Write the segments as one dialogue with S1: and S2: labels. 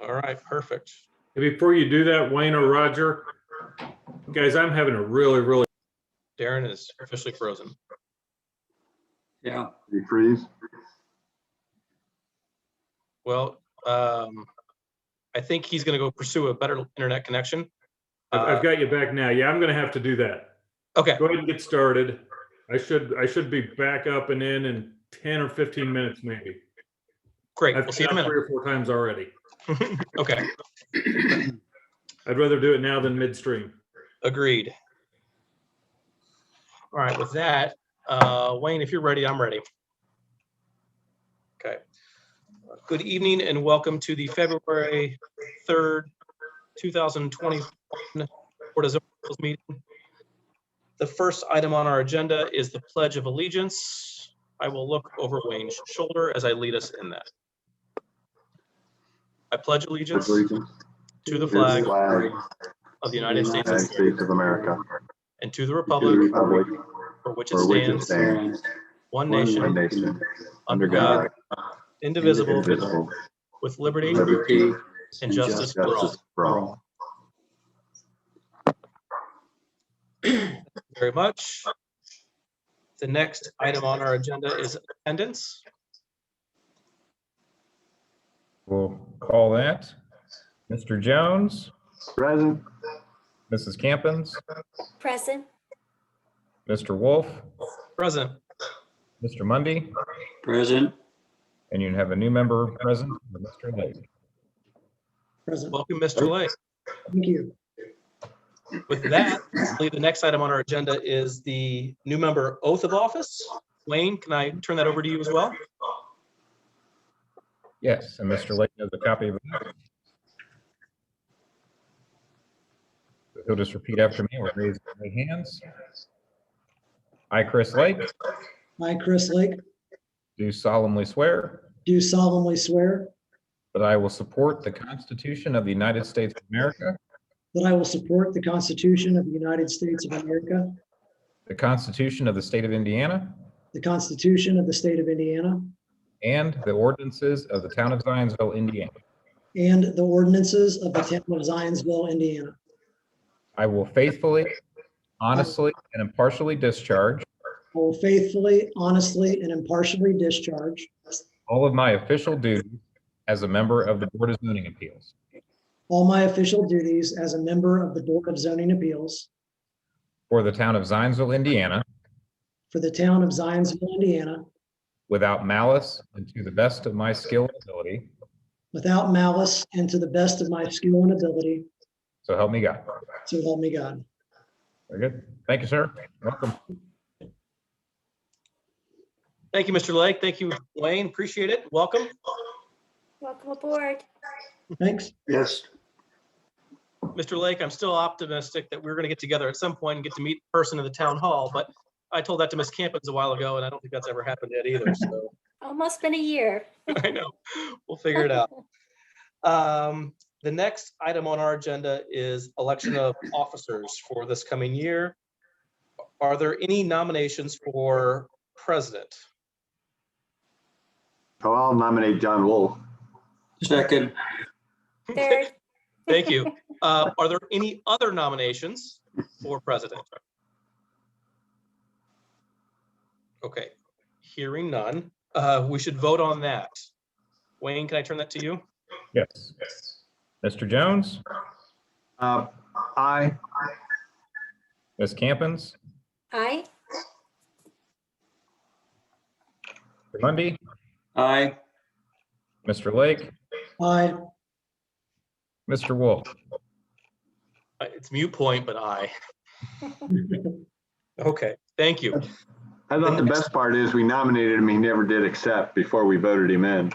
S1: All right, perfect.
S2: Hey, before you do that, Wayne or Roger, guys, I'm having a really
S1: Darren is officially frozen.
S3: Yeah.
S4: You freeze?
S1: Well, I think he's going to go pursue a better internet connection.
S2: I've got you back now. Yeah, I'm going to have to do that.
S1: Okay,
S2: Go ahead and get started. I should be back up and in 10 or 15 minutes maybe.
S1: great.
S2: I've
S1: We'll see you in a
S2: done
S1: minute.
S2: 3 or 4 times already.
S1: Okay,
S2: I'd rather do it now than midstream.
S1: agreed. All right, with that, Wayne, if you're ready, I'm ready. Okay. Good evening and welcome to the February 3rd, 2021 Board of Zoning Appeals meeting. The first item on our agenda is the Pledge of Allegiance. I will look over Wayne's shoulder as I lead us in that. I pledge allegiance
S4: Allegiance
S1: to the
S4: to
S1: flag
S4: flag
S1: of the United States
S4: United States of America,
S1: and to the
S4: to the
S1: republic
S4: republic
S1: for which it
S4: for which it
S1: stands,
S4: stands,
S1: one
S4: one
S1: nation,
S4: nation,
S1: under
S4: under
S1: God,
S4: God,
S1: indivisible,
S4: indivisible,
S1: with liberty
S4: liberty,
S1: and justice for all.
S4: justice for all.
S1: Very much. The next item on our agenda is attendance.
S5: We'll call that. Mr. Jones,
S4: Present.
S5: Mrs. Campins,
S6: Present.
S5: Mr. Wolf,
S1: Present.
S5: Mr. Mundy,
S3: Present.
S5: and you have a new member present, Mr. Lake.
S7: Present.
S1: Welcome, Mr. Lake.
S7: Thank you.
S1: With that, I believe the next item on our agenda is the new member oath of office. Wayne, can I turn that over to you as well?
S5: Yes, and Mr. Lake has a copy of it. He'll just repeat after me. We'll raise our right hands. I, Chris Lake,
S7: I, Chris Lake,
S5: do solemnly swear
S7: do solemnly swear
S5: that I will support the Constitution of the United States of America,
S7: that I will support the Constitution of the United States of America,
S5: the Constitution of the State of Indiana,
S7: the Constitution of the State of Indiana,
S5: and the ordinances of the Town of Zionsville, Indiana.
S7: and the ordinances of the Town of Zionsville, Indiana.
S5: I will faithfully, honestly, and impartially discharge
S7: I will faithfully, honestly, and impartially discharge
S5: all of my official duties as a member of the Board of Zoning Appeals
S7: all my official duties as a member of the Board of Zoning Appeals
S5: for the Town of Zionsville, Indiana,
S7: for the Town of Zionsville, Indiana,
S5: without malice and to the best of my skill and ability.
S7: without malice and to the best of my skill and ability,
S5: So help me God.
S7: so help me God.
S5: Very good. Thank you, sir. Welcome.
S1: Thank you, Mr. Lake. Thank you, Wayne. Appreciate it. Welcome.
S6: Welcome aboard.
S7: Thanks.
S4: Yes.
S1: Mr. Lake, I'm still optimistic that we're going to get together at some point and get to meet in person in the town hall, but I told that to Ms. Campins a while ago, and I don't think that's ever happened yet either, so
S6: Almost been a year.
S1: I know. We'll figure it out. The next item on our agenda is election of officers for this coming year. Are there any nominations for president?
S4: So I'll nominate John Wolf.
S3: Second.
S6: Third.
S1: Thank you. Are there any other nominations for president? Okay, hearing none, we should vote on that. Wayne, can I turn that to you?
S5: Yes. Mr. Jones,
S4: Aye.
S5: Ms. Campins,
S6: Aye.
S5: Mr. Mundy,
S3: Aye.
S5: Mr. Lake,
S7: Aye.
S5: Mr. Wolf.
S1: It's mute point, but aye. Okay, thank you.
S4: I thought the best part is we nominated him, he never did accept before we voted him in.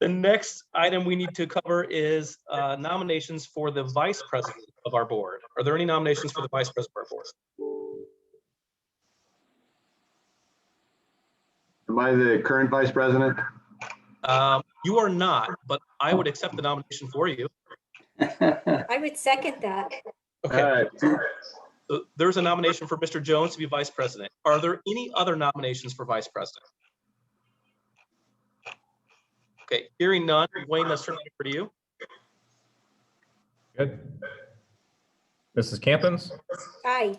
S1: The next item we need to cover is nominations for the vice president of our board. Are there any nominations for the vice president of our board?
S4: Am I the current vice president?
S1: You are not, but I would accept the nomination for you.
S6: I would second that.
S1: Okay,
S4: All right.
S1: so there's a nomination for Mr. Jones to be vice president. Are there any other nominations for vice president? Okay, hearing none, Wayne, let's turn it over to you.
S5: Good. Mrs. Campens,
S6: Aye.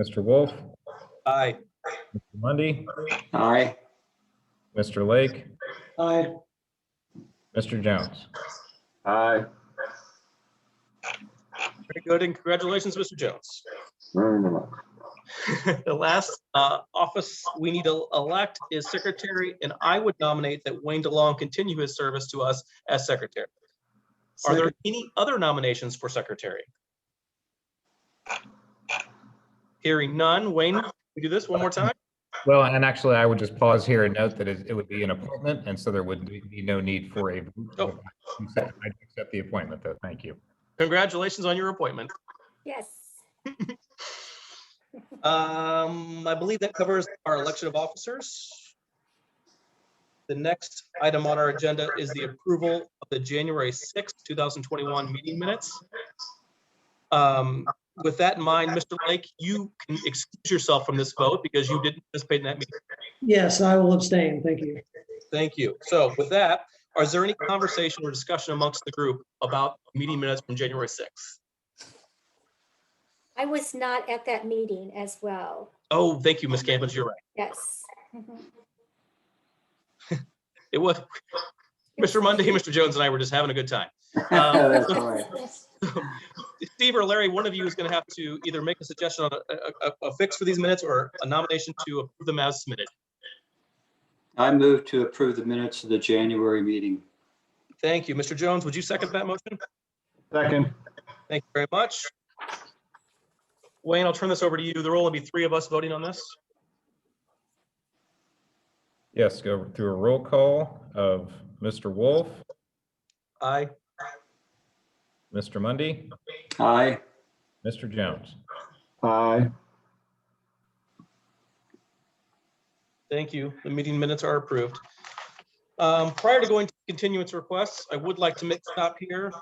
S5: Mr. Wolf,
S1: Aye.
S5: Mr. Mundy,
S3: Aye.
S5: Mr. Lake,
S7: Aye.
S5: Mr. Jones.
S4: Aye.
S1: Very good, and congratulations, Mr. Jones.
S4: Very much.
S1: The last office we need to elect is secretary, and I would nominate that Wayne DeLong continue his service to us as secretary. Are there
S7: Second.
S1: any other nominations for secretary? Hearing none, Wayne, we do this one more time?
S5: Well, and actually, I would just pause here and note that it would be an appointment, and so there would be no need for a.
S1: Oh.
S5: I'd accept the appointment, though. Thank you.
S1: Congratulations on your appointment.
S6: Yes.
S1: I believe that covers our election of officers. The next item on our agenda is the approval of the January 6th, 2021 meeting minutes. With that in mind, Mr. Lake, you can excuse yourself from this vote because you didn't participate in that meeting.
S7: Yes, I will abstain. Thank you.
S1: Thank you. So with that, is there any conversation or discussion amongst the group about meeting minutes from January 6th?
S6: I was not at that meeting as well.
S1: Oh, thank you, Ms. Campbell, you're right.
S6: Yes. Mhm.
S1: It was, Mr. Monday, Mr. Jones and I were just having a good time.
S3: That's all right.
S1: Steve or Larry, one of you is going to have to either make a suggestion on a fix for these minutes or a nomination to approve them as submitted.
S3: I move to approve the minutes of the January meeting.
S1: Thank you. Mr. Jones, would you second that motion?
S4: Second.
S1: Thank you very much. Wayne, I'll turn this over to you. There will only be 3 of us voting on this.
S5: Yes, go through a roll call of Mr. Wolf,
S1: Aye.
S5: Mr. Mundy,
S3: Aye.
S5: Mr. Jones.
S4: Aye.
S1: Thank you. The meeting minutes are approved. Prior to going to continuance requests, I would like to make a stop here.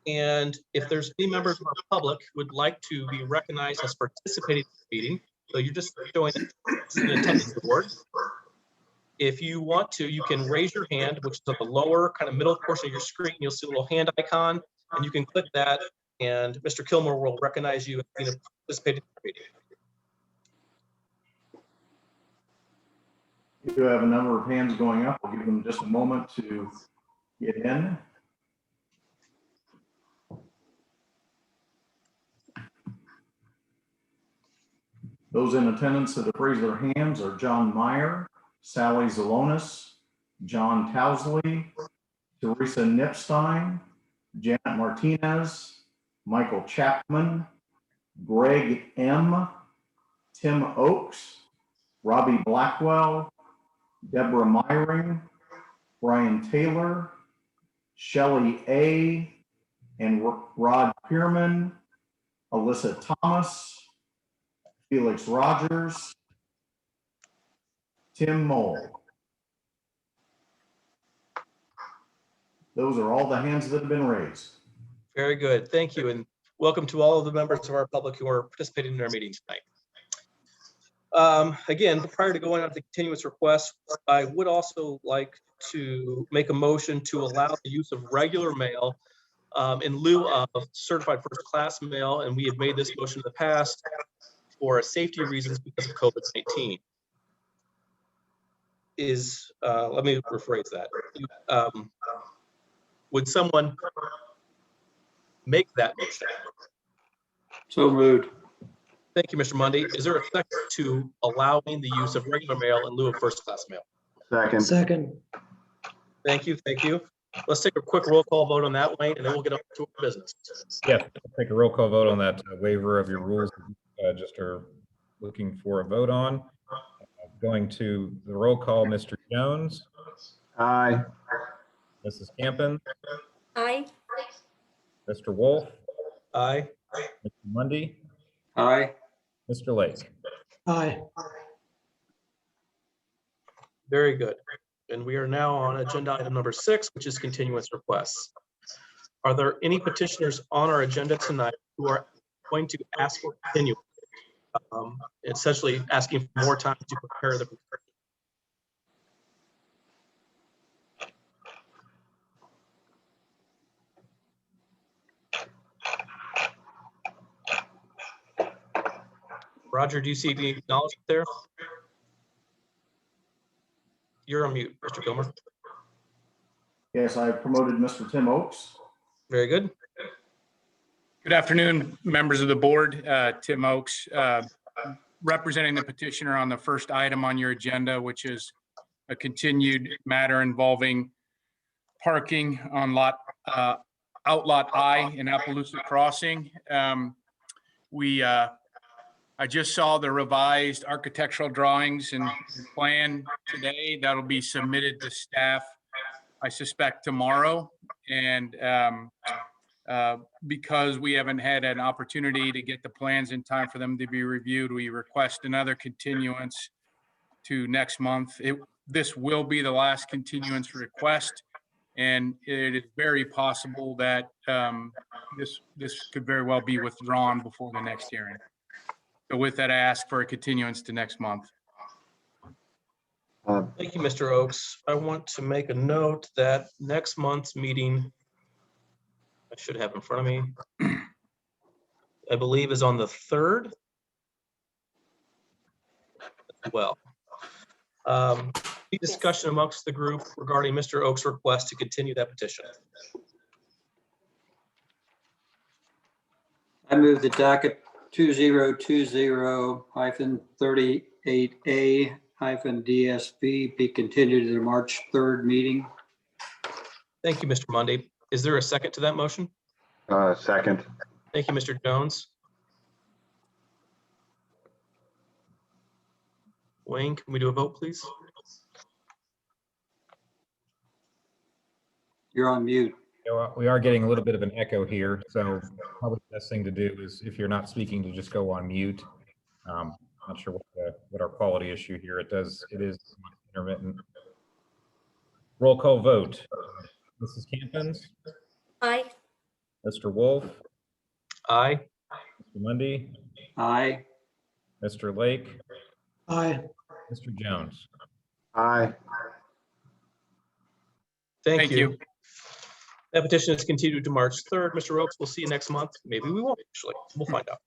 S1: And if there's any members of our public who would like to be recognized as participating in the meeting, so you're just showing an attendance award. If you want to, you can raise your hand, which is at the lower kind of middle portion of your screen. You'll see a little hand icon, and you can click that, and Mr. Kilmore will recognize you as being a participating in the meeting.
S8: We do have a number of hands going up. I'll give them just a moment to get in. Those in attendance that have raised their hands are John Meyer, Sally Zalonis, John Towsley, Teresa Nipstein, Janet Martinez, Michael Chapman, Greg M., Tim Oakes, Robbie Blackwell, Deborah Myring, Brian Taylor, Shelley A., and Rod Pierman, Alyssa Thomas, Felix Rogers, Tim Mole. Those are all the hands that have been raised.
S1: Very good. Thank you. And welcome to all of the members of our public who are participating in our meeting tonight. Again, prior to going on to the continuous request, I would also like to make a motion to allow the use of regular mail in lieu of certified first class mail. And we have made this motion in the past for safety reasons because of COVID-19. Let me rephrase that. Would someone make that motion?
S3: So moved.
S1: Thank you, Mr. Mundy. Is there a second to allowing the use of regular mail in lieu of first class mail?
S4: Second.
S7: Second.
S1: Thank you. Thank you. Let's take a quick roll call vote on that, Wayne, and then we'll get up to our business.
S5: Yes, I'll take a roll call vote on that waiver of your rules. Just are looking for a vote on. Going to the roll call, Mr. Jones,
S4: Aye.
S5: Mrs. Campen,
S6: Aye.
S5: Mr. Wolf,
S1: Aye.
S5: Mr. Mundy,
S3: Aye.
S5: Mr. Lake.
S7: Aye.
S1: Very good. And we are now on agenda item number 6, which is continuance requests. Are there any petitioners on our agenda tonight who are going to ask for continuance? Essentially asking for more time to prepare the. Roger, do you see any acknowledgement there? You're on mute, Mr. Gilmer.
S8: Yes, I promoted Mr. Tim Oakes.
S1: Very good.
S9: Good afternoon, members of the board. Tim Oakes, representing the petitioner on the first item on your agenda, which is a continued matter involving parking on Outlot I in Appaloosa Crossing. I just saw the revised architectural drawings and plan today. That'll be submitted to staff, I suspect, tomorrow. And because we haven't had an opportunity to get the plans in time for them to be reviewed, we request another continuance to next month. This will be the last continuance request, and it is very possible that this could very well be withdrawn before the next hearing. So with that, I ask for a continuance to next month.
S1: Thank you, Mr. Oakes. I want to make a note that next month's meeting, I should have in front of me, I believe is on the 3rd. Well, discussion amongst the group regarding Mr. Oakes' request to continue that petition.
S3: I move the docket 2020-38A-DSV be continued to the March 3rd meeting.
S1: Thank you, Mr. Mundy. Is there a second to that motion?
S4: Second.
S1: Thank you, Mr. Jones. Wayne, can we do a vote, please?
S3: You're on mute.
S5: We are getting a little bit of an echo here, so probably the best thing to do is, if you're not speaking, to just go on mute. Not sure what our quality issue here. It is intermittent. Roll call vote. Mrs. Campins,
S6: Aye.
S5: Mr. Wolf,
S1: Aye.
S5: Mr. Mundy,
S3: Aye.
S5: Mr. Lake,
S7: Aye.
S5: Mr. Jones.
S4: Aye.
S1: Thank you. That petition is continued to March 3rd. Mr. Oakes, we'll see you next month. Maybe we won't, actually. We'll find out.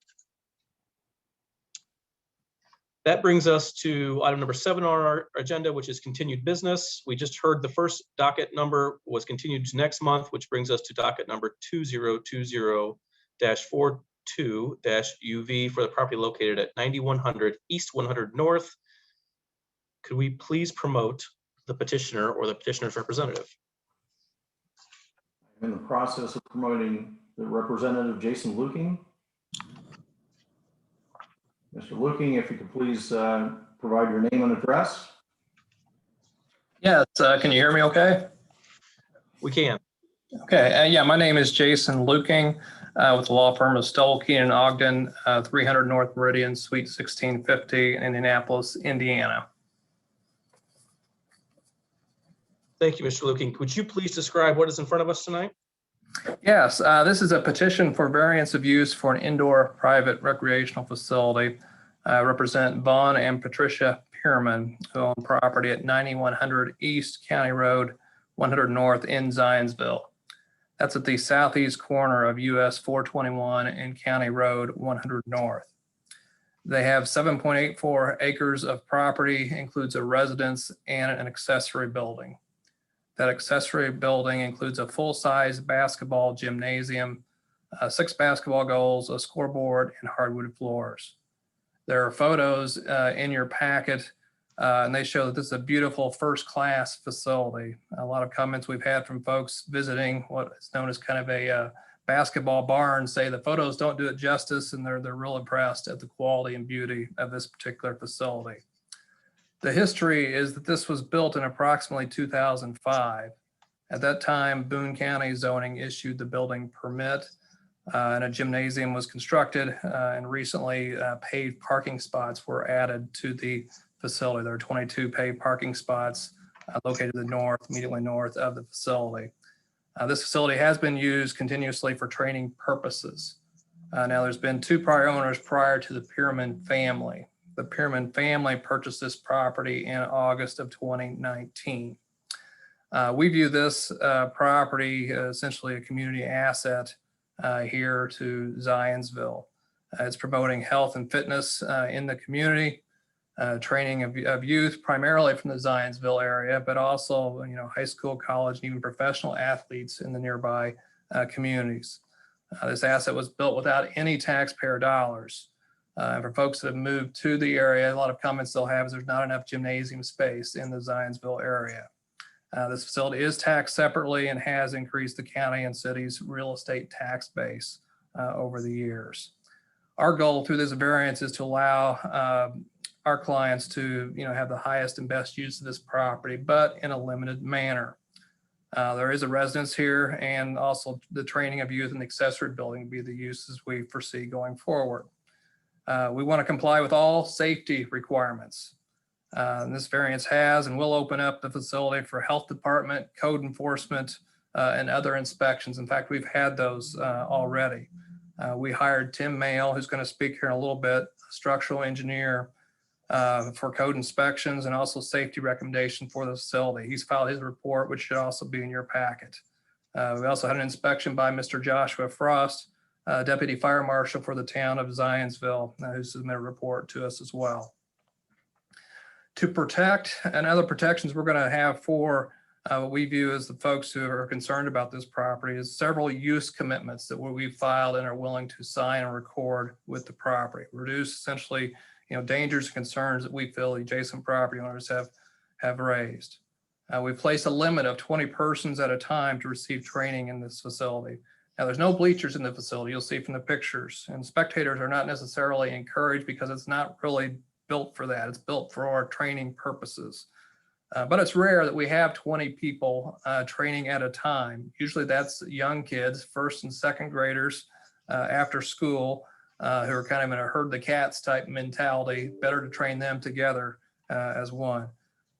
S1: That brings us to item number 7 on our agenda, which is continued business. We just heard the first docket number was continued to next month, which brings us to docket number 2020-42-UV for the property located at 9100 East 100 North. Could we please promote the petitioner or the petitioner's representative?
S8: I'm in the process of promoting the representative, Jason Luking. Mr. Luking, if you could please provide your name and address.
S10: Yes, can you hear me okay?
S1: We can.
S10: Okay, yeah, my name is Jason Luking with the law firm of Stoll, Keenan, Ogden, 300 North Meridian, Suite 1650 in Indianapolis, Indiana.
S1: Thank you, Mr. Luking. Would you please describe what is in front of us tonight?
S10: Yes, this is a petition for variance of use for an indoor private recreational facility. I represent Vaughn and Patricia Pierman, who own property at 9100 East County Road, 100 North in Zionsville. That's at the southeast corner of US 421 and County Road 100 North. They have 7.84 acres of property, includes a residence and an accessory building. That accessory building includes a full-size basketball gymnasium, 6 basketball goals, a scoreboard, and hardwood floors. There are photos in your packet, and they show that this is a beautiful first-class facility. A lot of comments we've had from folks visiting what is known as kind of a basketball barn say the photos don't do it justice, and they're real impressed at the quality and beauty of this particular facility. The history is that this was built in approximately 2005. At that time, Boone County zoning issued the building permit and a gymnasium was constructed, and recently paved parking spots were added to the facility. There are 22 paved parking spots located to the north, immediately north of the facility. This facility has been used continuously for training purposes. Now there's been 2 prior owners prior to the Pierman family. The Pierman family purchased this property in August of 2019. We view this property essentially a community asset here to Zionsville. It's promoting health and fitness in the community, training of youth, primarily from the Zionsville area, but also, high school, college, and even professional athletes in the nearby communities. This asset was built without any taxpayer dollars. And for folks that have moved to the area, a lot of comments they'll have is there's not enough gymnasium space in the Zionsville area. This facility is taxed separately and has increased the county and city's real estate tax base over the years. Our goal through this variance is to allow our clients to have the highest and best use of this property, but in a limited manner. There is a residence here, and also the training of youth and accessory building will be the uses we foresee going forward. We want to comply with all safety requirements. And this variance has and will open up the facility for health department, code enforcement, and other inspections. In fact, we've had those already. We hired Tim Mail, who's going to speak here in a little bit, a structural engineer for code inspections and also safety recommendation for the facility. He's filed his report, which should also be in your packet. We also had an inspection by Mr. Joshua Frost, Deputy Fire Marshal for the town of Zionsville, who submitted a report to us as well. To protect and other protections we're going to have for what we view as the folks who are concerned about this property is several use commitments that we've filed and are willing to sign and record with the property. Reduce essentially, dangers and concerns that we feel adjacent property owners have raised. We place a limit of 20 persons at a time to receive training in this facility. Now, there's no bleachers in the facility, you'll see from the pictures, and spectators are not necessarily encouraged because it's not really built for that. It's built for our training purposes. But it's rare that we have 20 people training at a time. Usually that's young kids, first and second graders after school, who are kind of in a herd the cats type mentality. Better to train them together as one.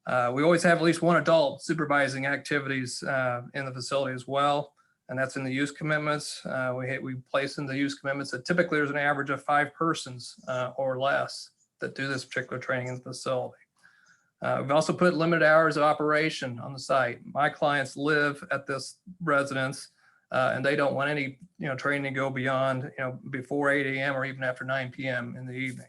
S10: We always have at least one adult supervising activities in the facility as well, and that's in the use commitments. We place in the use commitments that typically there's an average of 5 persons or less that do this particular training in the facility. We've also put limited hours of operation on the site. My clients live at this residence and they don't want any training to go beyond before 8 a.m. or even after 9 p.m. in the evening.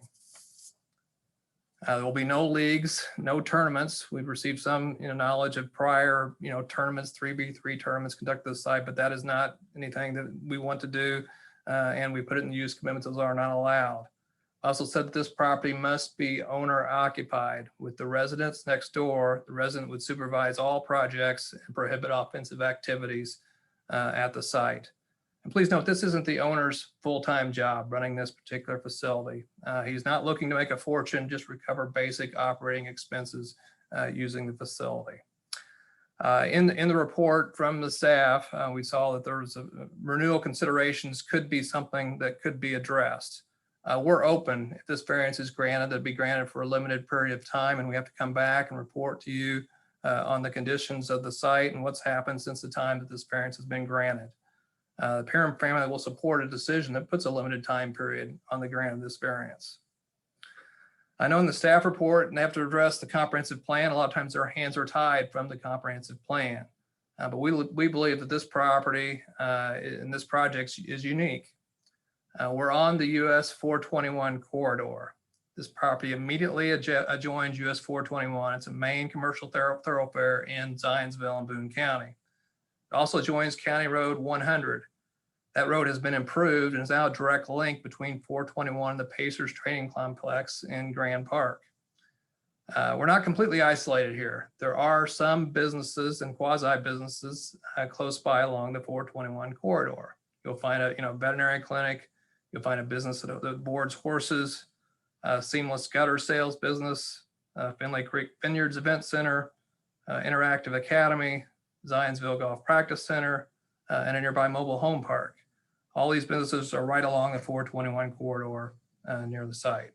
S10: There will be no leagues, no tournaments. We've received some knowledge of prior tournaments, 3v3 tournaments conducted at the site, but that is not anything that we want to do, and we put it in the use commitments as are not allowed. Also said that this property must be owner occupied. With the residents next door, the resident would supervise all projects and prohibit offensive activities at the site. And please note, this isn't the owner's full-time job running this particular facility. He's not looking to make a fortune, just recover basic operating expenses using the facility. In the report from the staff, we saw that there was renewal considerations could be something that could be addressed. We're open. If this variance is granted, that'd be granted for a limited period of time, and we have to come back and report to you on the conditions of the site and what's happened since the time that this variance has been granted. The parent family will support a decision that puts a limited time period on the grant of this variance. I know in the staff report, and they have to address the comprehensive plan, a lot of times their hands are tied from the comprehensive plan. But we believe that this property and this project is unique. We're on the US 421 corridor. This property immediately adjoins US 421. It's a main commercial thoroughfare in Zionsville and Boone County. It also adjoins County Road 100. That road has been improved and is now a direct link between 421 and the Pacers Training Complex in Grand Park. We're not completely isolated here. There are some businesses and quasi-businesses close by along the 421 corridor. You'll find a veterinary clinic. You'll find a business that boards horses, Seamless Gutter Sales business, Finley Creek Vineyards Event Center, Interactive Academy, Zionsville Golf Practice Center, and a nearby mobile home park. All these businesses are right along the 421 corridor near the site.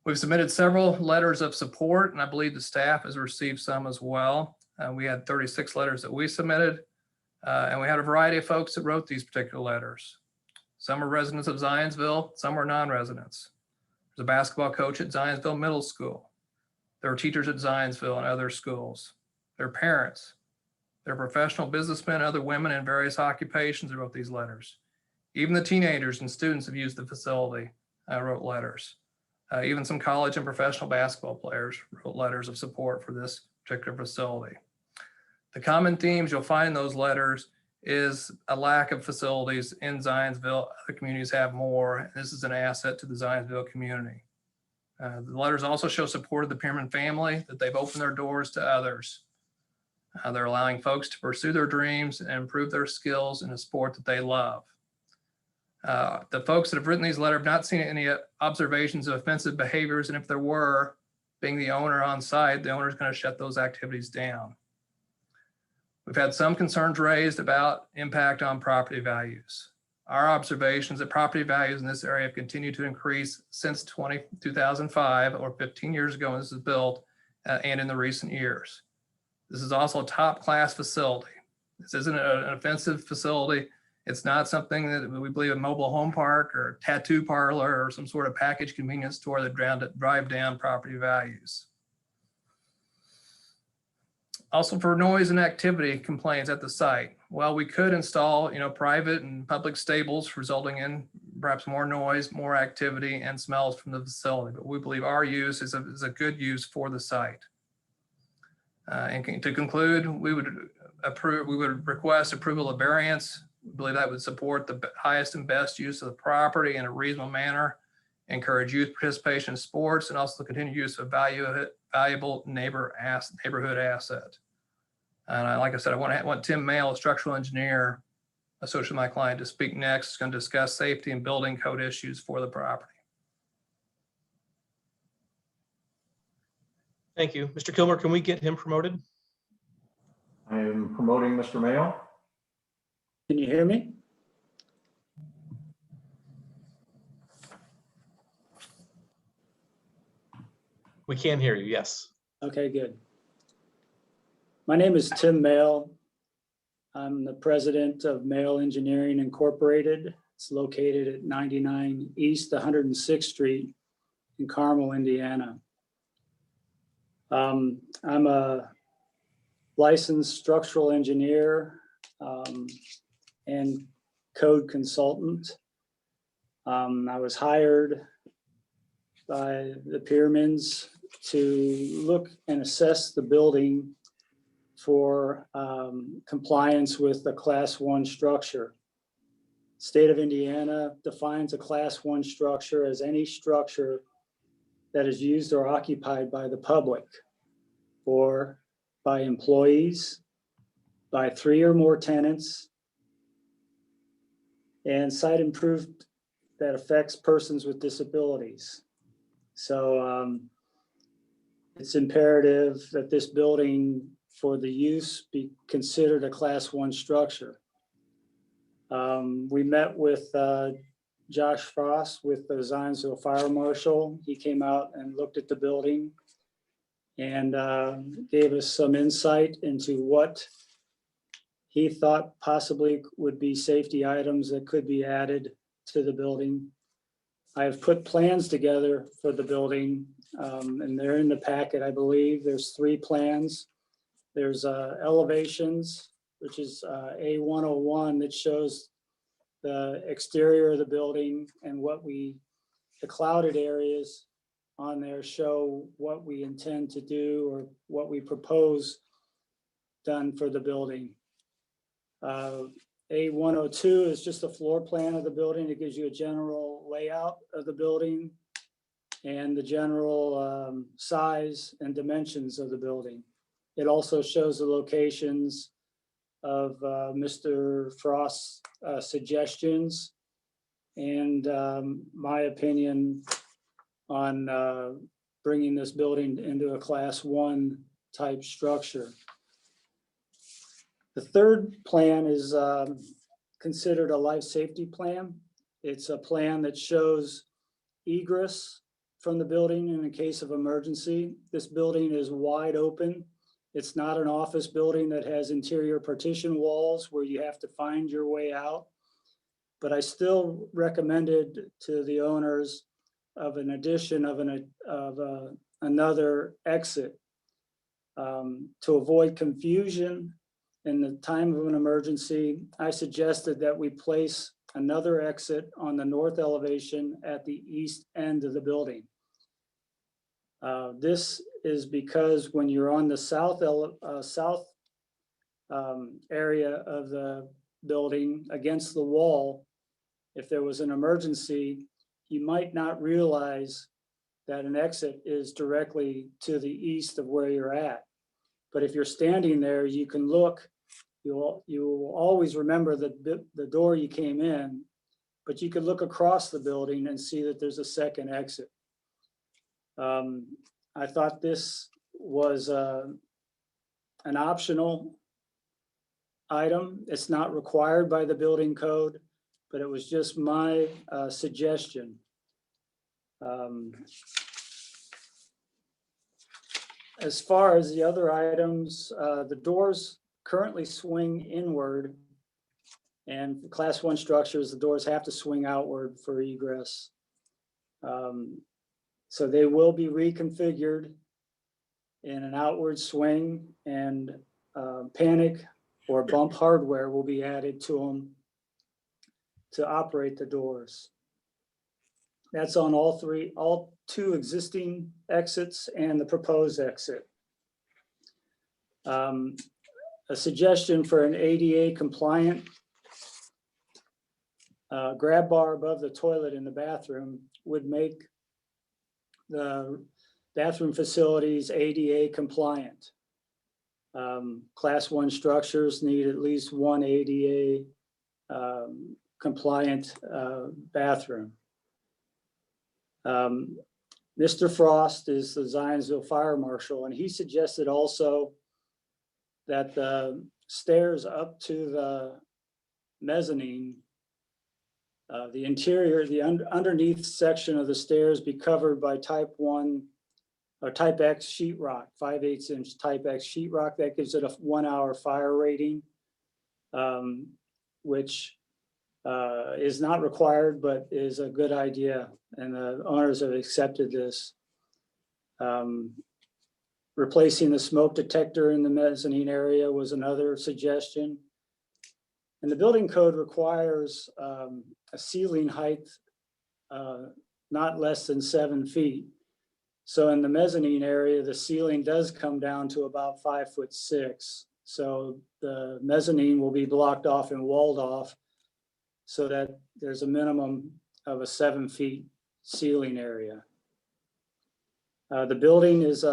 S10: We've submitted several letters of support, and I believe the staff has received some as well. We had 36 letters that we submitted, and we had a variety of folks that wrote these particular letters. Some are residents of Zionsville, some are non-residents. There's a basketball coach at Zionsville Middle School. There are teachers at Zionsville and other schools. There are parents. There are professional businessmen, other women in various occupations who wrote these letters. Even the teenagers and students have used the facility, wrote letters. Even some college and professional basketball players wrote letters of support for this particular facility. The common themes you'll find in those letters is a lack of facilities in Zionsville. Other communities have more, and this is an asset to the Zionsville community. The letters also show support of the Pearman family, that they've opened their doors to others. They're allowing folks to pursue their dreams and improve their skills in a sport that they love. The folks that have written these letters have not seen any observations of offensive behaviors, and if there were, being the owner on site, the owner is going to shut those activities down. We've had some concerns raised about impact on property values. Our observations that property values in this area have continued to increase since 2005, or 15 years ago when this was built, and in the recent years. This is also a top-class facility. This isn't an offensive facility. It's not something that we believe a mobile home park or tattoo parlor or some sort of package convenience store that drive down property values. Also, for noise and activity complaints at the site, well, we could install, private and public stables, resulting in perhaps more noise, more activity, and smells from the facility. But we believe our use is a good use for the site. And to conclude, we would request approval of variance. We believe that would support the highest and best use of the property in a reasonable manner, encourage youth participation in sports, and also continue use of valuable neighborhood asset. And like I said, I want Tim Mail, a structural engineer associated with my client, to speak next. He's going to discuss safety and building code issues for the property.
S1: Thank you. Mr. Kilmer, can we get him promoted?
S8: I am promoting Mr. Mayo.
S11: Can you hear me?
S1: We can hear you, yes.
S11: Okay, good. My name is Tim Mail. I'm the president of Mail Engineering Incorporated. It's located at 99 East 106th Street in Carmel, Indiana. I'm a licensed structural engineer and code consultant. I was hired by the Pearmans to look and assess the building for compliance with the Class 1 structure. State of Indiana defines a Class 1 structure as any structure that is used or occupied by the public or by employees, by 3 or more tenants, and site improved that affects persons with disabilities. So it's imperative that this building for the use be considered a Class 1 structure. We met with Josh Frost with the Zionsville Fire Marshal. He came out and looked at the building and gave us some insight into what he thought possibly would be safety items that could be added to the building. I've put plans together for the building and they're in the packet, I believe. There's 3 plans. There's elevations, which is A101 that shows the exterior of the building and the clouded areas on there show what we intend to do or what we propose done for the building. A102 is just a floor plan of the building. It gives you a general layout of the building and the general size and dimensions of the building. It also shows the locations of Mr. Frost's suggestions and my opinion on bringing this building into a Class 1 type structure. The third plan is considered a life safety plan. It's a plan that shows egress from the building in the case of emergency. This building is wide open. It's not an office building that has interior partition walls where you have to find your way out. But I still recommended to the owners of an addition of another exit to avoid confusion in the time of an emergency. I suggested that we place another exit on the north elevation at the east end of the building. This is because when you're on the south area of the building against the wall, if there was an emergency, you might not realize that an exit is directly to the east of where you're at. But if you're standing there, you can look, you will always remember the door you came in, but you could look across the building and see that there's a second exit. I thought this was an optional item. It's not required by the building code, but it was just my suggestion. As far as the other items, the doors currently swing inward, and for Class 1 structures, the doors have to swing outward for egress. So they will be reconfigured in an outward swing, and panic or bump hardware will be added to them to operate the doors. That's on all two existing exits and the proposed exit. A suggestion for an ADA compliant grab bar above the toilet in the bathroom would make the bathroom facilities ADA compliant. Class 1 structures need at least one ADA compliant bathroom. Mr. Frost is the Zionsville Fire Marshal, and he suggested also that the stairs up to the mezzanine, the interior, the underneath section of the stairs be covered by type 1 or type X sheetrock, 5/8 inch type X sheetrock. That gives it a 1 hour fire rating, which is not required, but is a good idea. And the owners have accepted this. Replacing the smoke detector in the mezzanine area was another suggestion. And the building code requires a ceiling height not less than 7 feet. So in the mezzanine area, the ceiling does come down to about 5'6". So the mezzanine will be blocked off and walled off so that there's a minimum of a 7 feet ceiling area. The building is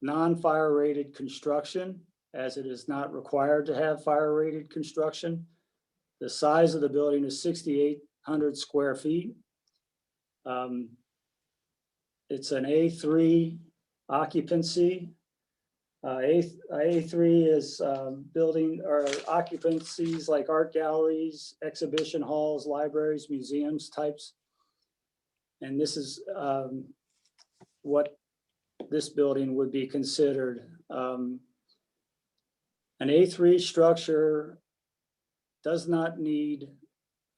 S11: non-fire rated construction, as it is not required to have fire rated construction. The size of the building is 6,800 square feet. It's an A3 occupancy. A3 is building or occupancies like art galleries, exhibition halls, libraries, museums types. And this is what this building would be considered. An A3 structure does not need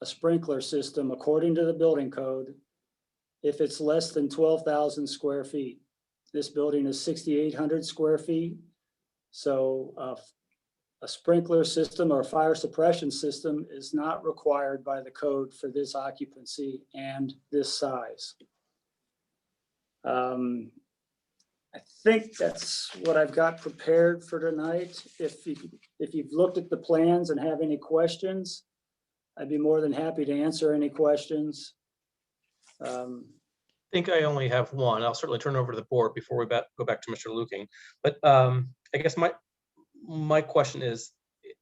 S11: a sprinkler system according to the building code if it's less than 12,000 square feet. This building is 6,800 square feet. So a sprinkler system or fire suppression system is not required by the code for this occupancy and this size. I think that's what I've got prepared for tonight. If you've looked at the plans and have any questions, I'd be more than happy to answer any questions.
S1: I think I only have one. I'll certainly turn over to the board before we go back to Mr. Luking. But I guess my question is,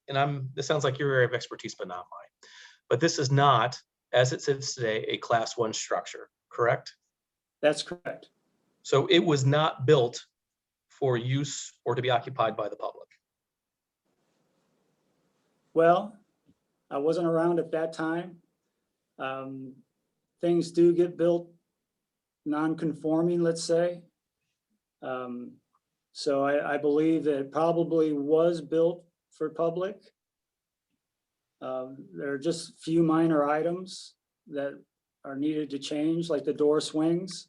S1: and this sounds like your area of expertise, but not mine. But this is not, as it sits today, a Class 1 structure, correct?
S11: That's correct.
S1: So it was not built for use or to be occupied by the public.
S11: Well, I wasn't around at that time. Things do get built non-conforming, let's say. So I believe that it probably was built for public. There are just few minor items that are needed to change, like the door swings.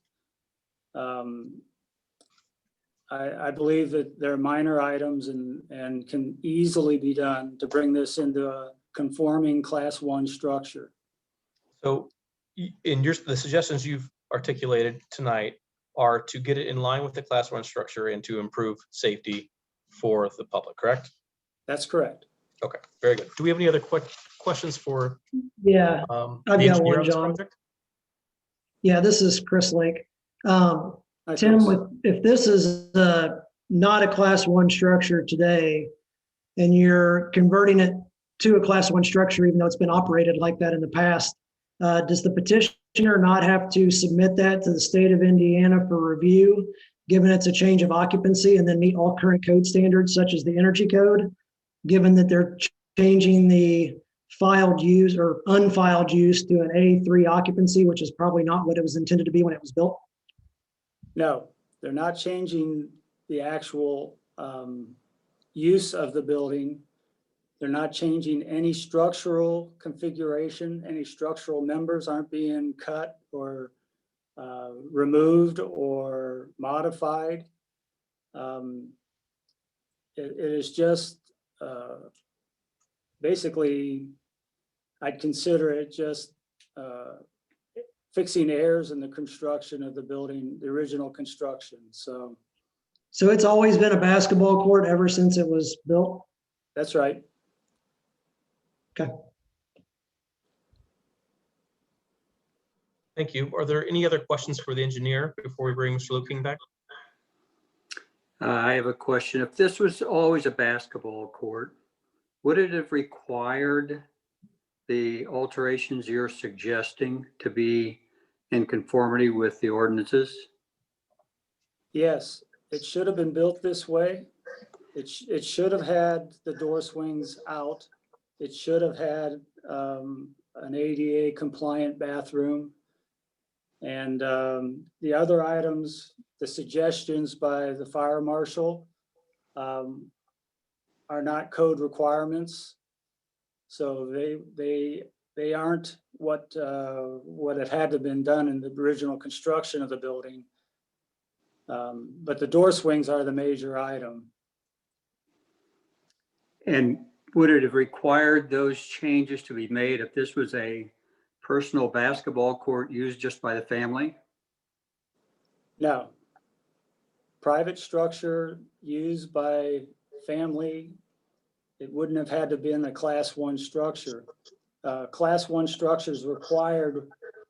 S11: I believe that they're minor items and can easily be done to bring this into a conforming Class 1 structure.
S1: So the suggestions you've articulated tonight are to get it in line with the Class 1 structure and to improve safety for the public, correct?
S11: That's correct.
S1: Okay, very good. Do we have any other questions for
S7: Yeah,
S1: the
S7: I've got
S1: engineer
S7: one,
S1: on this
S7: John.
S1: project?
S7: Yeah, this is Chris Lake.
S11: Hi,
S7: Tim,
S11: Chris.
S7: if this is not a Class 1 structure today, and you're converting it to a Class 1 structure, even though it's been operated like that in the past, does the petitioner not have to submit that to the state of Indiana for review, given it's a change of occupancy, and then meet all current code standards such as the energy code, given that they're changing the filed use or unfiled use to an A3 occupancy, which is probably not what it was intended to be when it was built?
S11: No, they're not changing the actual use of the building. They're not changing any structural configuration. Any structural members aren't being cut or removed or modified. It is just basically, I'd consider it just fixing errors in the construction of the building, the original construction. So
S7: So it's always been a basketball court ever since it was built?
S11: that's right.
S7: Okay.
S1: Thank you. Are there any other questions for the engineer before we bring Mr. Luking back?
S3: I have a question. If this was always a basketball court, would it have required the alterations you're suggesting to be in conformity with the ordinances?
S11: Yes, it should have been built this way. It should have had the door swings out. It should have had an ADA compliant bathroom. And the other items, the suggestions by the fire marshal are not code requirements. So they aren't what it had to have been done in the original construction of the building. But the door swings are the major item.
S3: And would it have required those changes to be made if this was a personal basketball court used just by the family?
S11: No. Private structure used by family, it wouldn't have had to be in a Class 1 structure. Class 1 structure is required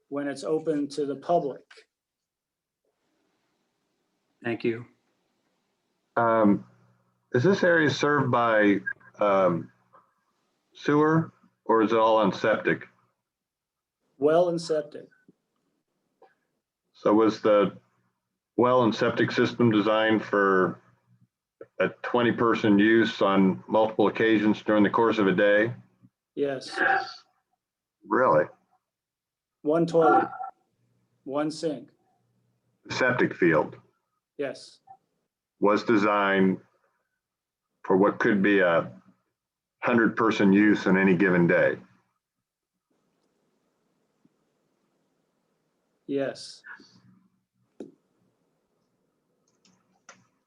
S11: when it's open to the public.
S3: Thank you.
S4: Is this area served by sewer or is it all on septic?
S11: Well and septic.
S4: So was the well and septic system designed for a 20-person use on multiple occasions during the course of a day?
S11: Yes.
S4: Really?
S11: One toilet, one sink.
S4: The septic field
S11: Yes.
S4: was designed for what could be a 100-person use on any given day.
S11: Yes.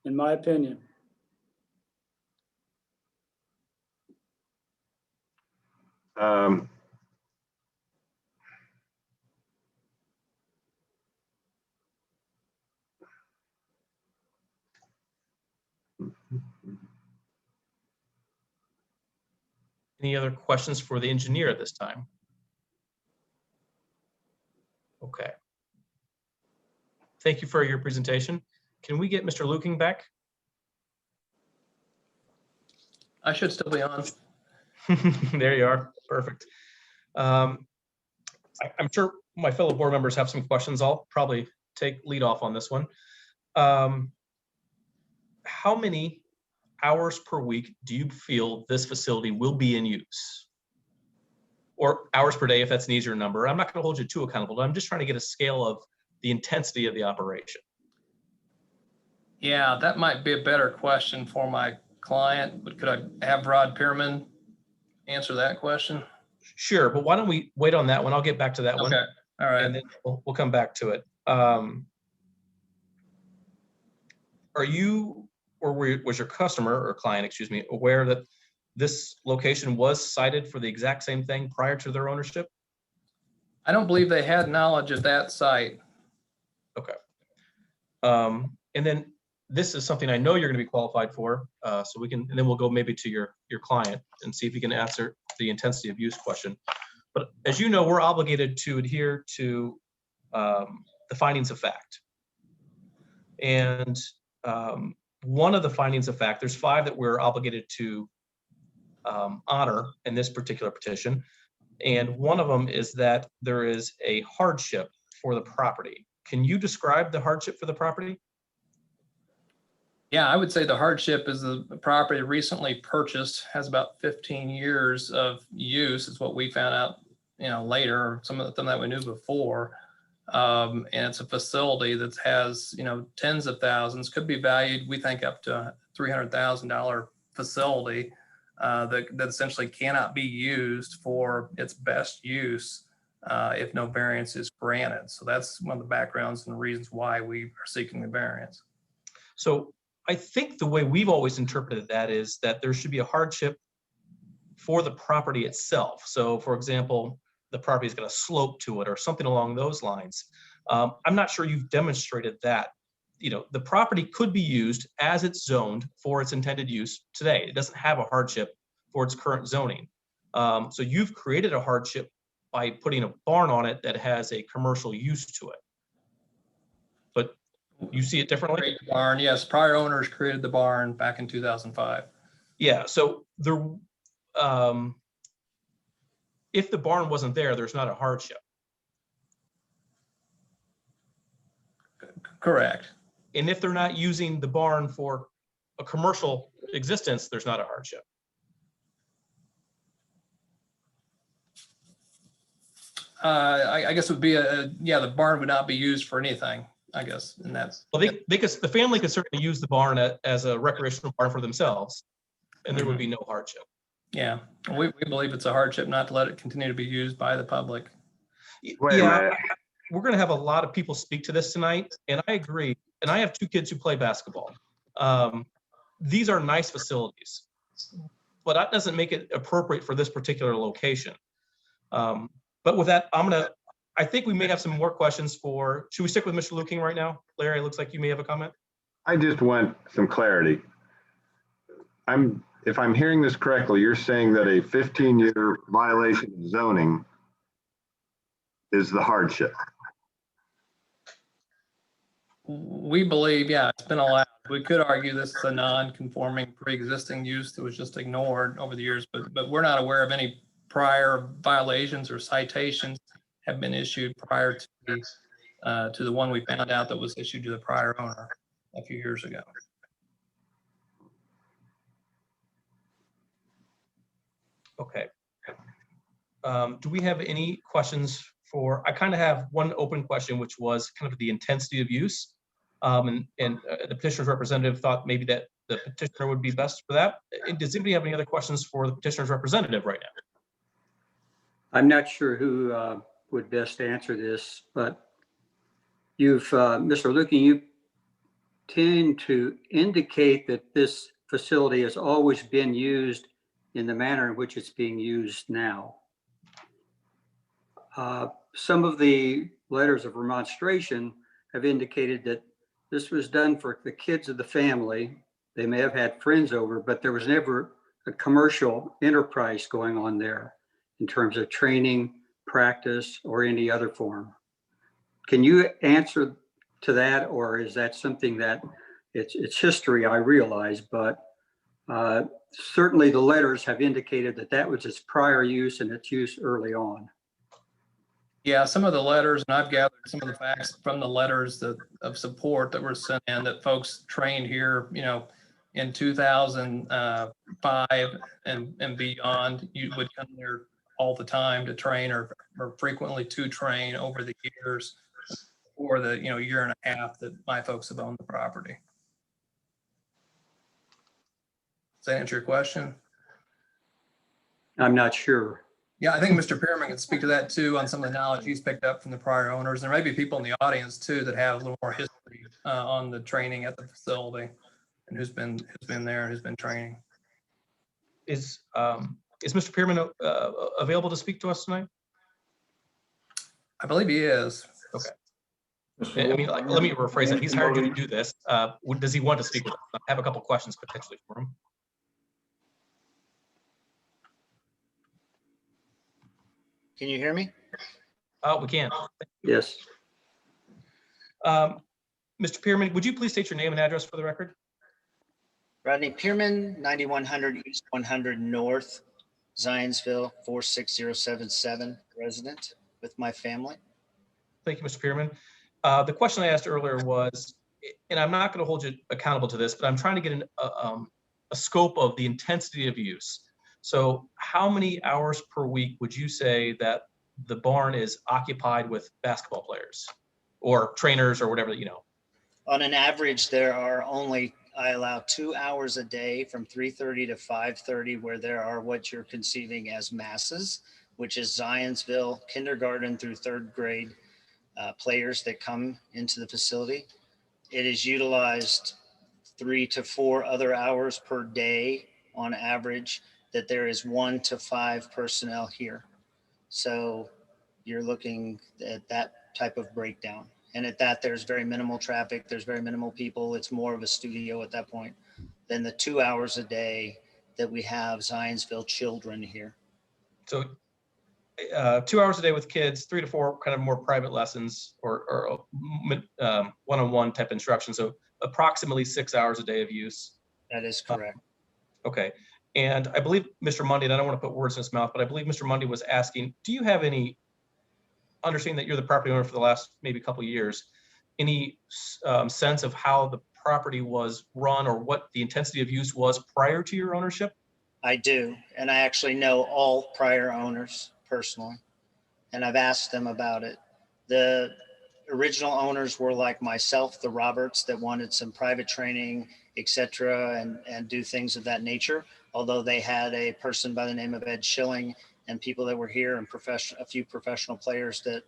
S11: In my opinion.
S1: Any other questions for the engineer at this time? Okay. Thank you for your presentation. Can we get Mr. Luking back?
S10: I should still be on.
S1: There you are. Perfect. I'm sure my fellow board members have some questions. I'll probably take lead off on this one. How many hours per week do you feel this facility will be in use? Or hours per day, if that's an easier number. I'm not going to hold you too accountable. I'm just trying to get a scale of the intensity of the operation.
S10: Yeah, that might be a better question for my client, but could I have Rod Pearman answer that question?
S1: Sure, but why don't we wait on that one? I'll get back to that one.
S10: Okay, all right.
S1: And then we'll come back to it. Are you, or was your customer or client, excuse me, aware that this location was cited for the exact same thing prior to their ownership?
S10: I don't believe they had knowledge of that site.
S1: Okay. And then this is something I know you're going to be qualified for, so we can, and then we'll go maybe to your client and see if you can answer the intensity of use question. But as you know, we're obligated to adhere to the findings of fact. And one of the findings of fact, there's 5 that we're obligated to honor in this particular petition. And one of them is that there is a hardship for the property. Can you describe the hardship for the property?
S10: Yeah, I would say the hardship is the property recently purchased, has about 15 years of use, is what we found out, later, some of them that we knew before. And it's a facility that has, tens of thousands, could be valued, we think, up to a $300,000 facility that essentially cannot be used for its best use if no variance is granted. So that's one of the backgrounds and the reasons why we are seeking the variance.
S1: So I think the way we've always interpreted that is that there should be a hardship for the property itself. So for example, the property is going to slope to it or something along those lines. I'm not sure you've demonstrated that. The property could be used as it's zoned for its intended use today. It doesn't have a hardship for its current zoning. So you've created a hardship by putting a barn on it that has a commercial use to it. But you see it differently?
S10: Create the barn, yes. Prior owners created the barn back in 2005.
S1: Yeah, so there, if the barn wasn't there, there's not a hardship.
S10: Correct.
S1: And if they're not using the barn for a commercial existence, there's not a hardship.
S10: I guess it would be the barn would not be used for anything, I guess, and that's.
S1: Well, the family could certainly use the barn as a recreational barn for themselves, and there would be no hardship.
S10: Yeah, we believe it's a hardship not to let it continue to be used by the public.
S4: Wait a minute.
S1: We're going to have a lot of people speak to this tonight, and I agree. And I have 2 kids who play basketball. These are nice facilities, but that doesn't make it appropriate for this particular location. But with that, I think we may have some more questions should we stick with Mr. Luking right now? Larry, it looks like you may have a comment.
S4: I just want some clarity. If I'm hearing this correctly, you're saying that a 15-year violation of zoning is the hardship.
S10: We believe, it's been allowed. We could argue this is a non-conforming pre-existing use that was just ignored over the years, but we're not aware of any prior violations or citations have been issued prior to the one we found out that was issued to the prior owner a few years ago.
S1: Okay. Do we have any questions I kind of have one open question, which was kind of the intensity of use. And the petitioner's representative thought maybe that the petitioner would be best for that. Does anybody have any other questions for the petitioner's representative right now?
S3: I'm not sure who would best answer this, but Mr. Luking, you tend to indicate that this facility has always been used in the manner in which it's being used now. Some of the letters of remonstration have indicated that this was done for the kids of the family. They may have had friends over, but there was never a commercial enterprise going on there in terms of training, practice, or any other form. Can you answer to that, or is that something that it's history, I realize, but certainly the letters have indicated that that was its prior use and its use early on.
S10: Yeah, some of the letters, and I've gathered some of the facts from the letters of support that were sent in, that folks trained here, in 2005 and beyond. You would come there all the time to train or frequently to train over the years, or the year and a half that my folks have owned the property. Does that answer your question?
S3: I'm not sure.
S10: Yeah, I think Mr. Pearman can speak to that too, on some of the knowledge he's picked up from the prior owners. There may be people in the audience too that have a little more history on the training at the facility and who's been there, who's been training.
S1: Is Mr. Pearman available to speak to us tonight?
S10: I believe he is.
S1: Okay.
S8: Mr.
S1: I mean, like, let me rephrase that. He's hired you to do this. Does he want to speak with us? I have a couple questions potentially for him.
S12: Can you hear me?
S1: We can.
S3: Yes.
S1: Mr. Pearman, would you please state your name and address for the record?
S12: Rodney Pearman, 9100 East 100 North, Zionsville, 46077, resident with my family.
S1: Thank you, Mr. Pearman. The question I asked earlier was, and I'm not going to hold you accountable to this, but I'm trying to get a scope of the intensity of use. So how many hours per week would you say that the barn is occupied with basketball players or trainers or whatever, you know?
S12: On an average, there are only, I allow 2 hours a day from 3:30 to 5:30 where there are what you're conceiving as masses, which is Zionsville kindergarten through 3rd grade players that come into the facility. It is utilized 3 to 4 other hours per day on average that there is 1 to 5 personnel here. So you're looking at that type of breakdown. And at that, there's very minimal traffic. There's very minimal people. It's more of a studio at that point than the 2 hours a day that we have Zionsville children here.
S1: So 2 hours a day with kids, 3 to 4 kind of more private lessons or one-on-one type instruction. So approximately 6 hours a day of use.
S12: That is correct.
S1: Okay. And I believe Mr. Mundy, and I don't want to put words in his mouth, but I believe Mr. Mundy was asking, do you have any, understanding that you're the property owner for the last maybe couple of years, any sense of how the property was run or what the intensity of use was prior to your ownership?
S12: I do. And I actually know all prior owners personally. And I've asked them about it. The original owners were like myself, the Roberts, that wanted some private training, etc., and do things of that nature. Although they had a person by the name of Ed Schilling and people that were here and a few professional players that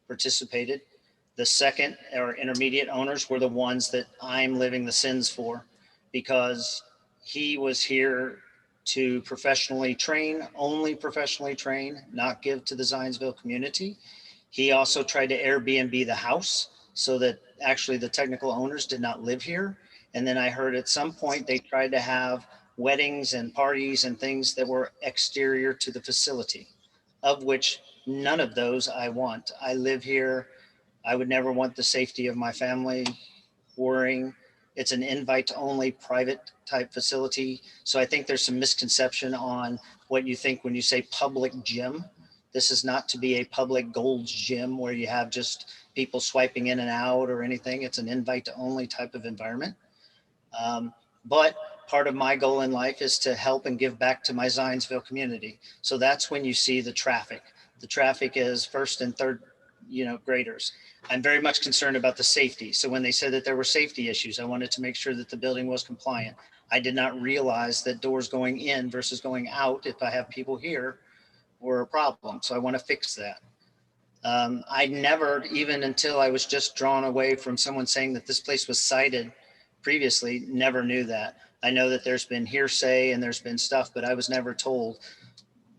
S12: participated. The second or intermediate owners were the ones that I'm living the sins for, because he was here to professionally train, only professionally train, not give to the Zionsville community. He also tried to Airbnb the house so that actually the technical owners did not live here. And then I heard at some point they tried to have weddings and parties and things that were exterior to the facility, of which none of those I want. I live here. I would never want the safety of my family worrying. It's an invite-only private type facility. So I think there's some misconception on what you think when you say public gym. This is not to be a public Gold's Gym where you have just people swiping in and out or anything. It's an invite-only type of environment. But part of my goal in life is to help and give back to my Zionsville community. So that's when you see the traffic. The traffic is 1st and 3rd, graders. I'm very much concerned about the safety. So when they said that there were safety issues, I wanted to make sure that the building was compliant. I did not realize that doors going in versus going out, if I have people here, were a problem. So I want to fix that. I never, even until I was just drawn away from someone saying that this place was cited previously, never knew that. I know that there's been hearsay and there's been stuff, but I was never told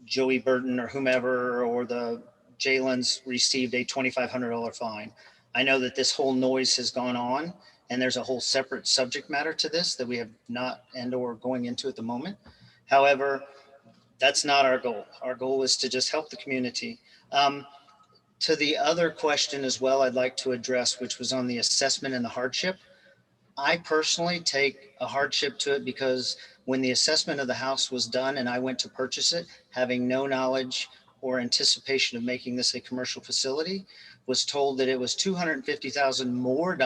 S12: Joey Burton or whomever or the Jalen's received a $2,500 fine. I know that this whole noise has gone on and there's a whole separate subject matter to this that we have not and or going into at the moment. However, that's not our goal. Our goal is to just help the community. To the other question as well, I'd like to address, which was on the assessment and the hardship. I personally take a hardship to it because when the assessment of the house was done and I went to purchase it, having no knowledge or anticipation of making this a commercial facility, was told that it was $250,000 more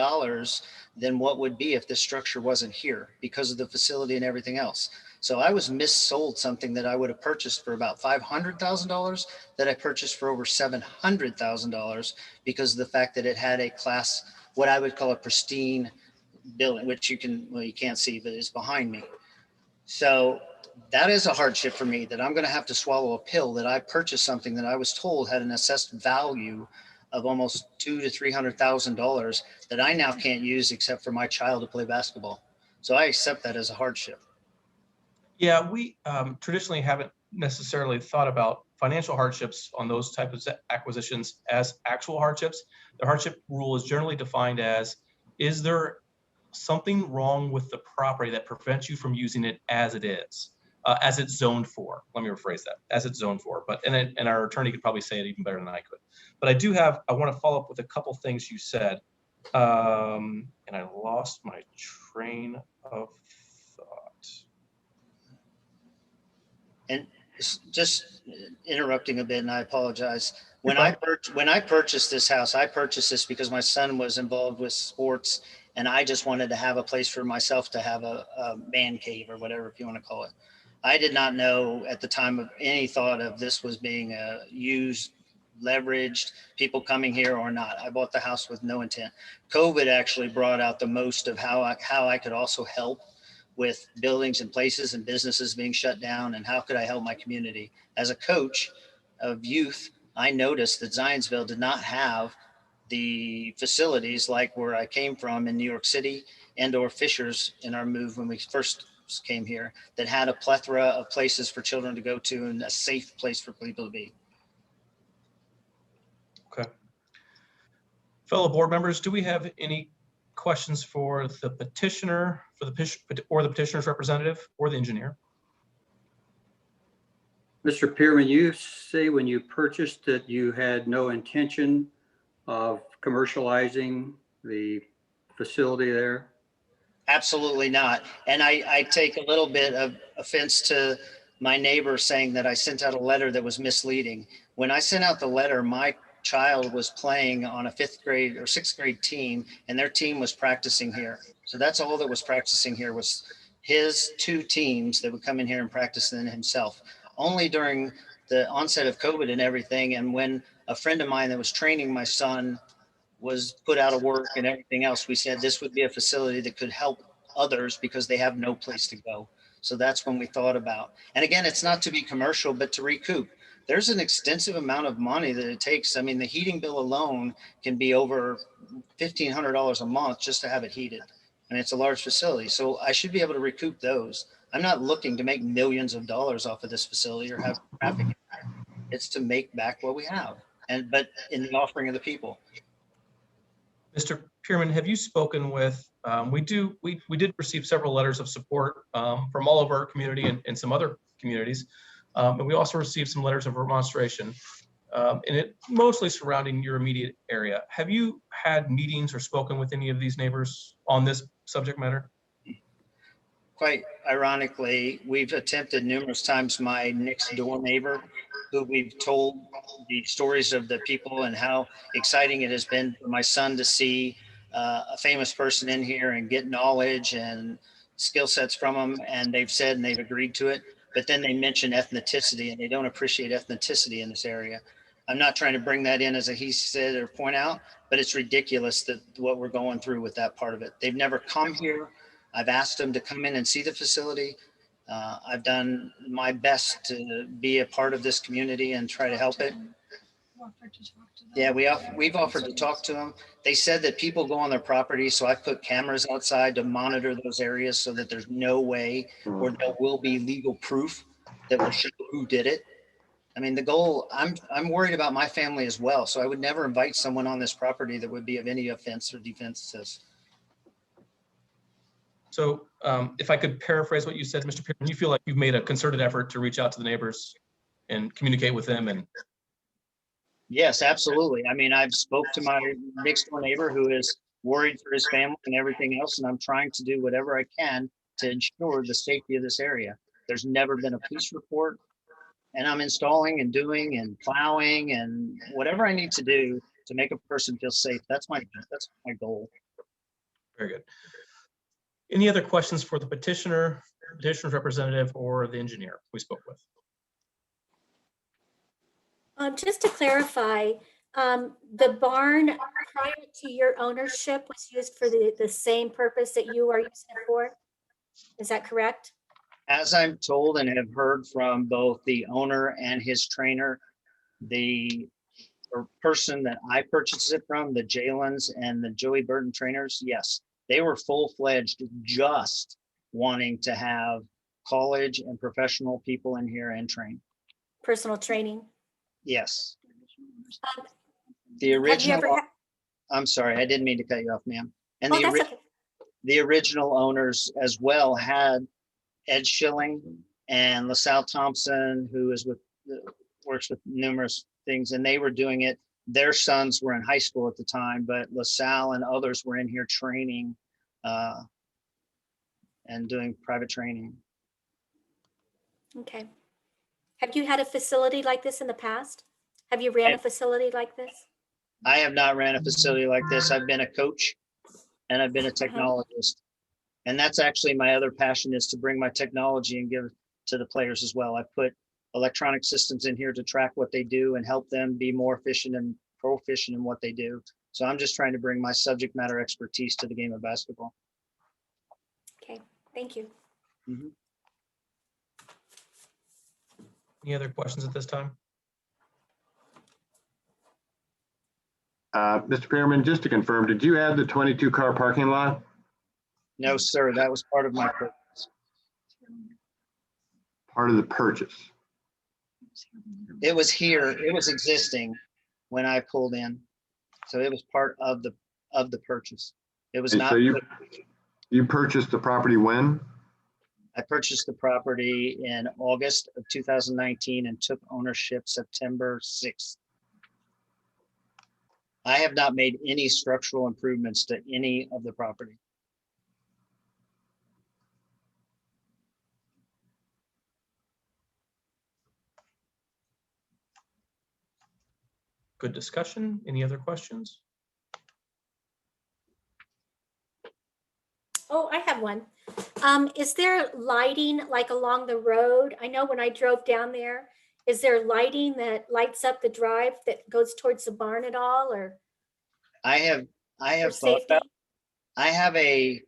S12: than what would be if this structure wasn't here because of the facility and everything else. So I was missold something that I would have purchased for about $500,000 that I purchased for over $700,000 because of the fact that it had a class, what I would call a pristine building, which you can't see, but it's behind me. So that is a hardship for me, that I'm going to have to swallow a pill that I purchased something that I was told had an assessed value of almost $200,000 to $300,000 that I now can't use except for my child to play basketball. So I accept that as a hardship.
S1: Yeah, we traditionally haven't necessarily thought about financial hardships on those types of acquisitions as actual hardships. The hardship rule is generally defined as, is there something wrong with the property that prevents you from using it as it is, as it's zoned for? Let me rephrase that, as it's zoned for. But and our attorney could probably say it even better than I could. But I want to follow up with a couple things you said. And I lost my train of thought.
S12: And just interrupting a bit, and I apologize. When I purchased this house, I purchased this because my son was involved with sports, and I just wanted to have a place for myself to have a man cave or whatever, if you want to call it. I did not know at the time of any thought of this was being used, leveraged, people coming here or not. I bought the house with no intent. COVID actually brought out the most of how I could also help with buildings and places and businesses being shut down, and how could I help my community? As a coach of youth, I noticed that Zionsville did not have the facilities like where I came from in New York City and or Fishers in our move when we first came here, that had a plethora of places for children to go to and a safe place for people to be.
S1: Okay. Fellow board members, do we have any questions for the petitioner, or the petitioner's representative, or the engineer?
S3: Mr. Pearman, you say when you purchased it, you had no intention of commercializing the facility there?
S12: Absolutely not. And I take a little bit of offense to my neighbor saying that I sent out a letter that was misleading. When I sent out the letter, my child was playing on a 5th grade or 6th grade team, and their team was practicing here. So that's all that was practicing here, was his 2 teams that would come in here and practice then himself. Only during the onset of COVID and everything, and when a friend of mine that was training my son was put out of work and everything else, we said this would be a facility that could help others because they have no place to go. So that's when we thought about, and again, it's not to be commercial, but to recoup. There's an extensive amount of money that it takes. I mean, the heating bill alone can be over $1,500 a month just to have it heated. And it's a large facility. So I should be able to recoup those. I'm not looking to make millions of dollars off of this facility or have traffic. It's to make back what we have, but in the offering of the people.
S1: Mr. Pearman, have you spoken with, we did receive several letters of support from all over our community and some other communities. And we also received some letters of remonstration, and it mostly surrounding your immediate area. Have you had meetings or spoken with any of these neighbors on this subject matter?
S12: Quite ironically, we've attempted numerous times. My next door neighbor, who we've told the stories of the people and how exciting it has been for my son to see a famous person in here and get knowledge and skill sets from them. And they've said, and they've agreed to it, but then they mention ethnicity, and they don't appreciate ethnicity in this area. I'm not trying to bring that in as a he said or point out, but it's ridiculous that what we're going through with that part of it. They've never come here. I've asked them to come in and see the facility. I've done my best to be a part of this community and try to help it. Yeah, we've offered to talk to them. They said that people go on their property, so I put cameras outside to monitor those areas so that there's no way, or there will be legal proof that will show who did it. I mean, the goal, I'm worried about my family as well, so I would never invite someone on this property that would be of any offense or defense.
S1: So if I could paraphrase what you said, Mr. Pearman, you feel like you've made a concerted effort to reach out to the neighbors and communicate with them. And
S12: yes, absolutely. I mean, I've spoke to my next door neighbor who is worried for his family and everything else, and I'm trying to do whatever I can to ensure the safety of this area. There's never been a police report, and I'm installing and doing and plowing and whatever I need to do to make a person feel safe. That's my goal.
S1: Very good. Any other questions for the petitioner's representative, or the engineer we spoke with?
S6: Just to clarify, the barn prior to your ownership was used for the same purpose that you are using it for? Is that correct?
S12: As I'm told and have heard from both the owner and his trainer, the person that I purchased it from, the Jalen's and the Joey Burton trainers, yes, they were full-fledged just wanting to have college and professional people in here and train.
S6: Personal training.
S12: Yes.
S6: Um,
S12: The
S6: Have you
S12: original,
S6: ever,
S12: I'm sorry, I didn't mean to cut you off, ma'am. And
S6: oh, that's okay.
S12: the original owners as well had Ed Schilling and LaSalle Thompson, who is with, works with numerous things, and they were doing it. Their sons were in high school at the time, but LaSalle and others were in here training and doing private training.
S6: Okay. Have you had a facility like this in the past? Have you ran a facility like this?
S12: I have not ran a facility like this. I've been a coach and I've been a technologist. And that's actually my other passion, is to bring my technology and give to the players as well. I put electronic systems in here to track what they do and help them be more efficient and proficient in what they do. So I'm just trying to bring my subject matter expertise to the game of basketball.
S6: Okay, thank you.
S12: Mhm.
S1: Any other questions at this time?
S4: Mr. Pearman, just to confirm, did you add the 22 car parking lot?
S12: No, sir, that was part of my purpose.
S4: Part of the purchase?
S12: It was here, it was existing when I pulled in. So it was part of the purchase. It was
S4: And
S12: not.
S4: so you purchased the property when?
S12: I purchased the property in August of 2019 and took ownership September 6th. I have not made any structural improvements to any of the property.
S1: Good discussion. Any other questions?
S6: Oh, I have one. Is there lighting like along the road? I know when I drove down there, is there lighting that lights up the drive that goes towards the barn at all, or
S12: I have
S6: for
S12: thought
S6: safety?
S12: about, I have a,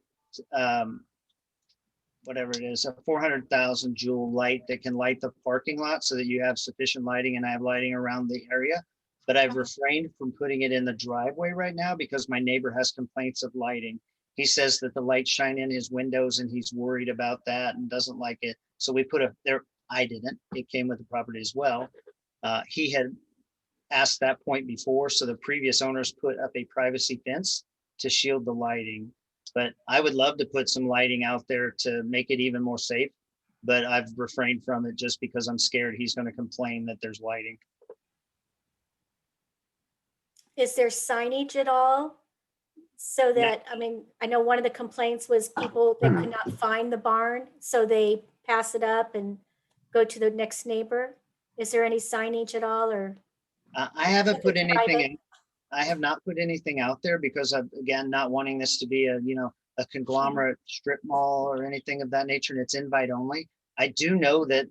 S12: whatever it is, a 400,000 joule light that can light the parking lot so that you have sufficient lighting, and I have lighting around the area. But I've refrained from putting it in the driveway right now because my neighbor has complaints of lighting. He says that the lights shine in his windows and he's worried about that and doesn't like it. So we put I didn't, it came with the property as well. He had asked that point before, so the previous owners put up a privacy fence to shield the lighting. But I would love to put some lighting out there to make it even more safe. But I've refrained from it just because I'm scared he's going to complain that there's lighting.
S6: Is there signage at all? So that, I mean, I know one of the complaints was people that could not find the barn, so they pass it up and go to the next neighbor. Is there any signage at all, or?
S12: I haven't put anything
S6: private?
S12: in. I have not put anything out there because I'm, again, not wanting this to be a conglomerate strip mall or anything of that nature, and it's invite only. I do know that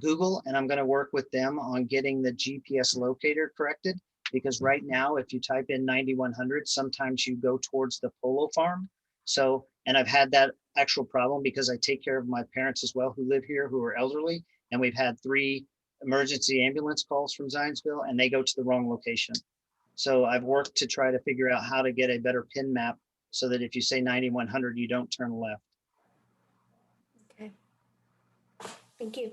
S12: Google, and I'm going to work with them on getting the GPS locator corrected, because right now, if you type in 9100, sometimes you go towards the polo farm. So, and I've had that actual problem because I take care of my parents as well who live here, who are elderly, and we've had 3 emergency ambulance calls from Zionsville and they go to the wrong location. So I've worked to try to figure out how to get a better pin map so that if you say 9100, you don't turn left.
S6: Okay. Thank you.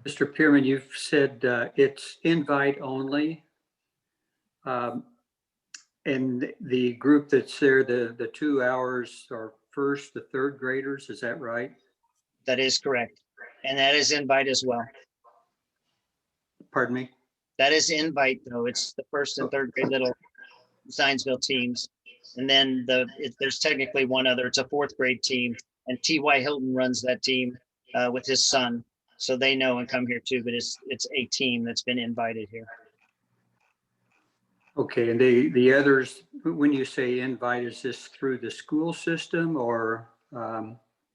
S3: Mr. Pearman, you've said it's invite only. And the group that's there, the 2 hours are first to third graders, is that right?
S12: That is correct. And that is invite as well.
S3: Pardon me?
S12: That is invite though. It's the first and third grade little Zionsville teams. And then there's technically one other, it's a 4th grade team, and T.Y. Hilton runs that team with his son. So they know and come here too, but it's a team that's been invited here.
S3: Okay, and the others, when you say invite, is this through the school system or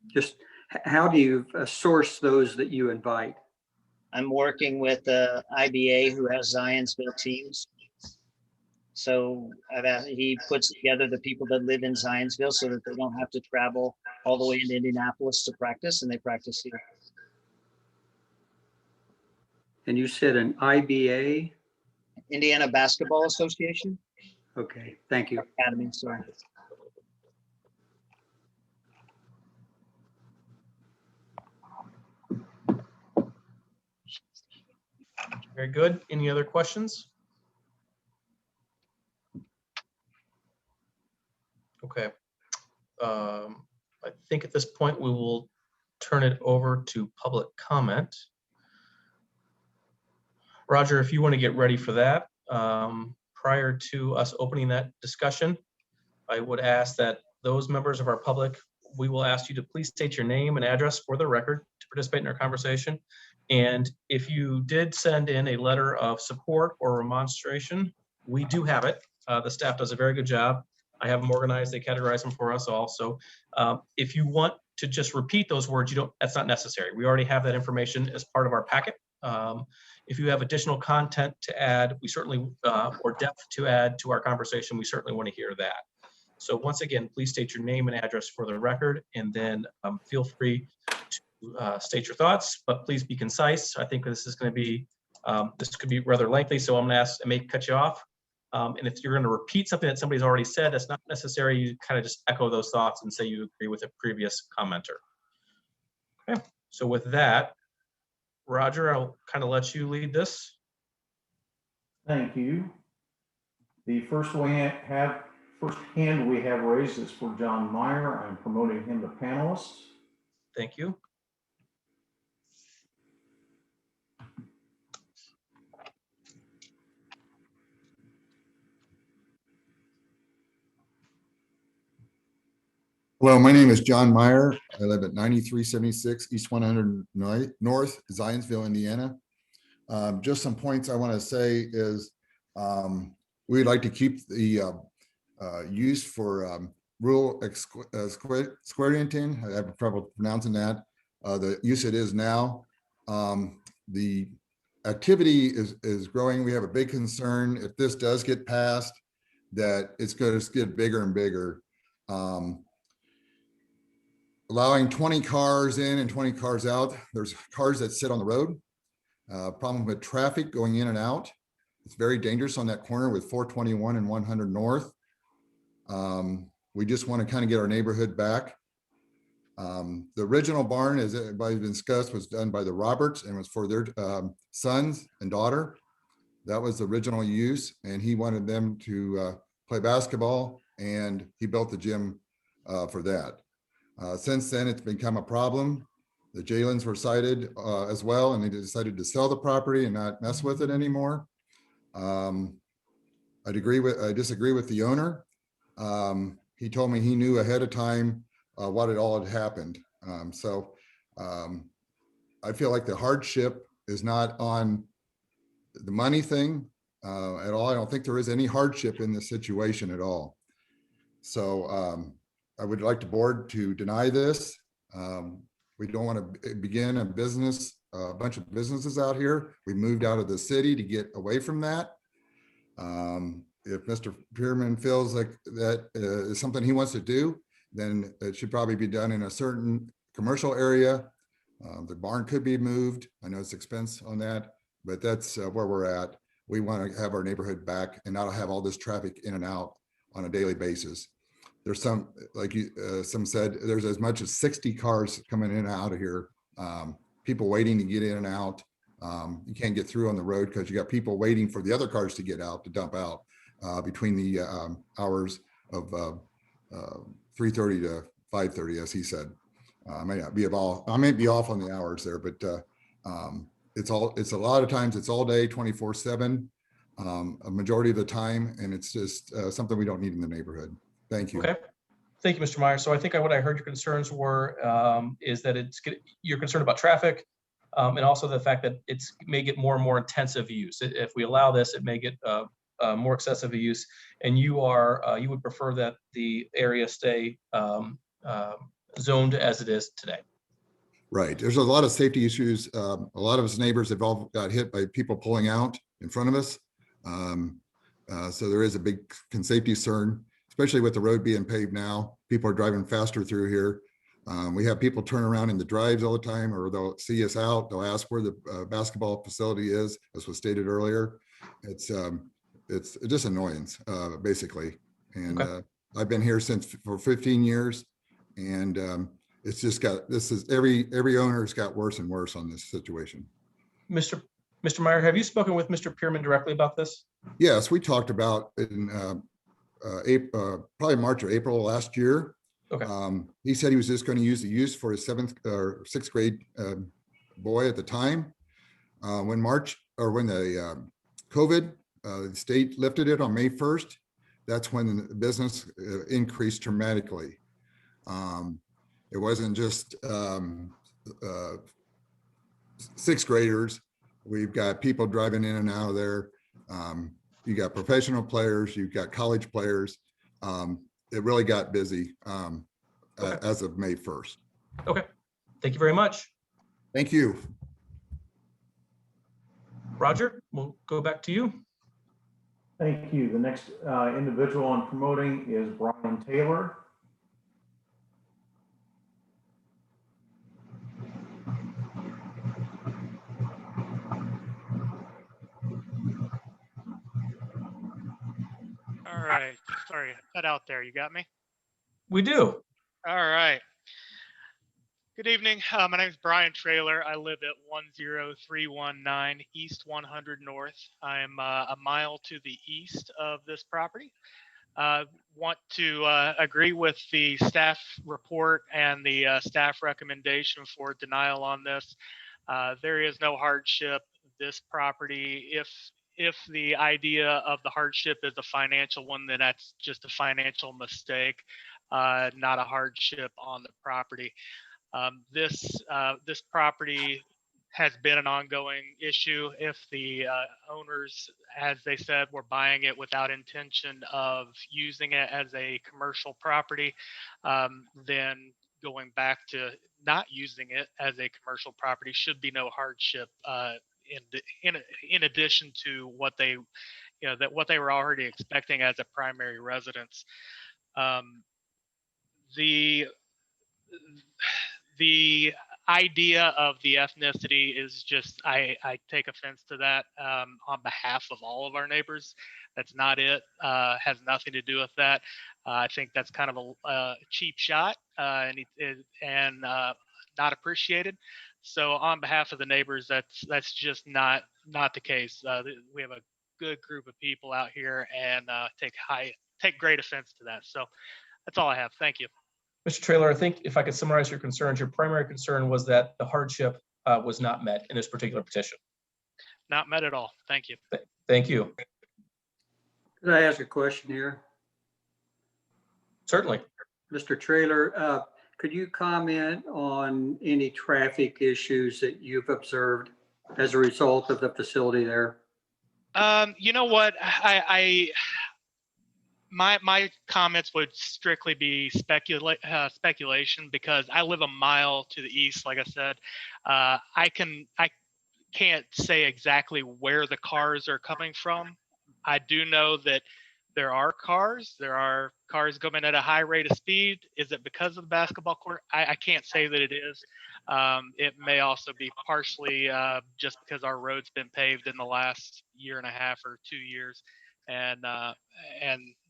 S3: just how do you source those that you invite?
S12: I'm working with IBA who has Zionsville teams. So he puts together the people that live in Zionsville so that they don't have to travel all the way into Indianapolis to practice, and they practice here.
S3: And you said an IBA?
S12: Indiana Basketball Association.
S3: Okay, thank you.
S12: Academy, sorry.
S1: Very good. Any other questions? Okay. I think at this point we will turn it over to public comment. Roger, if you want to get ready for that, prior to us opening that discussion, I would ask that those members of our public, we will ask you to please state your name and address for the record to participate in our conversation. And if you did send in a letter of support or remonstration, we do have it. The staff does a very good job. I have them organized, they categorize them for us all. So if you want to just repeat those words, that's not necessary. We already have that information as part of our packet. If you have additional content to add, we certainly, or depth to add to our conversation, we certainly want to hear that. So once again, please state your name and address for the record, and then feel free to state your thoughts, but please be concise. I think this is going to be, this could be rather lengthy, so I'm going to ask, I may cut you off. And if you're going to repeat something that somebody's already said, that's not necessary. You kind of just echo those thoughts and say you agree with a previous commenter. Okay, so with that, Roger, I'll kind of let you lead this.
S8: Thank you. The first hand we have raised is for John Meyer. I'm promoting him to panelist.
S1: Thank you.
S13: Hello, my name is John Meyer. I live at 9376 East 100 North, Zionsville, Indiana. Just some points I want to say is we'd like to keep the use for rural squarienting. I have trouble pronouncing that. The use it is now. The activity is growing. We have a big concern if this does get passed that it's going to get bigger and bigger. Allowing 20 cars in and 20 cars out. There's cars that sit on the road. Problem with traffic going in and out. It's very dangerous on that corner with 421 and 100 North. We just want to kind of get our neighborhood back. The original barn, as everybody's discussed, was done by the Roberts and was for their sons and daughter. That was the original use, and he wanted them to play basketball, and he built the gym for that. Since then, it's become a problem. The Jalens were cited as well, and they decided to sell the property and not mess with it anymore. I disagree with the owner. He told me he knew ahead of time what it all had happened. I feel like the hardship is not on the money thing at all. I don't think there is any hardship in this situation at all. So I would like the board to deny this. We don't want to begin a business, a bunch of businesses out here. We moved out of the city to get away from that. If Mr. Pearman feels like that is something he wants to do, then it should probably be done in a certain commercial area. The barn could be moved. I know it's expense on that, but that's where we're at. We want to have our neighborhood back and not have all this traffic in and out on a daily basis. There's some, like some said, there's as much as 60 cars coming in and out of here. People waiting to get in and out. You can't get through on the road because you got people waiting for the other cars to get out, to dump out between the hours of 3:30 to 5:30, as he said. I may not be I may be off on the hours there, but it's a lot of times it's all day, 24/7, a majority of the time, and it's just something we don't need in the neighborhood. Thank you.
S1: Okay. Thank you, Mr. Meyer. So I think what I heard your concerns were is that you're concerned about traffic and also the fact that it may get more and more intensive use. If we allow this, it may get more excessive use, and you would prefer that the area stay zoned as it is today.
S13: Right. There's a lot of safety issues. A lot of us neighbors have all got hit by people pulling out in front of us. So there is a big safety concern, especially with the road being paved now. People are driving faster through here. We have people turn around in the drives all the time, or they'll see us out. They'll ask where the basketball facility is, as was stated earlier. It's just annoyance, basically. And okay. I've been here for 15 years, and it's just every owner's got worse and worse on this situation.
S1: Mr. Mr. Meyer, have you spoken with Mr. Pearman directly about this?
S13: Yes, we talked about in April, probably March or April last year.
S1: Okay.
S13: He said he was just going to use the use for his sixth grade boy at the time. When the COVID, the state lifted it on May 1st, that's when the business increased dramatically. It wasn't just sixth graders. We've got people driving in and out of there. You got professional players, you've got college players. It really got busy as of May 1st.
S1: Okay, thank you very much.
S13: Thank you.
S1: Roger, we'll go back to you.
S8: Thank you. The next individual I'm promoting is Brian Taylor.
S14: All right. Sorry, cut out there. You got me?
S1: We do.
S14: All right. Good evening. My name is Brian Trailer. I live at 10319 East 100 North. I'm a mile to the east of this property. Want to agree with the staff report and the staff recommendation for denial on this. There is no hardship. This property, if the idea of the hardship is a financial one, then that's just a financial mistake, not a hardship on the property. This property has been an ongoing issue. If the owners, as they said, were buying it without intention of using it as a commercial property, then going back to not using it as a commercial property should be no hardship. In addition to what they, what they were already expecting as a primary residence. The idea of the ethnicity is just, I take offense to that on behalf of all of our neighbors. That's not it. Has nothing to do with that. I think that's kind of a cheap shot and not appreciated. So on behalf of the neighbors, that's just not the case. We have a good group of people out here and take great offense to that. So that's all I have. Thank you.
S1: Mr. Trailer, I think if I could summarize your concerns, your primary concern was that the hardship was not met in this particular petition.
S14: Not met at all. Thank you.
S1: Thank you.
S3: Could I ask a question here?
S1: Certainly.
S3: Mr. Trailer, could you comment on any traffic issues that you've observed as a result of the facility there?
S14: You know what? My comments would strictly be speculation because I live a mile to the east. Like I said, I can't say exactly where the cars are coming from. I do know that there are cars going at a high rate of speed. Is it because of the basketball court? I can't say that it is. It may also be partially just because our road's been paved in the last year and a half or 2 years, and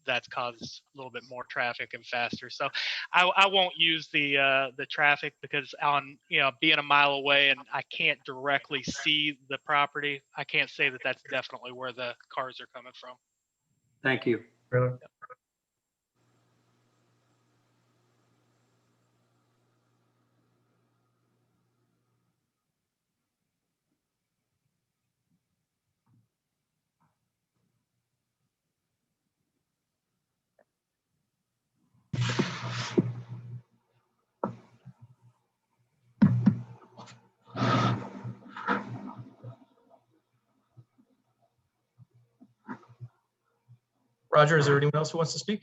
S14: that's caused a little bit more traffic and faster. So I won't use the traffic because being a mile away and I can't directly see the property, I can't say that that's definitely where the cars are coming from.
S3: Thank you.
S1: Really? Roger, is there anyone else who wants to speak?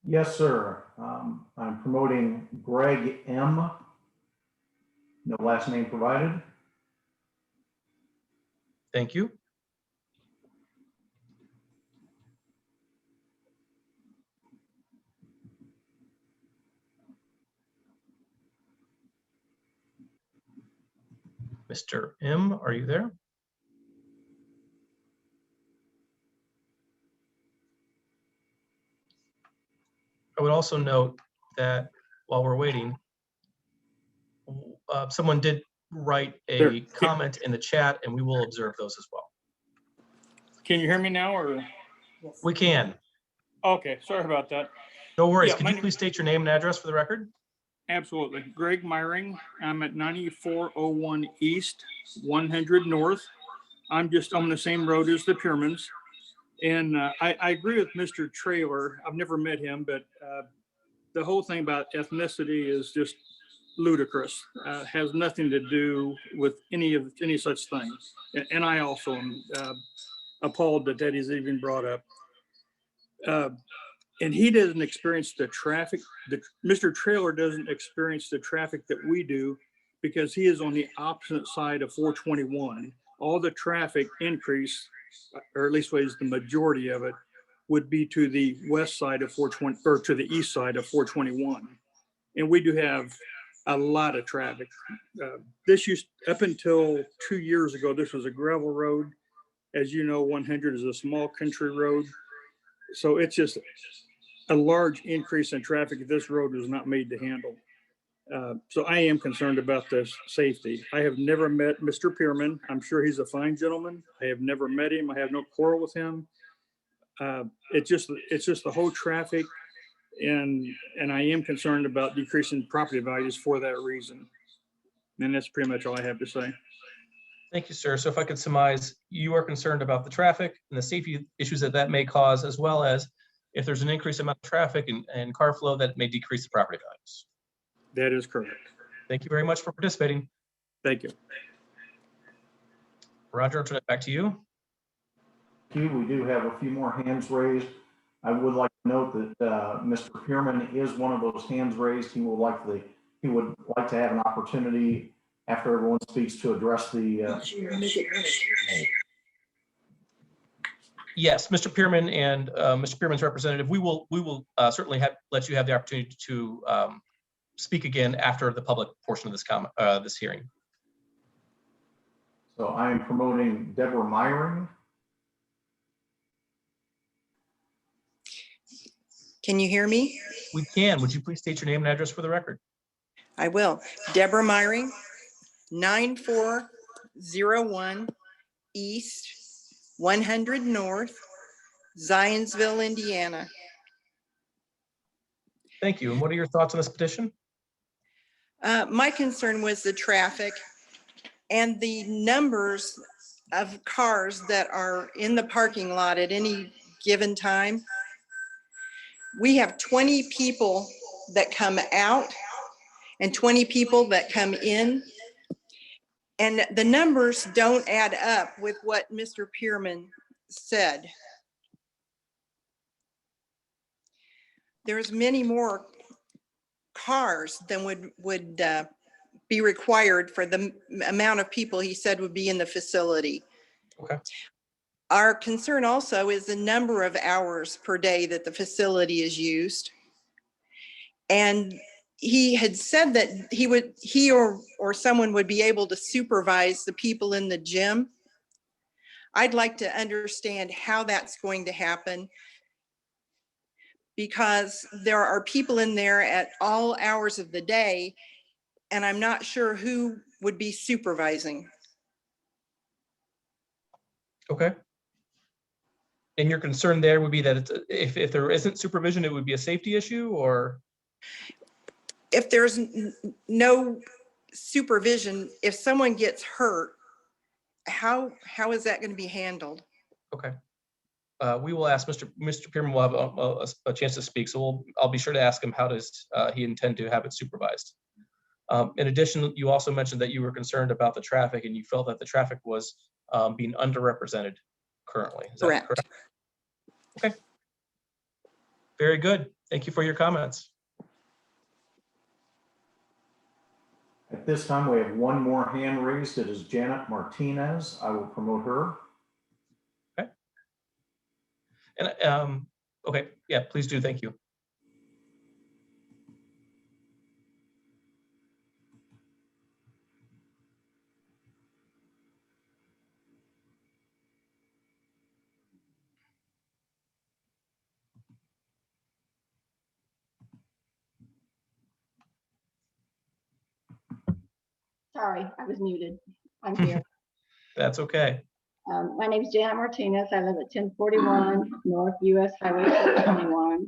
S8: Yes, sir. I'm promoting Greg M. No last name provided.
S1: Thank you. Mr. M, are you there? I would also note that while we're waiting, someone did write
S11: Sure.
S1: a comment in the chat and we will observe those as well.
S11: Can you hear me now or?
S1: We can.
S11: Okay, sorry about that.
S1: No worries.
S11: Yeah,
S1: Could
S11: my
S1: you
S11: name-
S1: please state your name and address for the record?
S11: Absolutely. Greg Myring. I'm at 9401 East, 100 North. I'm just on the same road as the Piermans. And I agree with Mr. Trailer. I've never met him, but the whole thing about ethnicity is just ludicrous. Has nothing to do with any such thing. And I also am appalled that that is even brought up. And he doesn't experience the traffic. Mr. Trailer doesn't experience the traffic that we do because he is on the opposite side of 421. All the traffic increase, or at least was the majority of it, would be to the west side of 420 or to the east side of 421. And we do have a lot of traffic. Up until 2 years ago, this was a gravel road. As you know, 100 is a small country road. So it's just a large increase in traffic that this road was not made to handle. So I am concerned about this safety. I have never met Mr. Pierman. I'm sure he's a fine gentleman. I have never met him. I have no quarrel with him. It's just the whole traffic, and I am concerned about decreasing property values for that reason. And that's pretty much all I have to say.
S1: Thank you, sir. So if I could surmise, you are concerned about the traffic and the safety issues that that may cause, as well as if there's an increased amount of traffic and car flow that may decrease the property values.
S11: That is correct.
S1: Thank you very much for participating.
S11: Thank you.
S1: Roger, I'll turn it back to you.
S8: Thank you. We do have a few more hands raised. I would like to note that Mr. Pierman is one of those hands raised. He would like to have an opportunity after everyone speaks to address the.
S1: Yes, Mr. Pierman and Mr. Pierman's representative, we will certainly let you have the opportunity to speak again after the public portion of this hearing.
S8: So I am promoting Deborah Myring.
S15: Can you hear me?
S1: We can. Would you please state your name and address for the record?
S15: I will. Deborah Myring, 9401 East, 100 North, Zionsville, Indiana.
S1: Thank you. And what are your thoughts on this petition?
S15: My concern was the traffic and the numbers of cars that are in the parking lot at any given time. We have 20 people that come out and 20 people that come in. And the numbers don't add up with what Mr. Pierman said. There's many more cars than would be required for the amount of people he said would be in the facility.
S1: Okay.
S15: Our concern also is the number of hours per day that the facility is used. And he had said that he or someone would be able to supervise the people in the gym. I'd like to understand how that's going to happen, because there are people in there at all hours of the day, and I'm not sure who would be supervising.
S1: Okay. And your concern there would be that if there isn't supervision, it would be a safety issue, or?
S15: If there's no supervision, if someone gets hurt, how is that going to be handled?
S1: Okay. We will ask Mr. Pierman will have a chance to speak, so I'll be sure to ask him how does he intend to have it supervised. In addition, you also mentioned that you were concerned about the traffic and you felt that the traffic was being underrepresented currently. Is that correct? Okay. Very good. Thank you for your comments.
S8: At this time, we have one more hand raised. It is Janet Martinez. I will promote her.
S1: Okay. And okay, yeah, please do. Thank you.
S16: Sorry, I was muted. I'm here.
S1: That's okay.
S16: My name is Janet Martinez. I live at 1041 North US Highway 421.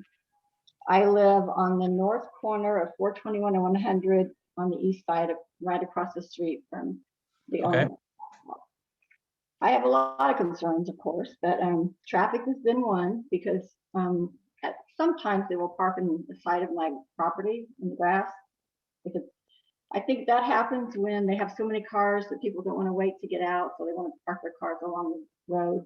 S16: I live on the north corner of 421 and 100 on the east side of, right across the street from the
S1: Okay.
S16: owner. I have a lot of concerns, of course, but traffic has been one because sometimes they will park in the side of my property in the grass. I think that happens when they have so many cars that people don't want to wait to get out, so they want to park their cars along the road.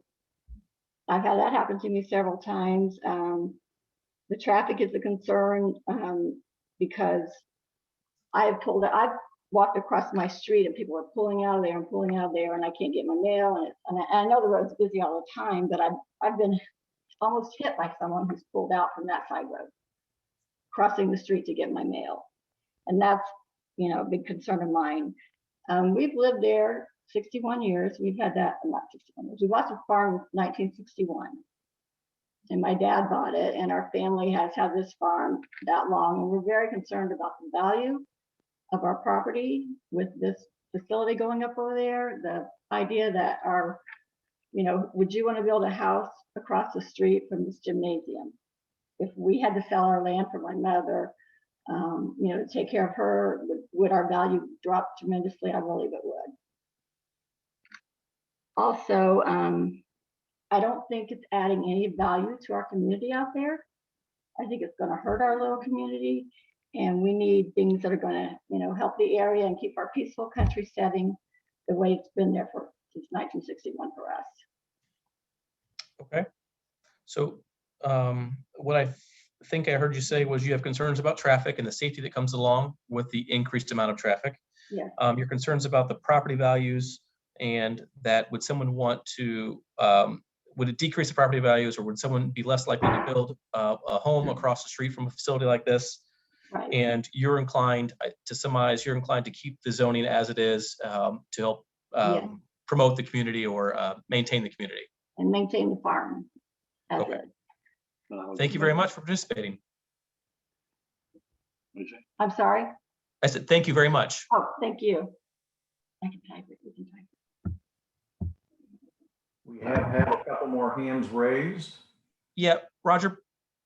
S16: I've had that happen to me several times. The traffic is a concern because I've walked across my street and people are pulling out of there and pulling out of there, and I can't get my mail. And I know the road's busy all the time, but I've been almost hit by someone who's pulled out from that side road, crossing the street to get my mail. And that's, you know, a big concern of mine. We've lived there 61 years. We've had that, not 61 years. We bought the farm in 1961. And my dad bought it, and our family has had this farm that long. And we're very concerned about the value of our property with this facility going up over there. The idea that would you want to build a house across the street from this gymnasium? If we had to sell our land for my mother, to take care of her, would our value drop tremendously? I believe it would. Also, I don't think it's adding any value to our community out there. I think it's going to hurt our little community, and we need things that are going to, help the area and keep our peaceful country setting the way it's been there since 1961 for us.
S1: Okay. So what I think I heard you say was you have concerns about traffic and the safety that comes along with the increased amount of traffic.
S16: Yes.
S1: Your concerns about the property values, and that would someone want to, would it decrease the property values, or would someone be less likely to build a home across the street from a facility like this?
S16: Right.
S1: And you're inclined, to surmise, you're inclined to keep the zoning as it is to help promote the community or maintain the community.
S16: And maintain the farm.
S1: Okay. Thank you very much for participating.
S16: I'm sorry?
S1: I said, thank you very much.
S16: Oh, thank you. I can type it. We can type it.
S8: We have had a couple more hands raised.
S1: Yeah, Roger,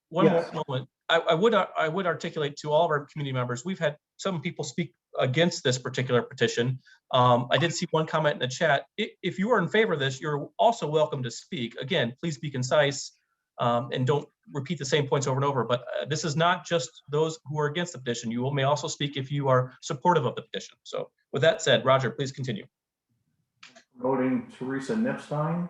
S1: one
S8: Yes.
S1: more moment. I would articulate to all of our community members, we've had some people speak against this particular petition. I did see one comment in the chat. If you are in favor of this, you're also welcome to speak. Again, please be concise and don't repeat the same points over and over. But this is not just those who are against the petition. You may also speak if you are supportive of the petition. So with that said, Roger, please continue.
S8: Voting Teresa Nipstein.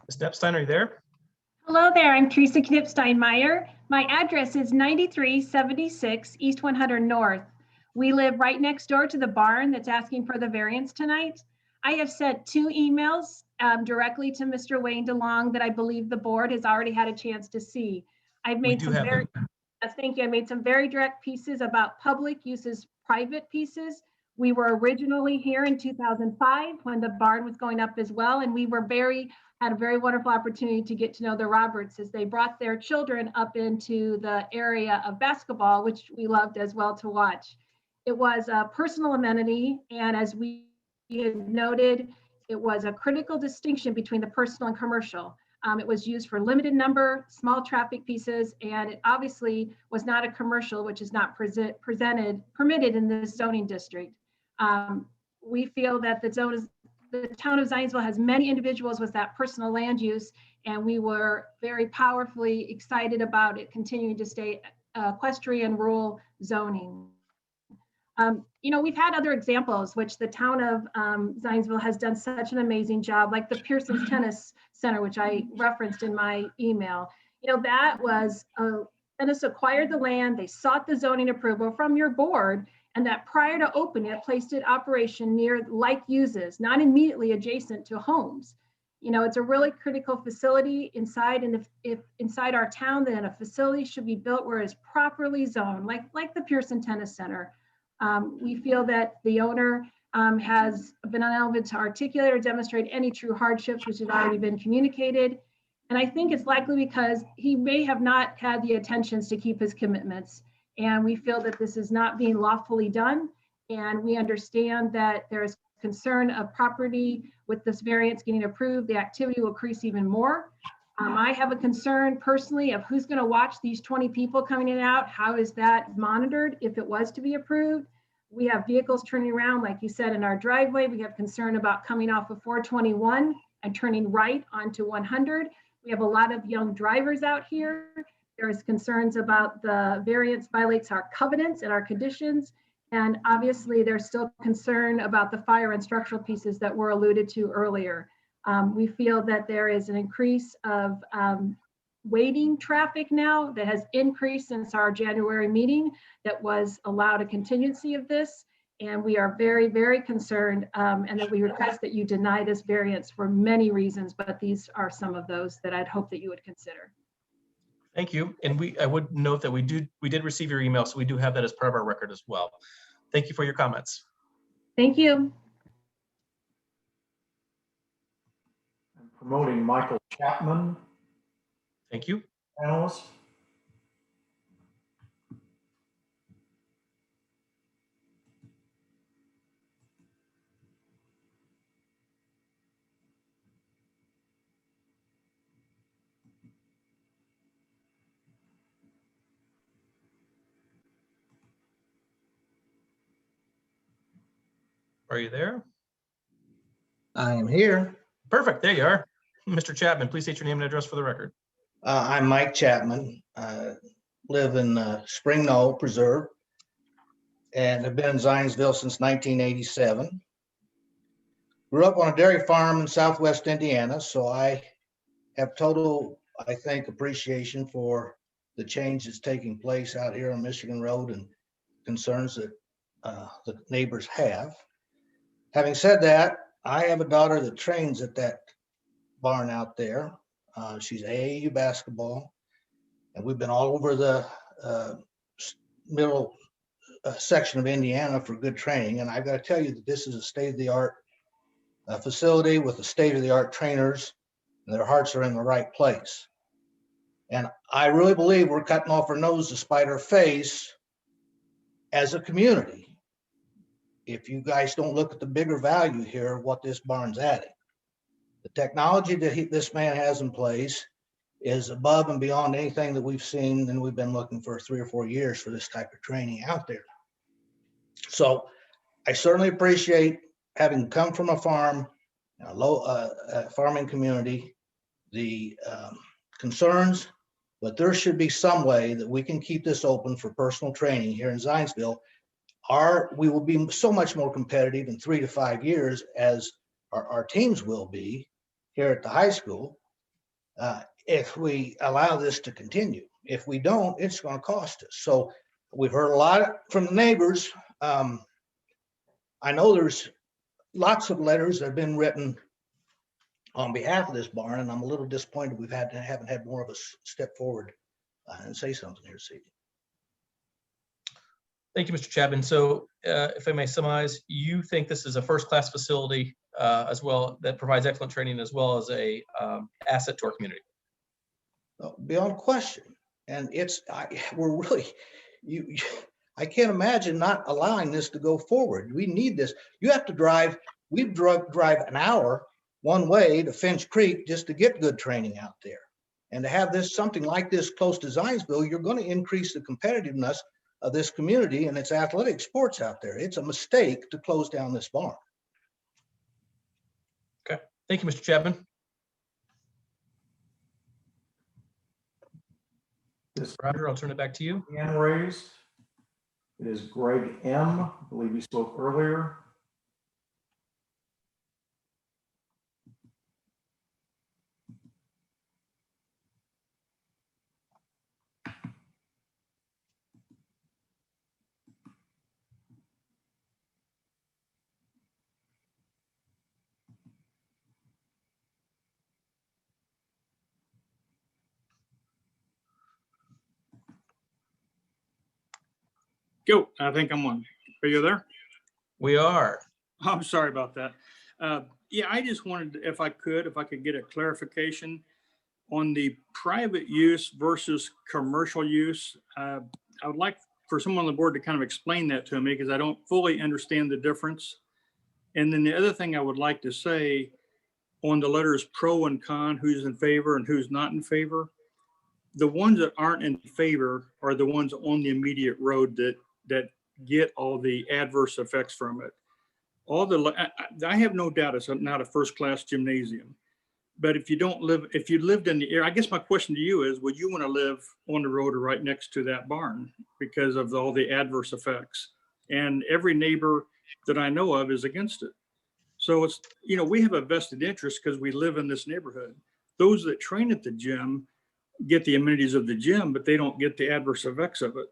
S1: Ms. Epstein, are you there?
S17: Hello there, I'm Teresa Knipstein-Meyer. My address is 9376 East 100 North. We live right next door to the barn that's asking for the variance tonight. I have sent 2 emails directly to Mr. Wayne DeLong that I believe the board has already had a chance to see. I've made some very, thank you. I made some very direct pieces about public uses, private pieces. We were originally here in 2005 when the barn was going up as well, and we were had a very wonderful opportunity to get to know the Roberts as they brought their children up into the area of basketball, which we loved as well to watch. It was a personal amenity, and as we had noted, it was a critical distinction between the personal and commercial. It was used for limited number, small traffic pieces, and it obviously was not a commercial, which is not permitted in this zoning district. We feel that the town of Zionsville has many individuals with that personal land use, and we were very powerfully excited about it continuing to stay equestrian rural zoning. We've had other examples, which the town of Zionsville has done such an amazing job, like the Pearson's Tennis Center, which I referenced in my email. That was, Tennis acquired the land, they sought the zoning approval from your board, and that prior to opening it, placed it operation near like uses, not immediately adjacent to homes. It's a really critical facility inside, and if inside our town, then a facility should be built where it's properly zoned, like the Pearson Tennis Center. We feel that the owner has been unable to articulate or demonstrate any true hardships, which has already been communicated. And I think it's likely because he may have not had the attentions to keep his commitments. And we feel that this is not being lawfully done. And we understand that there is concern of property with this variance getting approved, the activity will increase even more. I have a concern personally of who's going to watch these 20 people coming in and out. How is that monitored if it was to be approved? We have vehicles turning around, like you said, in our driveway. We have concern about coming off of 421 and turning right onto 100. We have a lot of young drivers out here. There's concerns about the variance violates our covenants and our conditions. And obviously there's still concern about the fire and structural pieces that were alluded to earlier. We feel that there is an increase of waiting traffic now that has increased since our January meeting that was allowed a contingency of this. And we are very, very concerned and that we request that you deny this variance for many reasons, but these are some of those that I'd hope that you would consider.
S1: Thank you. And I would note that we did receive your email, so we do have that as part of our record as well. Thank you for your comments.
S17: Thank you.
S8: I'm promoting Michael Chapman,
S1: Thank you.
S8: panelist.
S1: Are you there?
S18: I am here.
S1: Perfect. There you are. Mr. Chapman, please state your name and address for the record.
S18: I'm Mike Chapman. Live in Spring Knoll Preserve and have been in Zionsville since 1987. Grew up on a dairy farm in Southwest Indiana, so I have total, I think, appreciation for the change that's taking place out here on Michigan Road and concerns that the neighbors have. Having said that, I have a daughter that trains at that barn out there. She's AAU basketball, and we've been all over the middle section of Indiana for good training. And I've got to tell you that this is a state-of-the-art facility with the state-of-the-art trainers, and their hearts are in the right place. And I really believe we're cutting off our nose to spite our face as a community if you guys don't look at the bigger value here of what this barn's adding. The technology that this man has in place is above and beyond anything that we've seen, and we've been looking for 3 or 4 years for this type of training out there. So I certainly appreciate having come from a farm, a low farming community, the concerns, but there should be some way that we can keep this open for personal training here in Zionsville. We will be so much more competitive in 3 to 5 years as our teams will be here at the high school if we allow this to continue. If we don't, it's going to cost us. So we've heard a lot from the neighbors. I know there's lots of letters that have been written on behalf of this barn, and I'm a little disappointed we haven't had more of us step forward and say something here this evening.
S1: Thank you, Mr. Chapman. So if I may summarize, you think this is a first-class facility as well that provides excellent training as well as a asset to our community?
S18: Beyond question. And we're really, I can't imagine not allowing this to go forward. We need this. You have to drive, drive an hour one way to Finch Creek just to get good training out there. And to have something like this close to Zionsville, you're going to increase the competitiveness of this community and its athletic sports out there. It's a mistake to close down this barn.
S1: Okay, thank you, Mr. Chapman. Roger, I'll turn it back to you.
S8: Hand raised. It is Greg M. I believe he spoke earlier.
S11: Go. I think I'm on.
S19: Are you there?
S1: We are.
S19: I'm sorry about that. Yeah, I just wanted, if I could get a clarification on the private use versus commercial use. I would like for someone on the board to kind of explain that to me because I don't fully understand the difference. And then the other thing I would like to say on the letters pro and con, who's in favor and who's not in favor. The ones that aren't in favor are the ones on the immediate road that get all the adverse effects from it. I have no doubt it's not a first-class gymnasium, but if you lived in the area, I guess my question to you is, would you want to live on the road or right next to that barn because of all the adverse effects? And every neighbor that I know of is against it. So it's, we have a vested interest because we live in this neighborhood. Those that train at the gym get the amenities of the gym, but they don't get the adverse effects of it.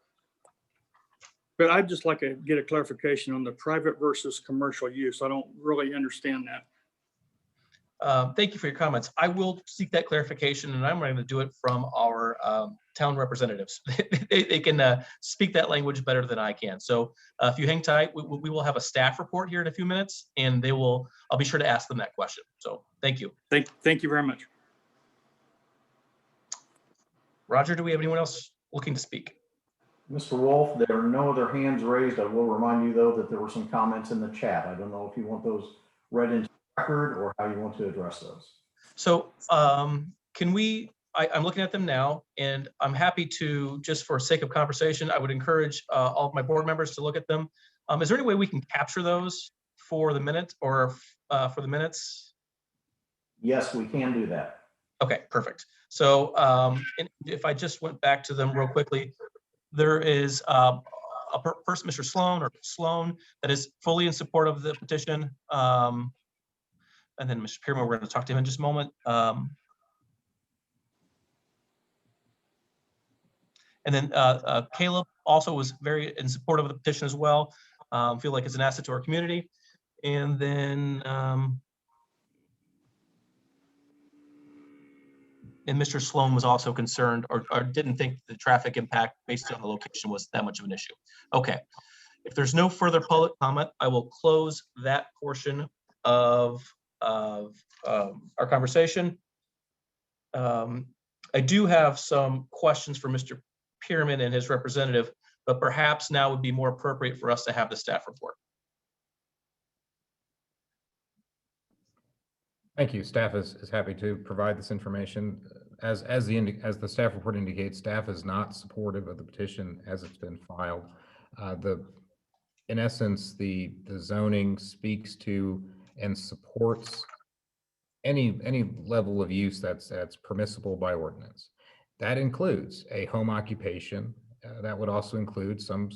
S19: But I'd just like to get a clarification on the private versus commercial use. I don't really understand that.
S1: Thank you for your comments. I will seek that clarification, and I'm going to do it from our town representatives. They can speak that language better than I can. So if you hang tight, we will have a staff report here in a few minutes, and I'll be sure to ask them that question. So thank you.
S19: Thank you very much.
S1: Roger, do we have anyone else looking to speak?
S8: Mr. Wolf, there are no other hands raised. I will remind you, though, that there were some comments in the chat. I don't know if you want those read into the record or how you want to address those.
S1: So I'm looking at them now, and I'm happy to, just for sake of conversation, I would encourage all of my board members to look at them. Is there any way we can capture those for the minute or for the minutes?
S8: Yes, we can do that.
S1: Okay, perfect. So if I just went back to them real quickly, there is a person, Mr. Sloan, that is fully in support of the petition. And then Mr. Pearman, we're going to talk to him in just a moment. And then Caleb also was very in support of the petition as well. Feel like it's an asset to our community. And then and Mr. Sloan was also concerned or didn't think the traffic impact based on the location was that much of an issue. Okay, if there's no further public comment, I will close that portion of our conversation. I do have some questions for Mr. Pearman and his representative, but perhaps now would be more appropriate for us to have the staff report.
S5: Thank you. Staff is happy to provide this information. As the staff report indicates, staff is not supportive of the petition as it's been filed. In essence, the zoning speaks to and supports any level of use that's permissible by ordinance. That includes a home occupation. That would also include some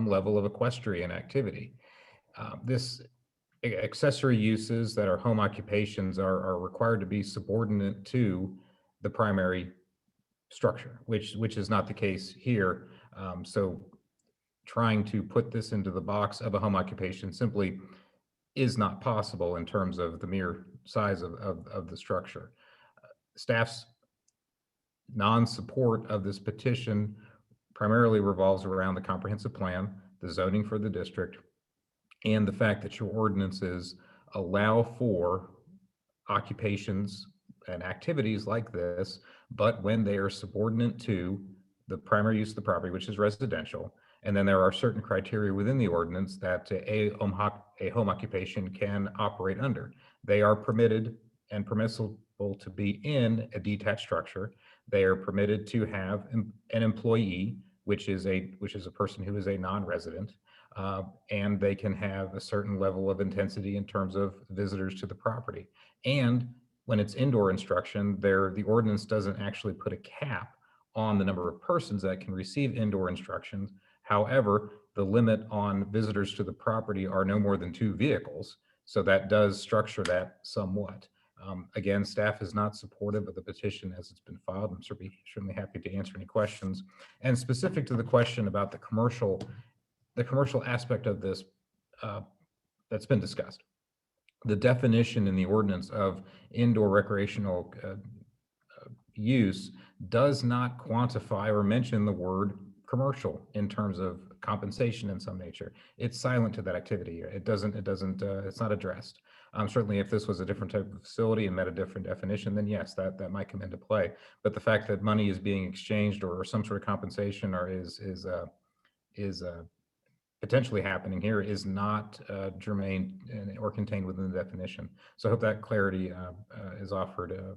S5: level of equestrian activity. This accessory uses that are home occupations are required to be subordinate to the primary structure, which is not the case here. So trying to put this into the box of a home occupation simply is not possible in terms of the mere size of the structure. Staff's non-support of this petition primarily revolves around the comprehensive plan, the zoning for the district, and the fact that your ordinances allow for occupations and activities like this, but when they are subordinate to the primary use of the property, which is residential, and then there are certain criteria within the ordinance that a home occupation can operate under. They are permitted and permissible to be in a detached structure. They are permitted to have an employee, which is a person who is a non-resident. And they can have a certain level of intensity in terms of visitors to the property. And when it's indoor instruction, the ordinance doesn't actually put a cap on the number of persons that can receive indoor instructions. However, the limit on visitors to the property are no more than 2 vehicles. So that does structure that somewhat. Again, staff is not supportive of the petition as it's been filed. I'm certainly happy to answer any questions. And specific to the question about the commercial aspect of this that's been discussed. The definition in the ordinance of indoor recreational use does not quantify or mention the word commercial in terms of compensation in some nature. It's silent to that activity. It's not addressed. Certainly if this was a different type of facility and met a different definition, then yes, that might come into play. But the fact that money is being exchanged or some sort of compensation or is potentially happening here is not germane or contained within the definition. So I hope that clarity is offered.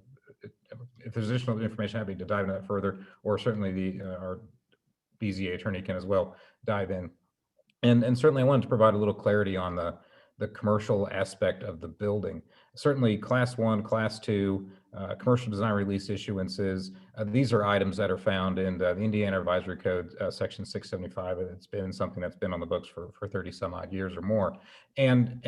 S5: If there's additional information, happy to dive into that further, or certainly our BZA attorney can as well dive in. And certainly I wanted to provide a little clarity on the commercial aspect of the building. Certainly class 1, class 2, commercial design release issuances. These are items that are found in the Indiana Advisory Code, section 675. It's been something that's been on the books for 30 some odd years or more. And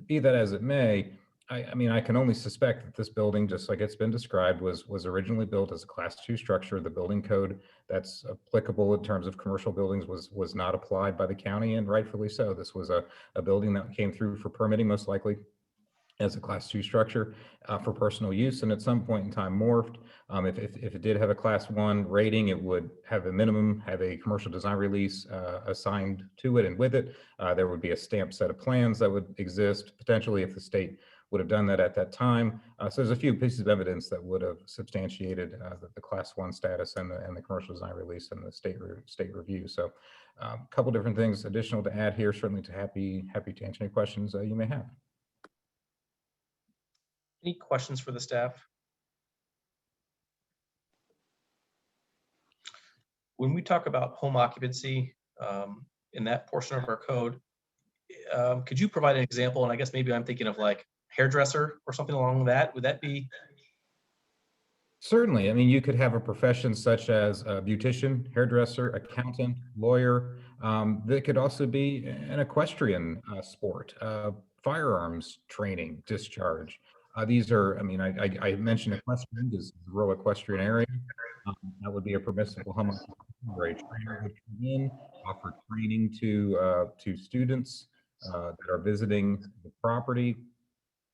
S5: be that as it may, I mean, I can only suspect that this building, just like it's been described, was originally built as a class 2 structure. The building code that's applicable in terms of commercial buildings was not applied by the county, and rightfully so. This was a building that came through for permitting, most likely as a class 2 structure for personal use, and at some point in time morphed. If it did have a class 1 rating, it would have a minimum, have a commercial design release assigned to it, and with it, there would be a stamped set of plans that would exist, potentially if the state would have done that at that time. So there's a few pieces of evidence that would have substantiated the class 1 status and the commercial design release and the state review. So a couple different things additional to add here, certainly happy to answer any questions you may have.
S1: Any questions for the staff? When we talk about home occupancy in that portion of our code, could you provide an example? And I guess maybe I'm thinking of like hairdresser or something along that. Would that be?
S5: Certainly. I mean, you could have a profession such as a beautician, hairdresser, accountant, lawyer. That could also be an equestrian sport, firearms training, discharge. These are, I mean, I mentioned equestrian is the rural equestrian area. That would be a permissible home occupation where a trainer would come in, offer training to students that are visiting the property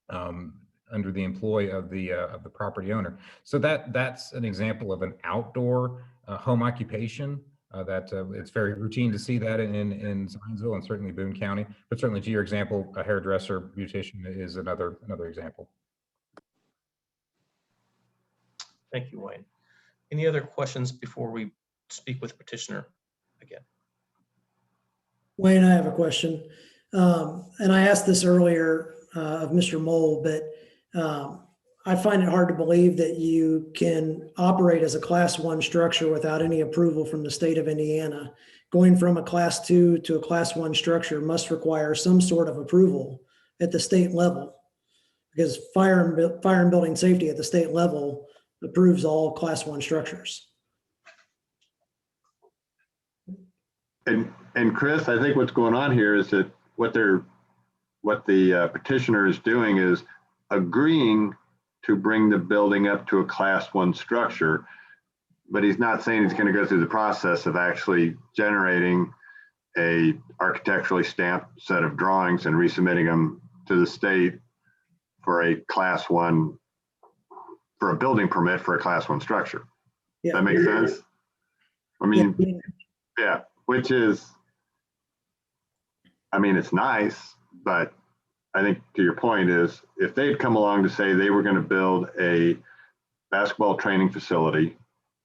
S5: under the employ of the property owner. So that's an example of an outdoor home occupation that it's very routine to see that in Zionsville and certainly Boone County. But certainly to your example, a hairdresser, beautician is another example.
S1: Thank you, Wayne. Any other questions before we speak with petitioner again?
S7: Wayne, I have a question. And I asked this earlier of Mr. Mole, but I find it hard to believe that you can operate as a class 1 structure without any approval from the state of Indiana. Going from a class 2 to a class 1 structure must require some sort of approval at the state level, because fire and building safety at the state level approves all class 1 structures.
S4: And Chris, I think what's going on here is that what the petitioner is doing is agreeing to bring the building up to a class 1 structure, but he's not saying he's going to go through the process of actually generating a architecturally stamped set of drawings and resubmitting them to the state for a class 1, for a building permit for a class 1 structure.
S7: Yeah.
S4: That makes sense? I mean, yeah, which is, I mean, it's nice, but I think to your point is if they'd come along to say they were going to build a basketball training facility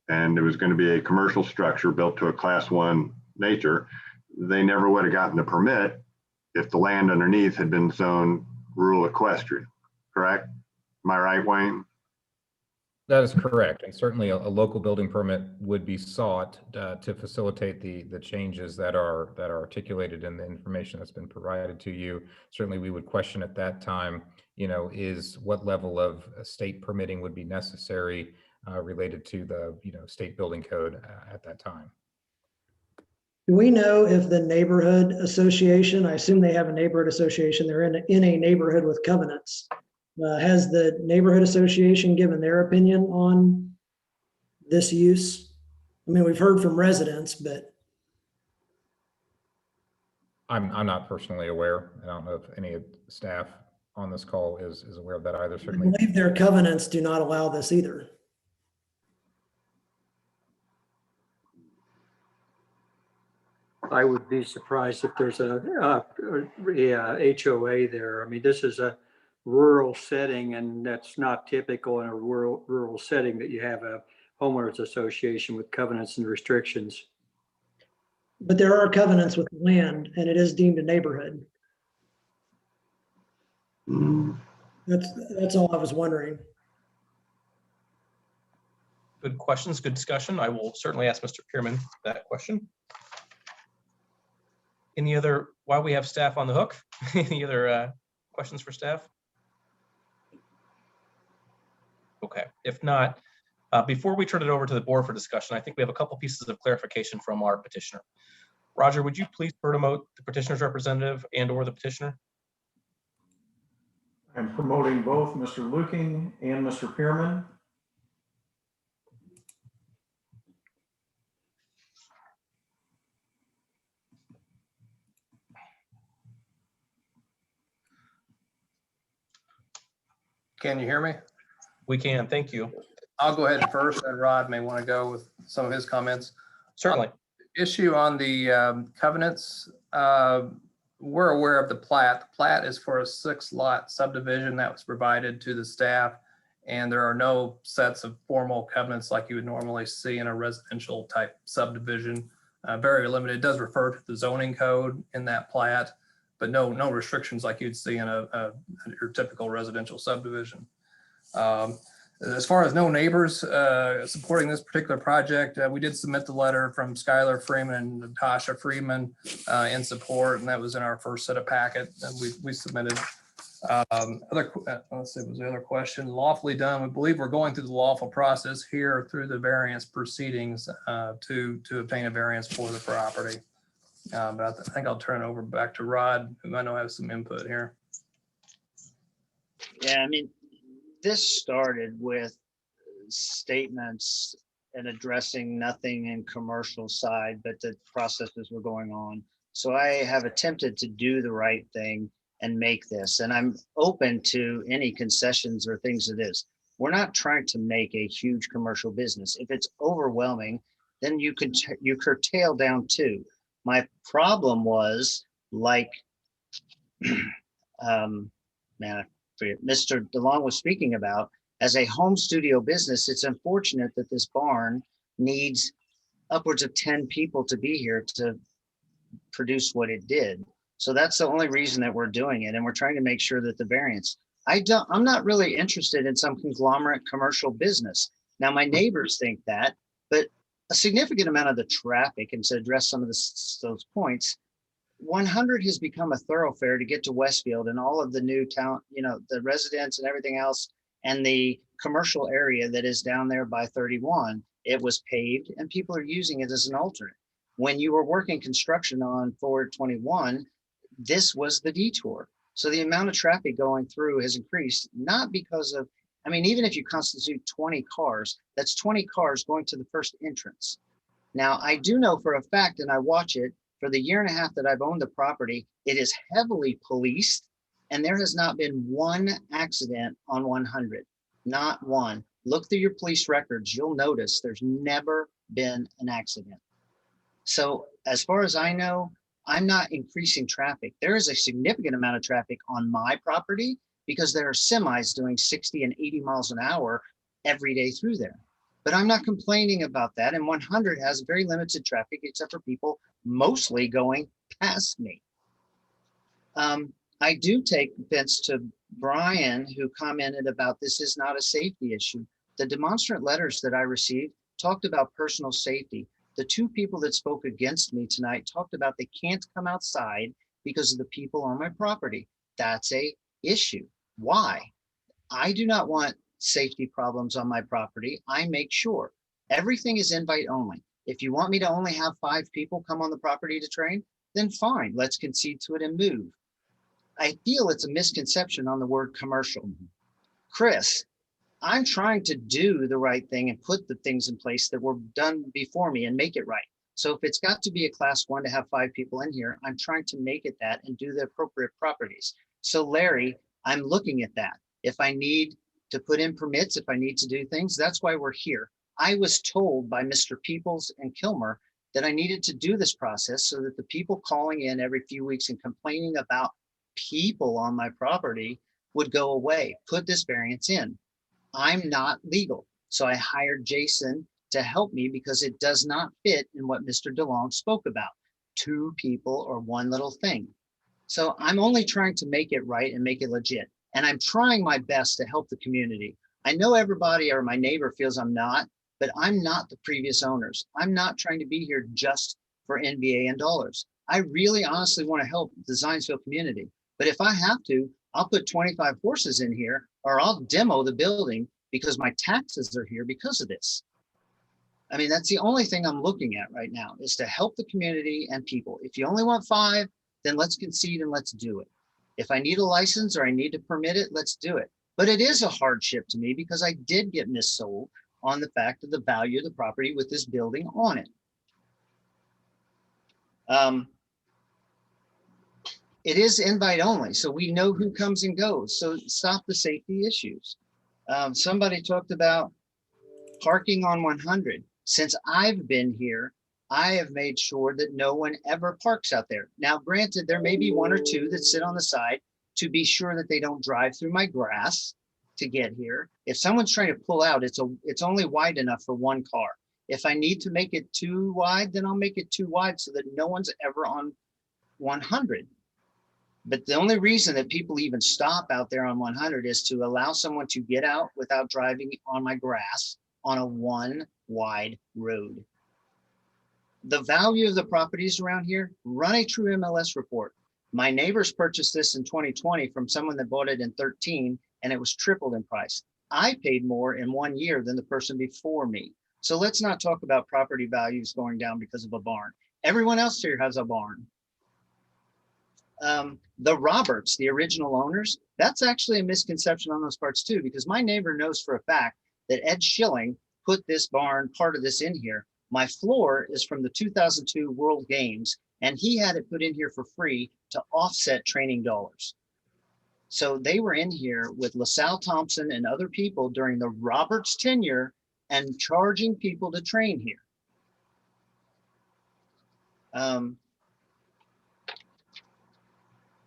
S4: and it was going to be a commercial structure built to a class 1 nature, they never would have gotten the permit if the land underneath had been zoned rural equestrian, correct? Am I right, Wayne?
S5: That is correct, and certainly a local building permit would be sought to facilitate the changes that are articulated in the information that's been provided to you. Certainly, we would question at that time, is what level of state permitting would be necessary related to the state building code at that time.
S7: Do we know if the neighborhood association, I assume they have a neighborhood association, they're in a neighborhood with covenants. Has the neighborhood association given their opinion on this use? I mean, we've heard from residents, but
S5: I'm not personally aware. I don't know if any of the staff on this call is aware of that either. Certainly,
S7: I believe their covenants do not allow this either.
S3: I would be surprised if there's a HOA there. I mean, this is a rural setting, and that's not typical in a rural setting that you have a homeowners association with covenants and restrictions.
S7: But there are covenants with land, and it is deemed a neighborhood. That's all I was wondering.
S1: Good questions, good discussion. I will certainly ask Mr. Pearman that question. Any other, while we have staff on the hook, any other questions for staff? Okay, if not, before we turn it over to the board for discussion, I think we have a couple pieces of clarification from our petitioner. Roger, would you please promote the petitioner's representative and or the petitioner?
S8: I'm promoting both Mr. Luking and Mr. Pearman.
S10: Can you hear me?
S1: We can, thank you.
S10: I'll go ahead first, and Rod may want to go with some of his comments.
S1: Certainly.
S10: Issue on the covenants, we're aware of the plat. The plat is for a 6-lot subdivision that was provided to the staff, and there are no sets of formal covenants like you would normally see in a residential type subdivision. Very limited. It does refer to the zoning code in that plat, but no restrictions like you'd see in your typical residential subdivision. As far as no neighbors supporting this particular project, we did submit the letter from Skylar Freeman and Natasha Freeman in support, and that was in our first set of packet that we submitted. Let's see, was the other question lawfully done? We believe we're going through the lawful process here through the variance proceedings to obtain a variance for the property. But I think I'll turn it over back to Rod, who I know has some input here.
S12: Yeah, I mean, this started with statements and addressing nothing in commercial side, but the processes were going on. So I have attempted to do the right thing and make this, and I'm open to any concessions or things it is. We're not trying to make a huge commercial business. If it's overwhelming, then you curtail down too. My problem was like, Mr. DeLong was speaking about, as a home studio business, it's unfortunate that this barn needs upwards of 10 people to be here to produce what it did. So that's the only reason that we're doing it. And we're trying to make sure that the variance, I'm not really interested in some conglomerate commercial business. Now, my neighbors think that, but a significant amount of the traffic, and to address some of those points, 100 has become a thoroughfare to get to Westfield and all of the new town, the residents and everything else, and the commercial area that is down there by 31. It was paved and people are using it as an alternate. When you were working construction on Forward 21, this was the detour. So the amount of traffic going through has increased, not because of, even if you constitute 20 cars, that's 20 cars going to the first entrance. Now, I do know for a fact, and I watch it, for the year and a half that I've owned the property, it is heavily policed, and there has not been one accident on 100, not one. Look through your police records, you'll notice there's never been an accident. So as far as I know, I'm not increasing traffic. There is a significant amount of traffic on my property because there are semis doing 60 and 80 miles an hour every day through there. But I'm not complaining about that. And 100 has very limited traffic except for people mostly going past me. I do take offense to Brian, who commented about this is not a safety issue. The demonstrant letters that I received talked about personal safety. The two people that spoke against me tonight talked about they can't come outside because of the people on my property. That's a issue. Why? I do not want safety problems on my property. I make sure everything is invite only. If you want me to only have 5 people come on the property to train, then fine, let's concede to it and move. I feel it's a misconception on the word commercial. Chris, I'm trying to do the right thing and put the things in place that were done before me and make it right. So if it's got to be a class 1 to have 5 people in here, I'm trying to make it that and do the appropriate properties. So Larry, I'm looking at that. If I need to put in permits, if I need to do things, that's why we're here. I was told by Mr. Peoples and Kilmer that I needed to do this process so that the people calling in every few weeks and complaining about people on my property would go away. Put this variance in. I'm not legal. So I hired Jason to help me because it does not fit in what Mr. DeLong spoke about. 2 people or one little thing. So I'm only trying to make it right and make it legit. And I'm trying my best to help the community. I know everybody or my neighbor feels I'm not, but I'm not the previous owners. I'm not trying to be here just for NBA and dollars. I really honestly want to help the Zionsville community. But if I have to, I'll put 25 horses in here or I'll demo the building because my taxes are here because of this. I mean, that's the only thing I'm looking at right now is to help the community and people. If you only want 5, then let's concede and let's do it. If I need a license or I need to permit it, let's do it. But it is a hardship to me because I did get missold on the fact of the value of the property with this building on it. It is invite only, so we know who comes and goes. So stop the safety issues. Somebody talked about parking on 100. Since I've been here, I have made sure that no one ever parks out there. Now, granted, there may be 1 or 2 that sit on the side to be sure that they don't drive through my grass to get here. If someone's trying to pull out, it's only wide enough for 1 car. If I need to make it too wide, then I'll make it too wide so that no one's ever on 100. But the only reason that people even stop out there on 100 is to allow someone to get out without driving on my grass on a 1 wide road. The value of the properties around here, run a true MLS report. My neighbors purchased this in 2020 from someone that bought it in 13 and it was tripled in price. I paid more in 1 year than the person before me. So let's not talk about property values going down because of a barn. Everyone else here has a barn. The Roberts, the original owners, that's actually a misconception on those parts too, because my neighbor knows for a fact that Ed Schilling put this barn, part of this in here. My floor is from the 2002 World Games, and he had it put in here for free to offset training dollars. So they were in here with LaSalle Thompson and other people during the Roberts tenure and charging people to train here.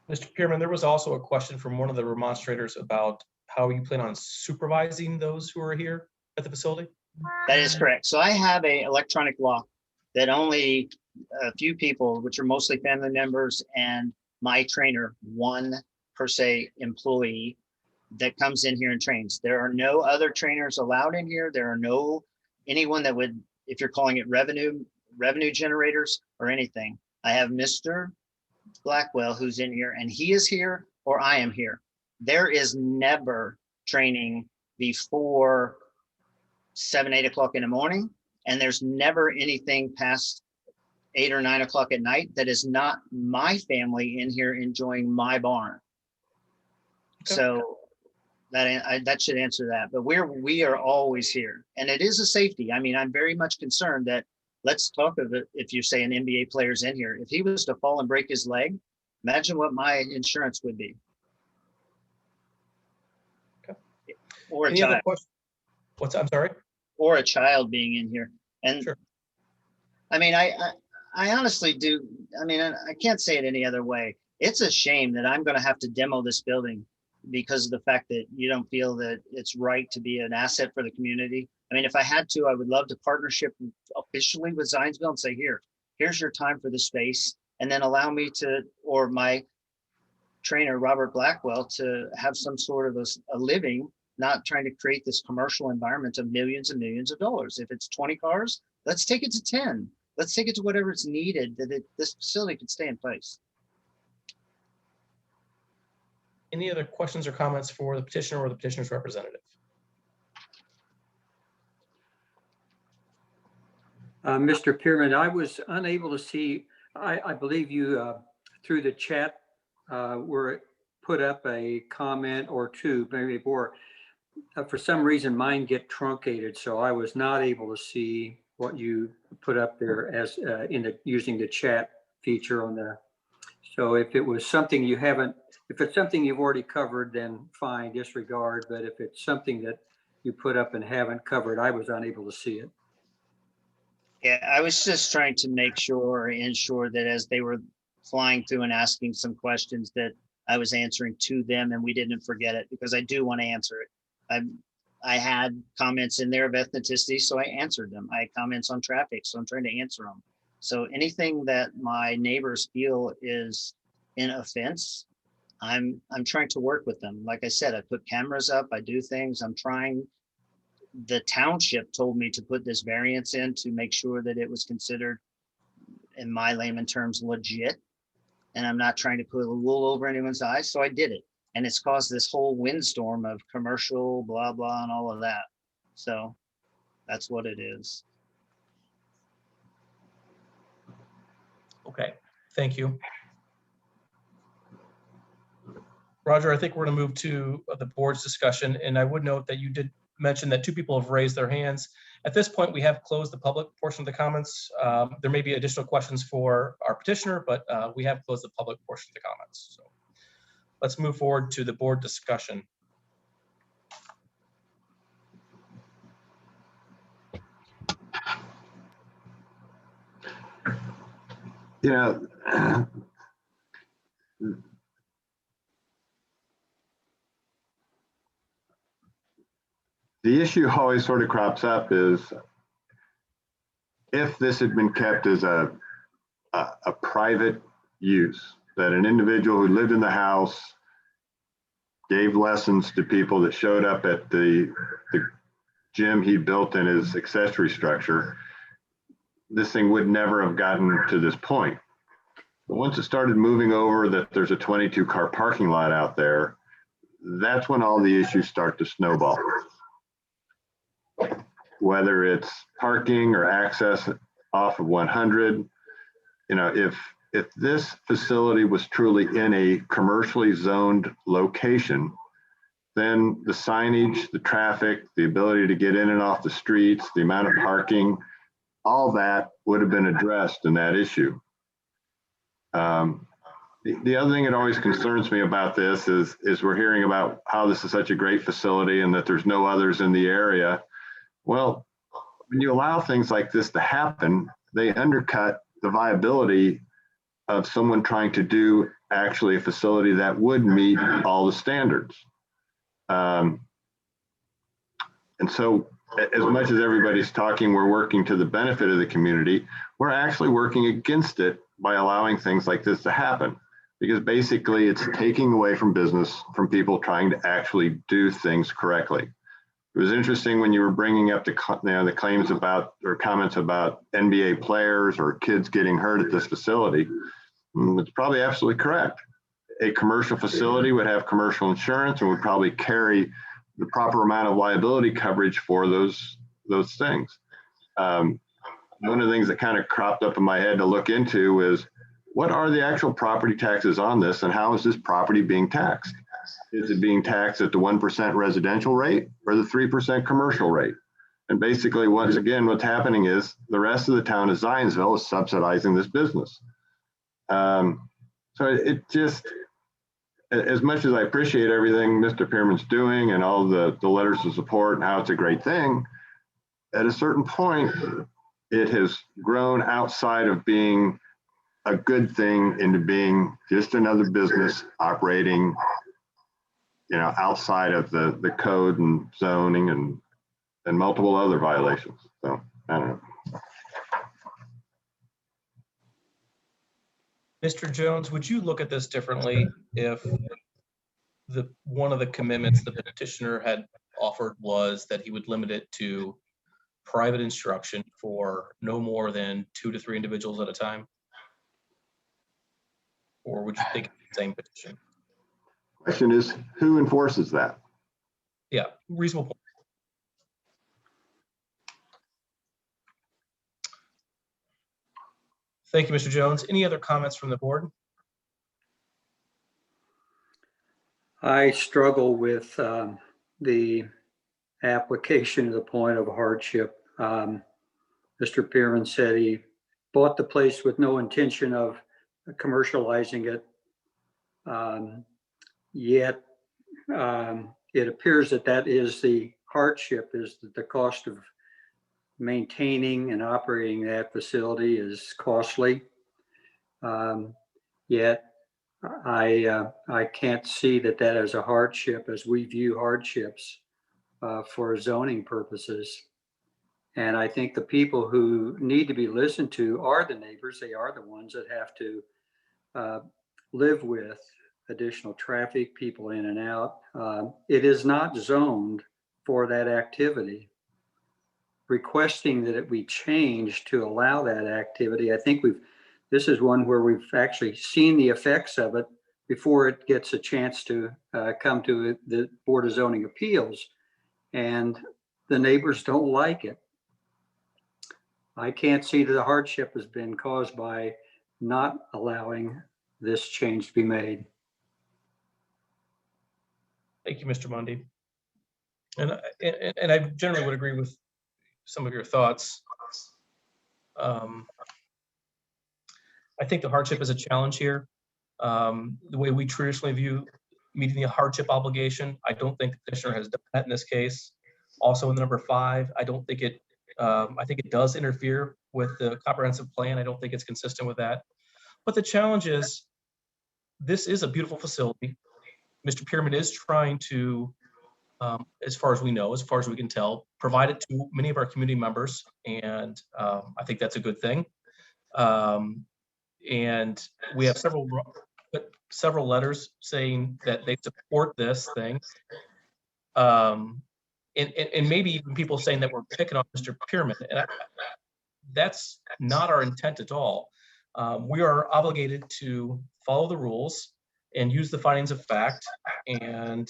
S1: Mr. Pearman, there was also a question from one of the remonstrators about how you plan on supervising those who are here at the facility.
S12: That is correct. So I have an electronic lock that only a few people, which are mostly family members and my trainer, 1 per se employee that comes in here and trains. There are no other trainers allowed in here. There are no anyone that would, if you're calling it revenue generators or anything. I have Mr. Blackwell who's in here and he is here or I am here. There is never training before 7, 8 o'clock in the morning. And there's never anything past 8 or 9 o'clock at night that is not my family in here enjoying my barn. Okay. So that should answer that. But we are always here, and it is a safety. I mean, I'm very much concerned that, let's talk of it. If you say an NBA player's in here, if he was to fall and break his leg, imagine what my insurance would be.
S1: Okay.
S12: Or a
S1: Any
S12: child.
S1: other questions? I'm sorry?
S12: Or a child being in here. And
S1: sure.
S12: I mean, I honestly do. I mean, I can't say it any other way. It's a shame that I'm going to have to demo this building because of the fact that you don't feel that it's right to be an asset for the community. I mean, if I had to, I would love to partnership officially with Zionsville and say, here's your time for the space. And then allow me to, or my trainer, Robert Blackwell, to have some sort of a living, not trying to create this commercial environment of millions and millions of dollars. If it's 20 cars, let's take it to 10. Let's take it to whatever it's needed that this facility could stay in place.
S1: Any other questions or comments for the petitioner or the petitioner's representative?
S3: Mr. Pearman, I was unable to see, I believe you, through the chat, were put up a comment or 2, maybe more. For some reason, mine get truncated, so I was not able to see what you put up there as using the chat feature on the. So if it was something you haven't, if it's something you've already covered, then fine, disregard. But if it's something that you put up and haven't covered, I was unable to see it.
S12: Yeah, I was just trying to ensure that as they were flying through and asking some questions that I was answering to them and we didn't forget it, because I do want to answer it. I had comments in there of ethnicity, so I answered them. I had comments on traffic, so I'm trying to answer them. So anything that my neighbors feel is an offense, I'm trying to work with them. Like I said, I put cameras up, I do things, I'm trying. The township told me to put this variance in to make sure that it was considered, in my layman terms, legit. And I'm not trying to put a wool over anyone's eyes, so I did it. And it's caused this whole windstorm of commercial, blah, blah, and all of that. So that's what it is.
S1: Okay, thank you. Roger, I think we're going to move to the board's discussion, and I would note that you did mention that 2 people have raised their hands. At this point, we have closed the public portion of the comments. There may be additional questions for our petitioner, but we have closed the public portion of the comments. So let's move forward to the board discussion.
S4: Yeah. The issue always sort of crops up is if this had been kept as a private use, that an individual who lived in the house gave lessons to people that showed up at the gym he built in his accessory structure, this thing would never have gotten to this point. But once it started moving over that there's a 22-car parking lot out there, that's when all the issues start to snowball. Whether it's parking or access off of 100, you know, if this facility was truly in a commercially zoned location, then the signage, the traffic, the ability to get in and off the streets, the amount of parking, all that would have been addressed in that issue. The other thing that always concerns me about this is we're hearing about how this is such a great facility and that there's no others in the area. Well, when you allow things like this to happen, they undercut the viability of someone trying to do actually a facility that would meet all the standards. And so as much as everybody's talking, we're working to the benefit of the community, we're actually working against it by allowing things like this to happen. Because basically it's taking away from business, from people trying to actually do things correctly. It was interesting when you were bringing up the claims about or comments about NBA players or kids getting hurt at this facility. It's probably absolutely correct. A commercial facility would have commercial insurance and would probably carry the proper amount of liability coverage for those things. One of the things that kind of cropped up in my head to look into is what are the actual property taxes on this and how is this property being taxed? Is it being taxed at the 1% residential rate or the 3% commercial rate? And basically, once again, what's happening is the rest of the town of Zionsville is subsidizing this business. So it just, as much as I appreciate everything Mr. Pearman's doing and all the letters of support and how it's a great thing, at a certain point, it has grown outside of being a good thing into being just another business operating, you know, outside of the code and zoning and multiple other violations. So I don't know.
S1: Mr. Jones, would you look at this differently if one of the commitments the petitioner had offered was that he would limit it to private instruction for no more than 2 to 3 individuals at a time? Or would you think it's the same petition?
S4: Question is, who enforces that?
S1: Yeah, reasonable point. Thank you, Mr. Jones. Any other comments from the board?
S3: I struggle with the application to the point of hardship. Mr. Pearman said he bought the place with no intention of commercializing it. Yet it appears that is the hardship, is that the cost of maintaining and operating that facility is costly. Yet I can't see that that is a hardship as we view hardships for zoning purposes. And I think the people who need to be listened to are the neighbors. They are the ones that have to live with additional traffic, people in and out. It is not zoned for that activity. Requesting that it be changed to allow that activity, I think this is one where we've actually seen the effects of it before it gets a chance to come to the Board of Zoning Appeals, and the neighbors don't like it. I can't see that the hardship has been caused by not allowing this change to be made.
S1: Thank you, Mr. Mundy. And I generally would agree with some of your thoughts. I think the hardship is a challenge here. The way we traditionally view meeting the hardship obligation, I don't think the petitioner has done that in this case. Also in number 5, I don't think it, I think it does interfere with the comprehensive plan. I don't think it's consistent with that. But the challenge is, this is a beautiful facility. Mr. Pearman is trying to, as far as we know, as far as we can tell, provide it to many of our community members. And I think that's a good thing. And we have several letters saying that they support this thing. And maybe even people saying that we're picking on Mr. Pearman. And that's not our intent at all. We are obligated to follow the rules and use the findings of fact. And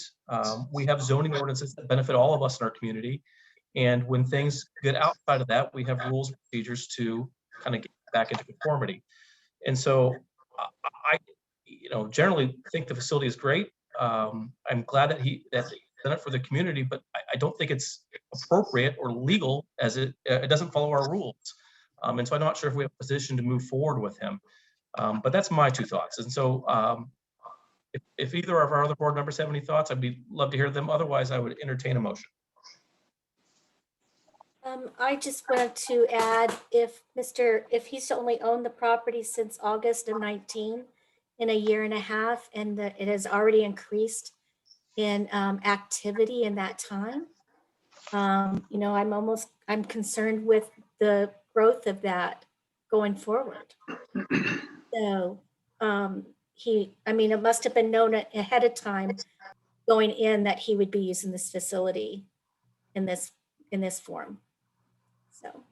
S1: we have zoning ordinances that benefit all of us in our community. And when things get outside of that, we have rules and procedures to kind of get back into conformity. And so I generally think the facility is great. I'm glad that he's done it for the community, but I don't think it's appropriate or legal as it doesn't follow our rules. And so I'm not sure if we have a position to move forward with him. But that's my 2 thoughts. And so if either of our other board members have any thoughts, I'd love to hear them. Otherwise, I would entertain a motion.
S6: I just wanted to add, if he's only owned the property since August of 19, in a year and a half, and that it has already increased in activity in that time, I'm concerned with the growth of that going forward. So it must have been known ahead of time going in that he would be using this facility in this form. So.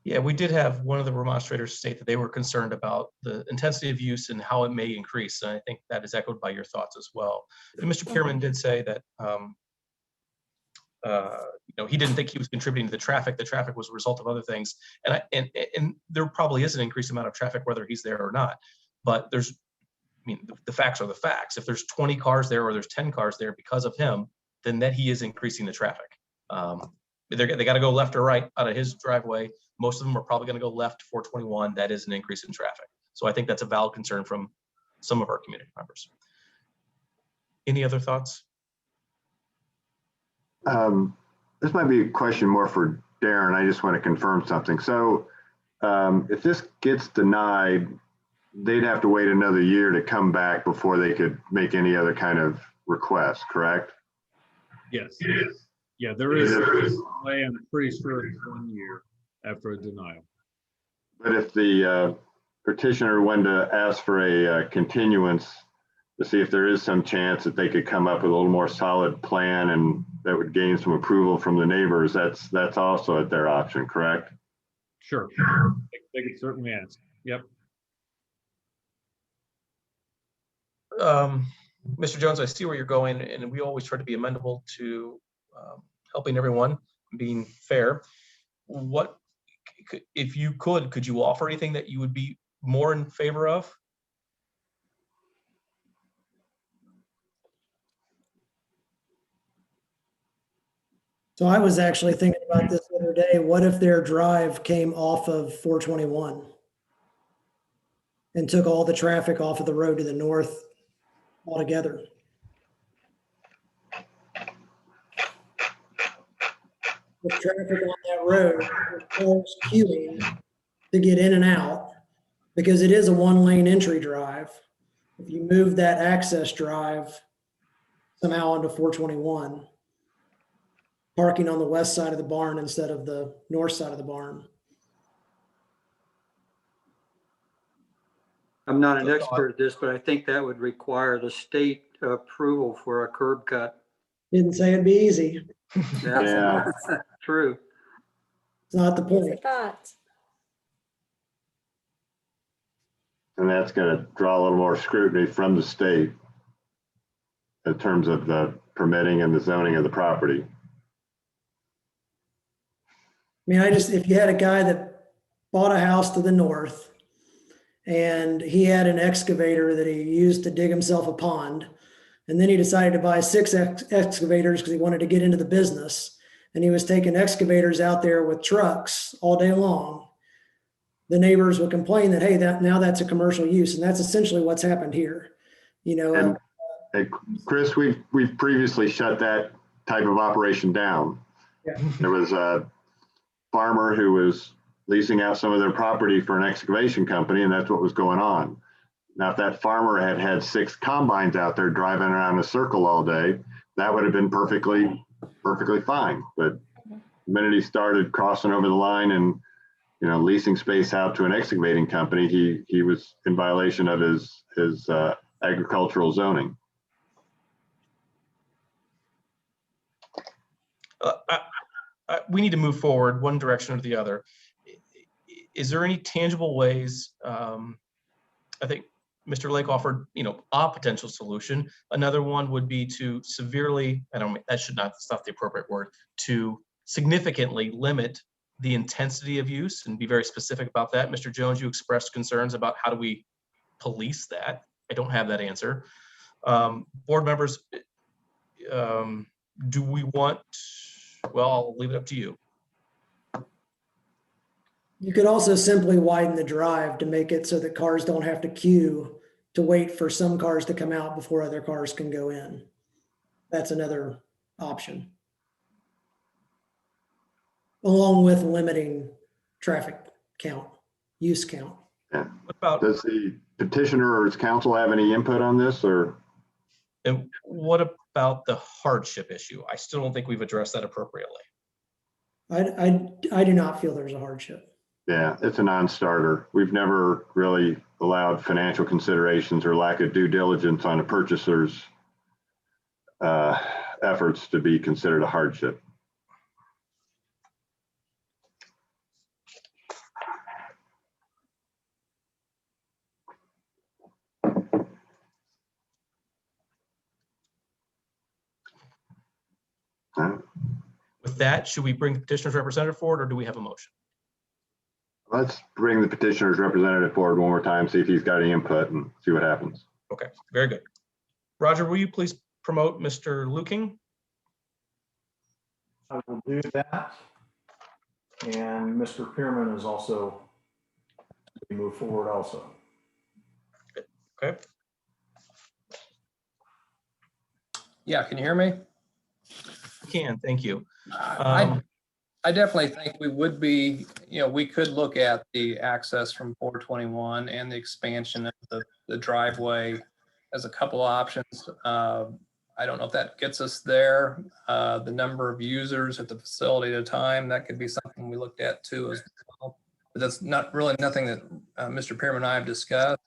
S1: Yeah, we did have one of the remonstrators state that they were concerned about the intensity of use and how it may increase. And I think that is echoed by your thoughts as well. And Mr. Pearman did say that he didn't think he was contributing to the traffic. The traffic was a result of other things. And there probably is an increased amount of traffic whether he's there or not. But the facts are the facts. If there's 20 cars there or there's 10 cars there because of him, then that he is increasing the traffic. They got to go left or right out of his driveway. Most of them are probably going to go left 421. That is an increase in traffic. So I think that's a valid concern from some of our community members. Any other thoughts?
S4: This might be a question more for Darren. I just want to confirm something. So if this gets denied, they'd have to wait another year to come back before they could make any other kind of request, correct?
S2: Yes. Yeah, there is a delay. I'm pretty sure it's 1 year after a denial.
S4: But if the petitioner wanted to ask for a continuance to see if there is some chance that they could come up with a little more solid plan and that would gain some approval from the neighbors, that's also at their option, correct?
S2: Sure. They could certainly ask. Yep.
S1: Mr. Jones, I see where you're going, and we always try to be amenable to helping everyone, being fair. What, if you could you offer anything that you would be more in favor of?
S7: So I was actually thinking about this the other day. What if their drive came off of 421 and took all the traffic off of the road to the north altogether? with traffic on that road, with cars queuing to get in and out, because it is a one-lane entry drive. If you move that access drive somehow onto 421, parking on the west side of the barn instead of the north side of the barn.
S3: I'm not an expert at this, but I think that would require the state approval for a curb cut.
S7: Didn't say it'd be easy.
S4: Yeah.
S3: True.
S7: It's not the
S6: Food for
S7: point.
S6: thought.
S4: And that's going to draw a little more scrutiny from the state in terms of the permitting and the zoning of the property.
S7: I mean, if you had a guy that bought a house to the north and he had an excavator that he used to dig himself a pond, and then he decided to buy 6 excavators because he wanted to get into the business, and he was taking excavators out there with trucks all day long, the neighbors would complain that, hey, now that's a commercial use. And that's essentially what's happened here. You know,
S4: And Chris, we've previously shut that type of operation down.
S7: Yeah.
S4: There was a farmer who was leasing out some of their property for an excavation company, and that's what was going on. Now, if that farmer had had 6 combines out there driving around in a circle all day, that would have been perfectly fine. But the minute he started crossing over the line and, you know, leasing space out to an excavating company, he was in violation of his agricultural zoning.
S1: We need to move forward one direction or the other. Is there any tangible ways? I think Mr. Lake offered, you know, a potential solution. Another one would be to severely, that's not the appropriate word, to significantly limit the intensity of use and be very specific about that. Mr. Jones, you expressed concerns about how do we police that? I don't have that answer. Board members, do we want, well, I'll leave it up to you.
S7: you could also simply widen the drive to make it so that cars don't have to queue to wait for some cars to come out before other cars can go in. That's another option. Along with limiting traffic count, use count.
S4: Yeah.
S1: What about,
S4: Does the petitioner or his counsel have any input on this, or?
S1: and what about the hardship issue? I still don't think we've addressed that appropriately.
S7: I do not feel there's a hardship.
S4: Yeah, it's a non-starter. We've never really allowed financial considerations or lack of due diligence on a purchaser's efforts to be considered a hardship.
S1: With that, should we bring the petitioner's representative forward, or do we have a motion?
S4: Let's bring the petitioner's representative forward one more time, see if he's got any input and see what happens.
S1: Okay, very good. Roger, will you please promote Mr. Luking?
S8: I will do that. And Mr. Pearman is also move forward also.
S1: Okay.
S10: Yeah, can you hear me?
S1: Can, thank you.
S10: I definitely think we would be, we could look at the access from 421 and the expansion of the driveway as a couple of options. I don't know if that gets us there. The number of users at the facility at a time, that could be something we looked at too as well. But that's not really nothing that Mr. Pearman and I have discussed.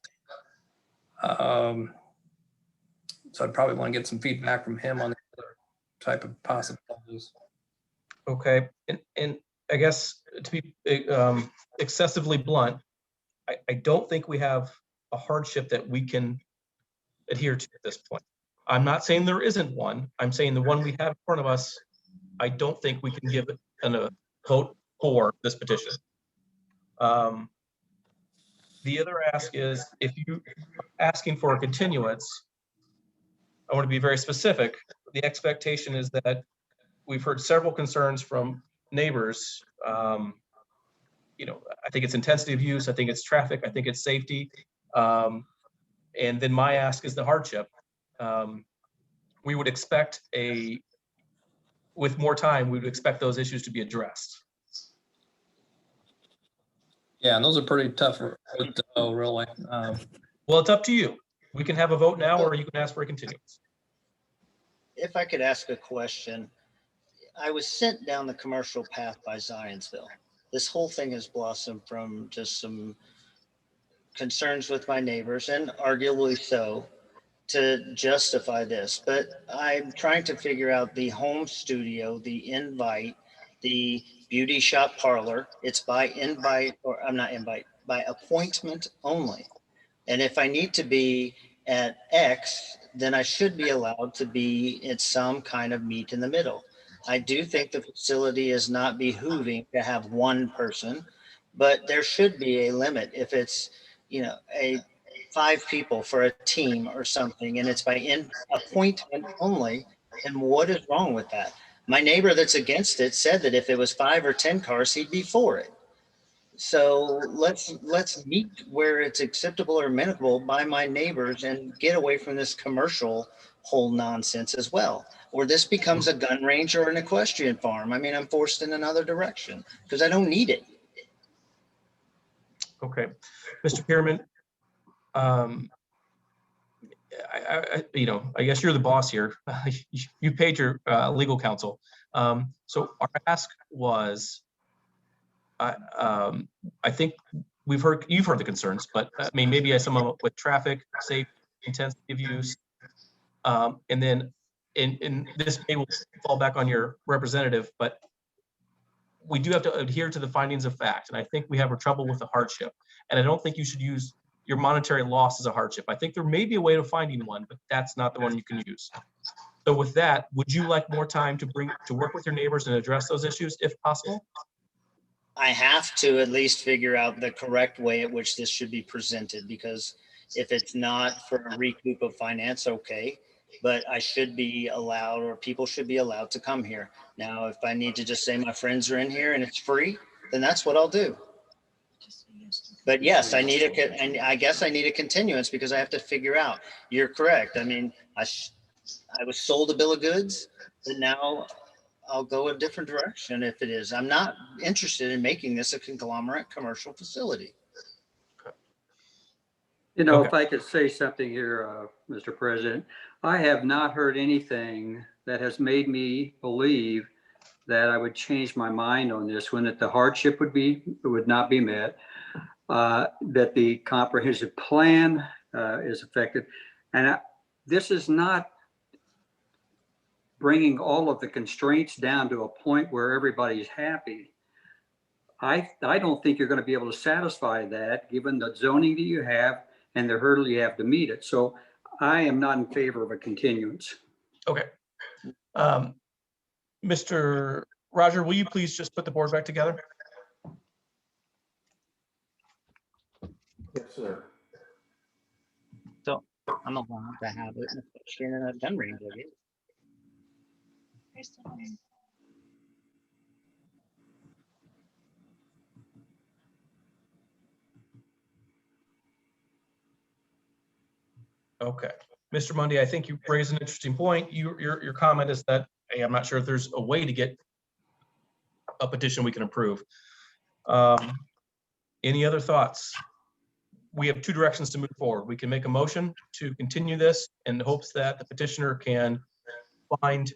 S10: So I'd probably want to get some feedback from him on the other type of possibilities.
S1: Okay, and I guess to be excessively blunt, I don't think we have a hardship that we can adhere to at this point. I'm not saying there isn't one. I'm saying the one we have in front of us, I don't think we can give it a vote for this petition. The other ask is, if you're asking for a continuance, I want to be very specific. The expectation is that we've heard several concerns from neighbors. I think it's intensity of use. I think it's traffic. I think it's safety. And then my ask is the hardship. We would expect a with more time, we would expect those issues to be addressed.
S10: Yeah, and those are pretty tough to know, really.
S1: Well, it's up to you. We can have a vote now, or you can ask for a continuance.
S12: If I could ask a question, I was sent down the commercial path by Zionsville. This whole thing has blossomed from just some concerns with my neighbors, and arguably so, to justify this. But I'm trying to figure out the home studio, the invite, the beauty shop parlor. It's by invite, or I'm not invite, by appointment only. And if I need to be at X, then I should be allowed to be at some kind of meet in the middle. I do think the facility is not behooving to have one person, but there should be a limit. If it's, a 5 people for a team or something, and it's by appointment only, then what is wrong with that? My neighbor that's against it said that if it was 5 or 10 cars, he'd be for it. So let's meet where it's acceptable or amenable by my neighbors and get away from this commercial whole nonsense as well. Or this becomes a gun range or an equestrian farm. I mean, I'm forced in another direction because I don't need it.
S1: Okay, Mr. Pearman, I guess you're the boss here. You paid your legal counsel. So our ask was, I think you've heard the concerns, but I mean, maybe I sum them up with traffic, safety, intensity of use. And then in this may will fall back on your representative, but we do have to adhere to the findings of fact. And I think we have a trouble with the hardship. And I don't think you should use your monetary loss as a hardship. I think there may be a way of finding one, but that's not the one you can use. So with that, would you like more time to work with your neighbors and address those issues if possible?
S12: I have to at least figure out the correct way at which this should be presented, because if it's not for a recoup of finance, okay, but I should be allowed, or people should be allowed to come here. Now, if I need to just say my friends are in here and it's free, then that's what I'll do. But yes, I guess I need a continuance because I have to figure out. You're correct. I mean, I was sold a bill of goods, but now I'll go a different direction if it is. I'm not interested in making this a conglomerate commercial facility.
S3: If I could say something here, Mr. President, I have not heard anything that has made me believe that I would change my mind on this one, that the hardship would not be met, that the comprehensive plan is affected. And this is not bringing all of the constraints down to a point where everybody's happy. I don't think you're going to be able to satisfy that given the zoning that you have and the hurdle you have to meet it. So I am not in favor of a continuance.
S1: Okay. Mr. Roger, will you please just put the board back together?
S8: Yes, sir.
S12: So I'm allowed to have it in a gun range, I guess.
S1: Okay. Mr. Mundy, I think you raised an interesting point. Your comment is that, hey, I'm not sure if there's a way to get a petition we can approve. Any other thoughts? We have 2 directions to move forward. We can make a motion to continue this in hopes that the petitioner can find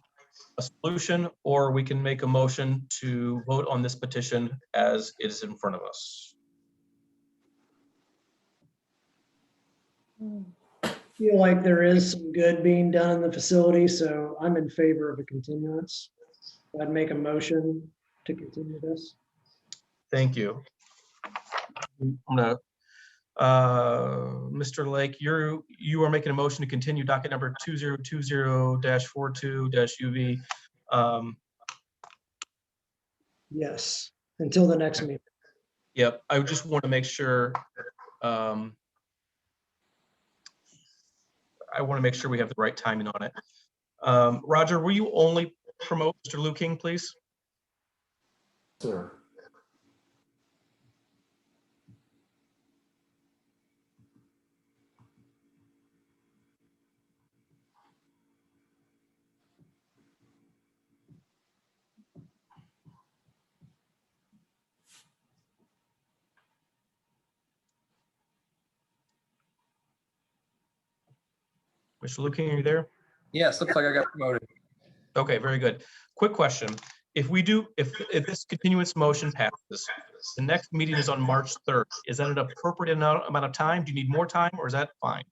S1: a solution, or we can make a motion to vote on this petition as it is in front of us.
S7: I feel like there is some good being done in the facility, so I'm in favor of a continuance. I'd make a motion to continue this.
S1: Thank you. I'm gonna, Mr. Lake, you are making a motion to continue docket number 2020-42-UV.
S7: Yes, until the next meeting.
S1: Yep, I just want to make sure. I want to make sure we have the right timing on it. Roger, will you only promote Mr. Lou King, please?
S8: Sir.
S1: Mr. Luking, are you there?
S10: Yes, looks like I got promoted.
S1: Okay, very good. Quick question. If this continuance motion passes, the next meeting is on March 3rd. Is that an appropriate amount of time? Do you need more time or is that fine?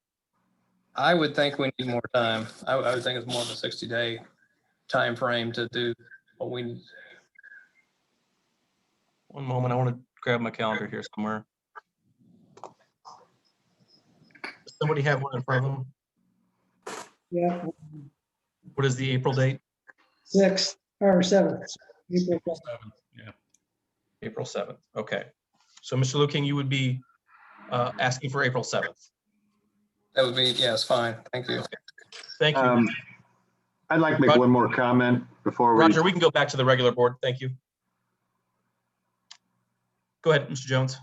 S10: I would think we need more time. I would think it's more of a 60-day time frame to do what we need.
S1: One moment, I want to grab my calendar here somewhere. Does somebody have one in front of them?
S7: Yeah,
S1: What is the April date?
S7: 6th or 7th. April 7th.
S2: Yeah.
S1: April 7th. Okay. So Mr. Luking, you would be asking for April 7th.
S10: That would be, yes, fine. Thank you.
S1: Thank you.
S4: I'd like to make one more comment before we.
S1: Roger, we can go back to the regular board. Thank you. Go ahead, Mr. Jones.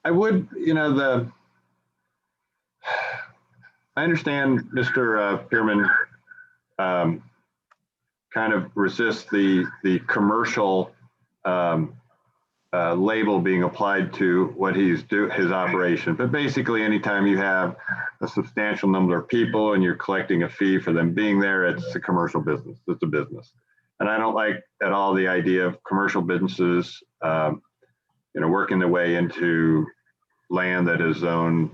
S4: I would, I understand Mr. Pearman kind of resists the commercial label being applied to what his operation. But basically, anytime you have a substantial number of people and you're collecting a fee for them being there, it's a commercial business. It's a business. And I don't like at all the idea of commercial businesses, working their way into land that is zoned,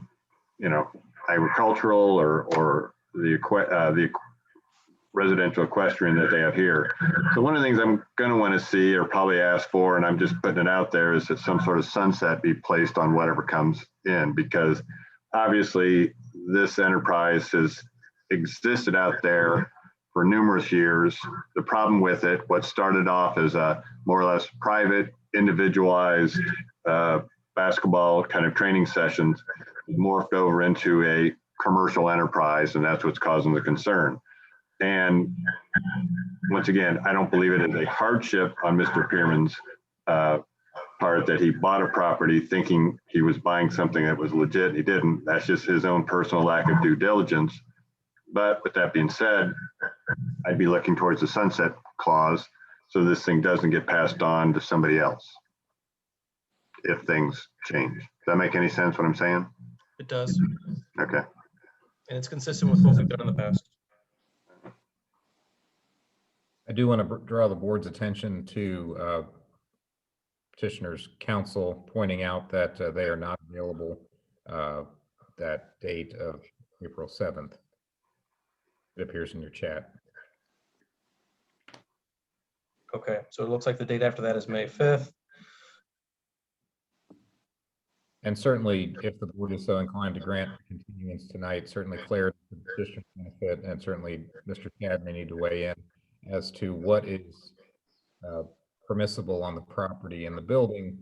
S4: agricultural or the residential equestrian that they have here. So one of the things I'm going to want to see or probably ask for, and I'm just putting it out there, is that some sort of sunset be placed on whatever comes in, because obviously this enterprise has existed out there for numerous years. The problem with it, what started off as a more or less private, individualized basketball kind of training sessions, morphed over into a commercial enterprise, and that's what's causing the concern. And once again, I don't believe it is a hardship on Mr. Pearman's part that he bought a property thinking he was buying something that was legit. He didn't. That's just his own personal lack of due diligence. But with that being said, I'd be looking towards the sunset clause so this thing doesn't get passed on to somebody else if things change. Does that make any sense what I'm saying?
S1: It does.
S4: Okay.
S1: And it's consistent with what we've done in the past.
S5: I do want to draw the board's attention to petitioner's counsel pointing out that they are not available that date of April 7th. It appears in your chat.
S1: Okay, so it looks like the date after that is May 5th.
S5: And certainly, if the board is so inclined to grant continuance tonight, certainly clarity for the district benefit, and certainly Mr. Cad may need to weigh in as to what is permissible on the property and the building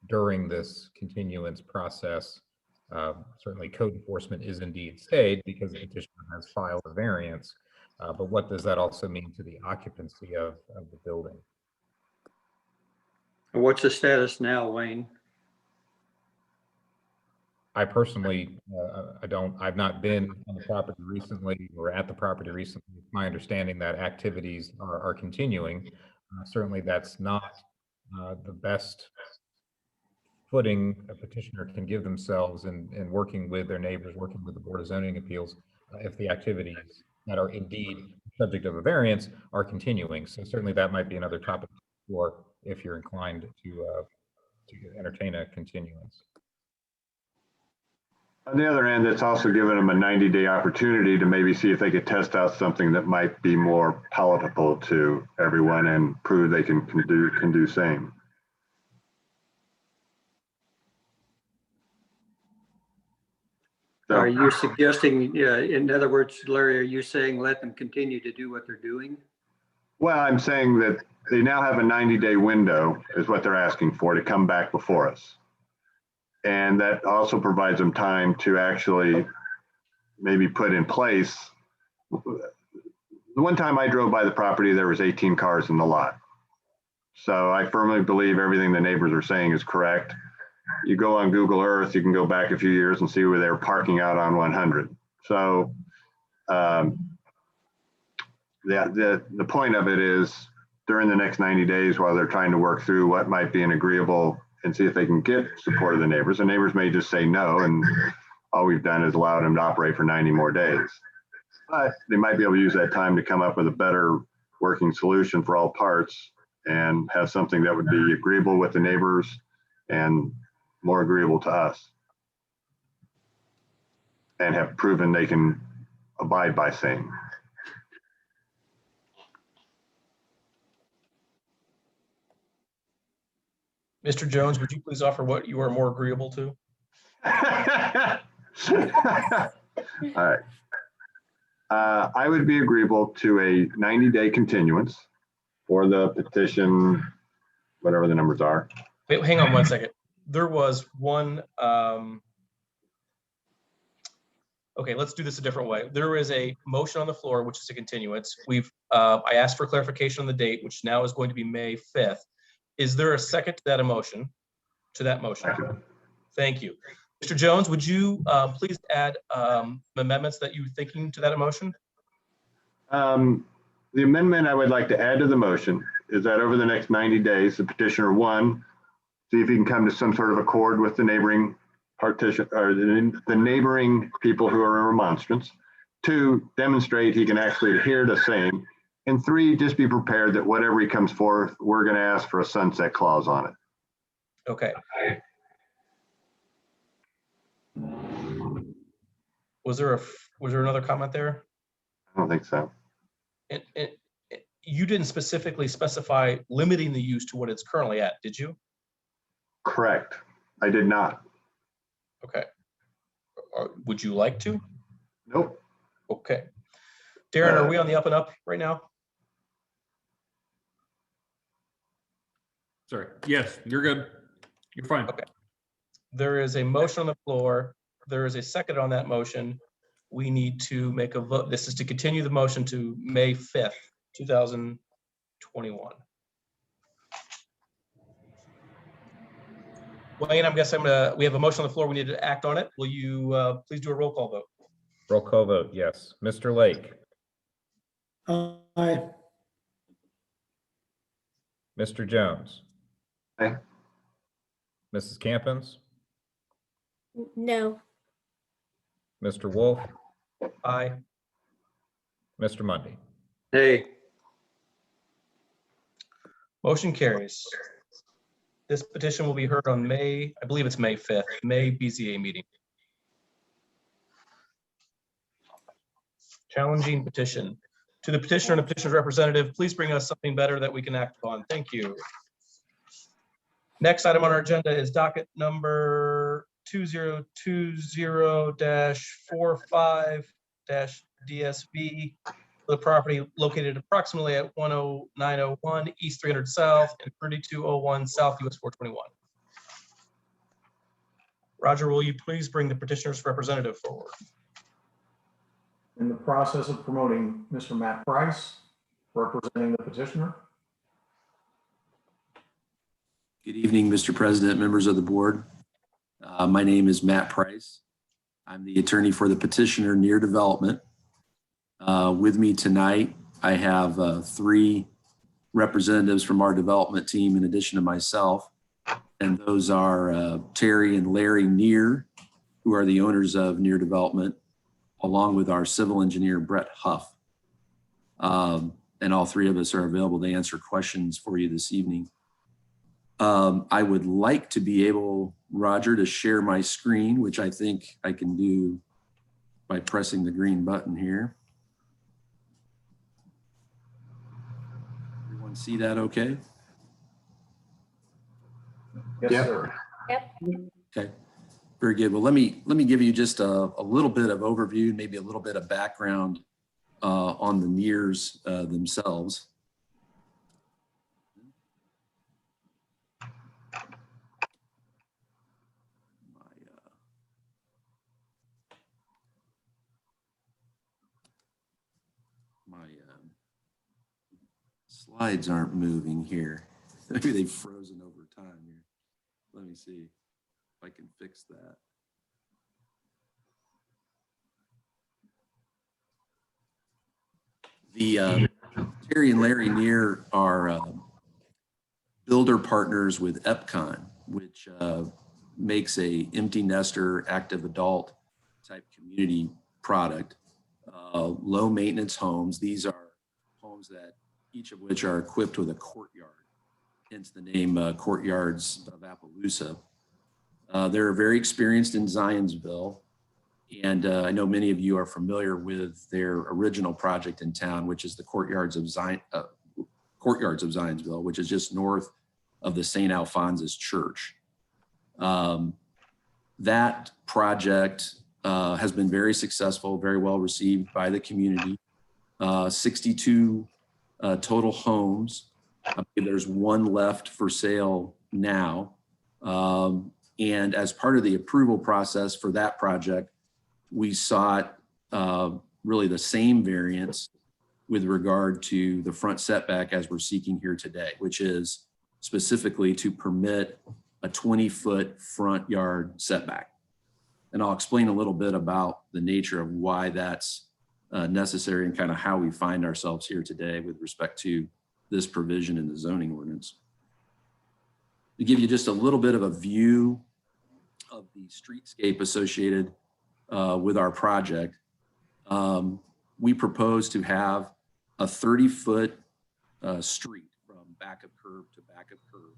S5: during this continuance process. Certainly code enforcement is indeed stayed because the petitioner has filed a variance, but what does that also mean to the occupancy of the building?
S3: What's the status now, Wayne?
S5: I personally, I've not been on the property recently or at the property recently. It's my understanding that activities are continuing. Certainly that's not the best footing a petitioner can give themselves in working with their neighbors, working with the Board of Zoning Appeals, if the activities that are indeed subject of a variance are continuing. So certainly that might be another topic to explore if you're inclined to entertain a continuance.
S4: On the other end, it's also given them a 90-day opportunity to maybe see if they could test out something that might be more palatable to everyone and prove they can do same.
S3: So, are you suggesting, in other words, Larry, are you saying let them continue to do what they're doing?
S4: Well, I'm saying that they now have a 90-day window is what they're asking for to come back before us. And that also provides them time to actually maybe put in place. The one time I drove by the property, there was 18 cars in the lot. So I firmly believe everything the neighbors are saying is correct. You go on Google Earth, you can go back a few years and see where they were parking out on 100. So the point of it is during the next 90 days while they're trying to work through what might be an agreeable and see if they can get support of the neighbors. The neighbors may just say no, and all we've done is allowed them to operate for 90 more days. But they might be able to use that time to come up with a better working solution for all parts and have something that would be agreeable with the neighbors and more agreeable to us. And have proven they can abide by same.
S1: Mr. Jones, would you please offer what you are more agreeable to?
S4: All right. I would be agreeable to a 90-day continuance for the petition, whatever the numbers are.
S1: Wait, hang on one second. There was one, okay, let's do this a different way. There is a motion on the floor, which is a continuance. I asked for clarification on the date, which now is going to be May 5th. Is there a second to that motion? Thank you. Mr. Jones, would you please add amendments that you're thinking to that motion?
S4: The amendment I would like to add to the motion is that over the next 90 days, the petitioner, one, see if he can come to some sort of accord with the neighboring partition or the neighboring people who are in remonstrance. Two, demonstrate he can actually adhere to same. And three, just be prepared that whatever he comes forth, we're going to ask for a sunset clause on it.
S1: Okay. Was there another comment there?
S4: I don't think so.
S1: And you didn't specifically specify limiting the use to what it's currently at, did you?
S4: Correct. I did not.
S1: Okay. Would you like to?
S4: Nope.
S1: Okay. Darren, are we on the up and up right now?
S2: Sorry. Yes, you're good. You're fine.
S1: Okay. There is a motion on the floor. There is a second on that motion. We need to make a vote. This is to continue the motion to May 5th, 2021. Wayne, I'm guessing we have a motion on the floor. We need to act on it. Will you please do a roll call vote?
S5: Roll call vote, yes. Mr. Lake,
S7: Aye.
S5: Mr. Jones,
S4: Aye.
S5: Mrs. Campins,
S6: No.
S5: Mr. Wolf,
S1: Aye.
S5: Mr. Mundy.
S3: Hey,
S1: Motion carries. This petition will be heard on May, I believe it's May 5th, May BZA meeting. Challenging petition. To the petitioner and the petitioner's representative, please bring us something better that we can act upon. Thank you. Next item on our agenda is docket number 2020-45-DSV. The property located approximately at 10901 East 300 South and 3201 South US 421. Roger, will you please bring the petitioner's representative forward?
S8: In the process of promoting Mr. Matt Price, representing the petitioner.
S20: Good evening, Mr. President, members of the board. My name is Matt Price. I'm the attorney for the petitioner Near Development. With me tonight, I have three representatives from our development team in addition to myself. And those are Terry and Larry Near, who are the owners of Near Development, along with our civil engineer, Brett Huff. And all three of us are available to answer questions for you this evening. I would like to be able, Roger, to share my screen, which I think I can do by pressing the green button here. Everyone see that okay?
S8: Yes, sir.
S6: Yep.
S20: Okay, very good. Well, let me give you just a little bit of overview, maybe a little bit of background on the Nears themselves. My slides aren't moving here. Maybe they've frozen over time here. Let me see if I can fix that. The Terry and Larry Near are builder partners with Epcon, which makes a empty nester active adult type community product. Low maintenance homes. These are homes that each of which are equipped with a courtyard, hence the name Courtyards of Appaloosa. They're very experienced in Zionsville. And I know many of you are familiar with their original project in town, which is the Courtyards of Zionsville, which is just north of the St. Alphonsus Church. That project has been very successful, very well received by the community. 62 total homes. There's one left for sale now. And as part of the approval process for that project, we sought really the same variance with regard to the front setback as we're seeking here today, which is specifically to permit a 20-foot front yard setback. And I'll explain a little bit about the nature of why that's necessary and kind of how we find ourselves here today with respect to this provision in the zoning ordinance. To give you just a little bit of a view of the streetscape associated with our project, we propose to have a 30-foot street from back of curb to back of curb,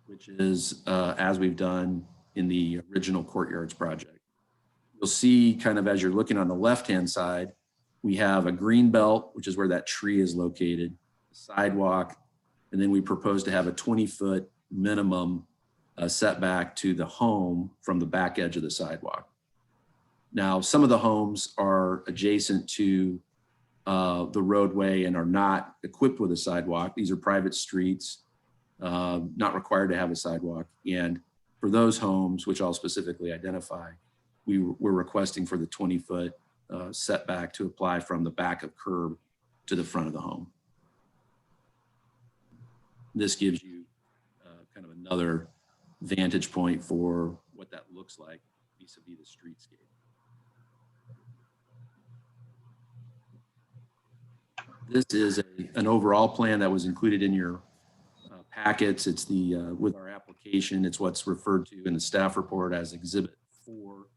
S20: which is as we've done in the original Courtyards project. You'll see kind of as you're looking on the left-hand side, we have a green belt, which is where that tree is located, a sidewalk, and then we propose to have a 20-foot minimum setback to the home from the back edge of the sidewalk. Now, some of the homes are adjacent to the roadway and are not equipped with a sidewalk. These are private streets, not required to have a sidewalk. And for those homes, which I'll specifically identify, we're requesting for the 20-foot setback to apply from the back of curb to the front of the home. This gives you kind of another vantage point for what that looks like vis-a-vis the streetscape. This is an overall plan that was included in your packets. It's the with our application. It's what's referred to in the staff report as Exhibit 4.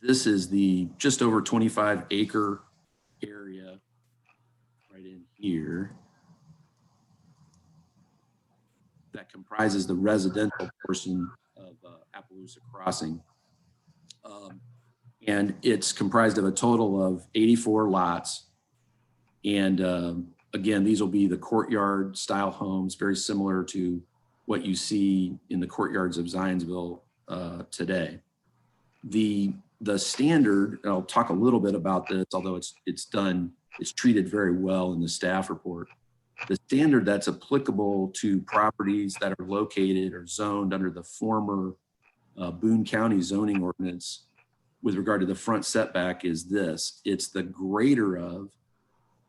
S20: This is the just over 25-acre area right in here that comprises the residential portion of Appaloosa Crossing. And it's comprised of a total of 84 lots. And again, these will be the courtyard style homes, very similar to what you see in the Courtyards of Zionsville today. The standard, and I'll talk a little bit about this, although it's treated very well in the staff report. The standard that's applicable to properties that are located or zoned under the former Boone County zoning ordinance with regard to the front setback is this. It's the greater of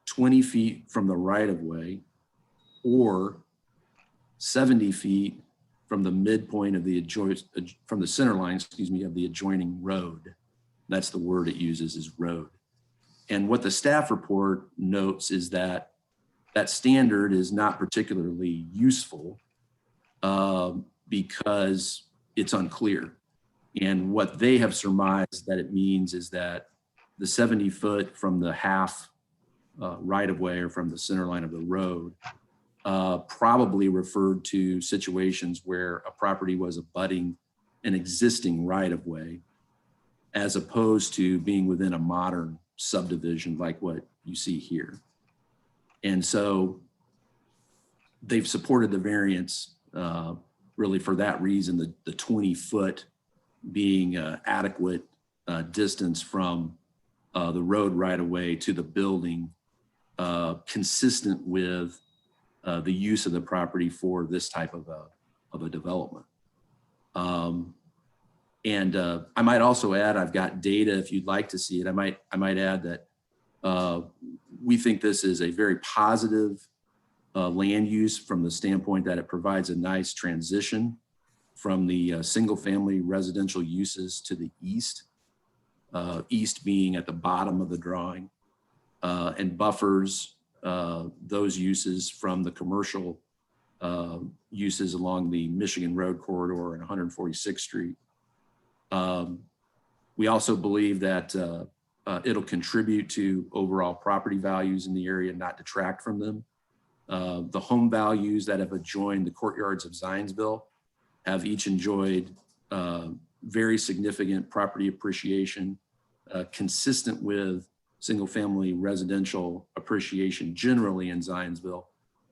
S20: 20 feet from the right of way or 70 feet from the midpoint of the from the center line, of the adjoining road. That's the word it uses, is road. And what the staff report notes is that that standard is not particularly useful because it's unclear. And what they have surmised that it means is that the 70 foot from the half right of way or from the center line of the road probably referred to situations where a property was abutting an existing right of way, as opposed to being within a modern subdivision like what you see here. And so they've supported the variance really for that reason, the 20 foot being adequate distance from the road right away to the building, consistent with the use of the property for this type of a development. And I might also add, I've got data if you'd like to see it. I might add that we think this is a very positive land use from the standpoint that it provides a nice transition from the single family residential uses to the east, east being at the bottom of the drawing, and buffers those uses from the commercial uses along the Michigan Road corridor and 146th Street. We also believe that it'll contribute to overall property values in the area, not detract from them. The home values that have adjoined the courtyards of Zionsville have each enjoyed very significant property appreciation, consistent with single-family residential appreciation generally in Zionsville,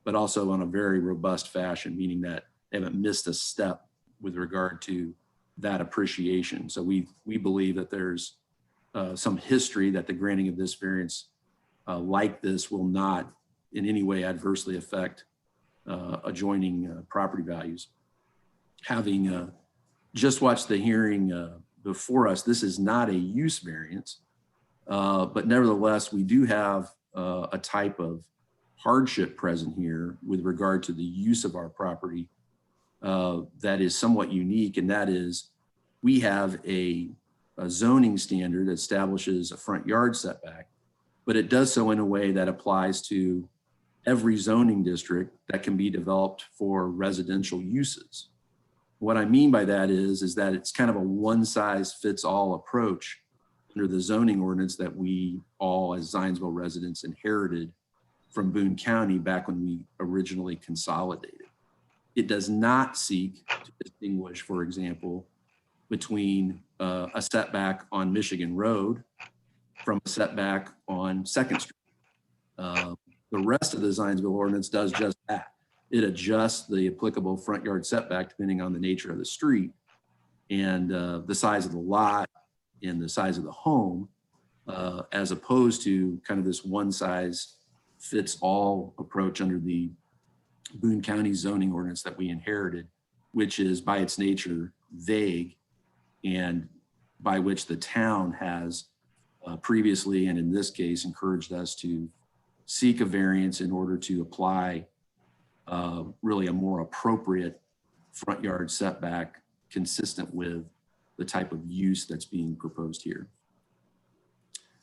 S20: but also on a very robust fashion, meaning that they haven't missed a step with regard to that appreciation. So we believe that there's some history that the granting of this variance like this will not in any way adversely affect adjoining property values. Having just watched the hearing before us, this is not a use variance, but nevertheless, we do have a type of hardship present here with regard to the use of our property that is somewhat unique, and that is we have a zoning standard that establishes a front yard setback, but it does so in a way that applies to every zoning district that can be developed for residential uses. What I mean by that is that it's kind of a one-size-fits-all approach under the zoning ordinance that we all as Zionsville residents inherited from Boone County back when we originally consolidated. It does not seek to distinguish, for example, between a setback on Michigan Road from a setback on 2nd Street. The rest of the Zionsville ordinance does just that. It adjusts the applicable front yard setback depending on the nature of the street and the size of the lot and the size of the home, as opposed to kind of this one size fits all approach under the Boone County zoning ordinance that we inherited, which is by its nature vague and by which the town has previously, and in this case, encouraged us to seek a variance in order to apply really a more appropriate front yard setback consistent with the type of use that's being proposed here.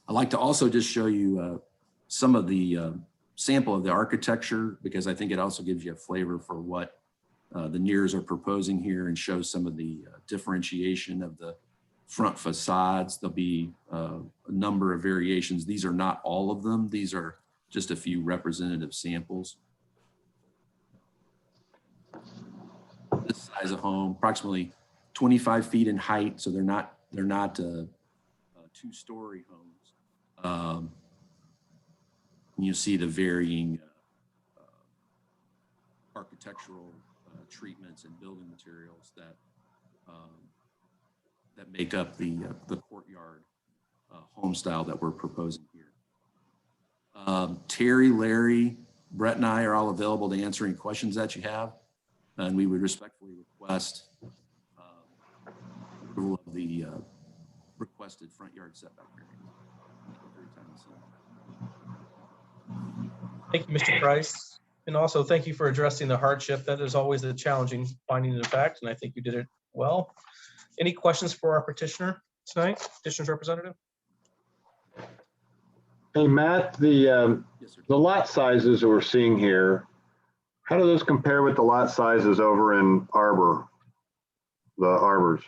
S20: I'd like to also just show you some of the sample of the architecture, because I think it also gives you a flavor for what the Nears are proposing here and shows some of the differentiation of the front facades. There'll be a number of variations. These are not all of them. These are just a few representative samples. This size of home, approximately 25 feet in height, so they're not two-story homes. You see the varying architectural treatments and building materials that that make up the courtyard home style that we're proposing here. Terry, Larry, Brett, and I are all available to answer any questions that you have, and we would respectfully request approval of the requested front yard setback variance.
S1: Thank you, Mr. Price. And also thank you for addressing the hardship. That is always a challenging finding of fact, and I think you did it well. Any questions for our petitioner tonight, petitioner's representative?
S4: Hey, Matt, the lot sizes that we're seeing here, how do those compare with the lot sizes over in Arbor, the Arbors?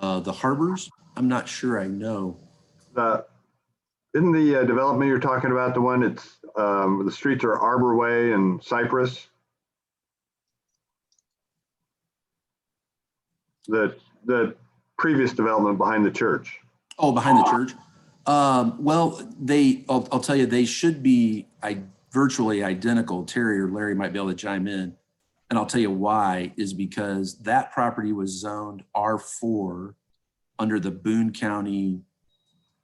S20: The Harbors? I'm not sure I know.
S4: Isn't the development you're talking about the one that's the streets are Arbor Way and Cypress? The previous development behind the church.
S20: Oh, behind the church? Well, I'll tell you, they should be virtually identical. Terry or Larry might be able to chime in. And I'll tell you why, is because that property was zoned R4 under the Boone County,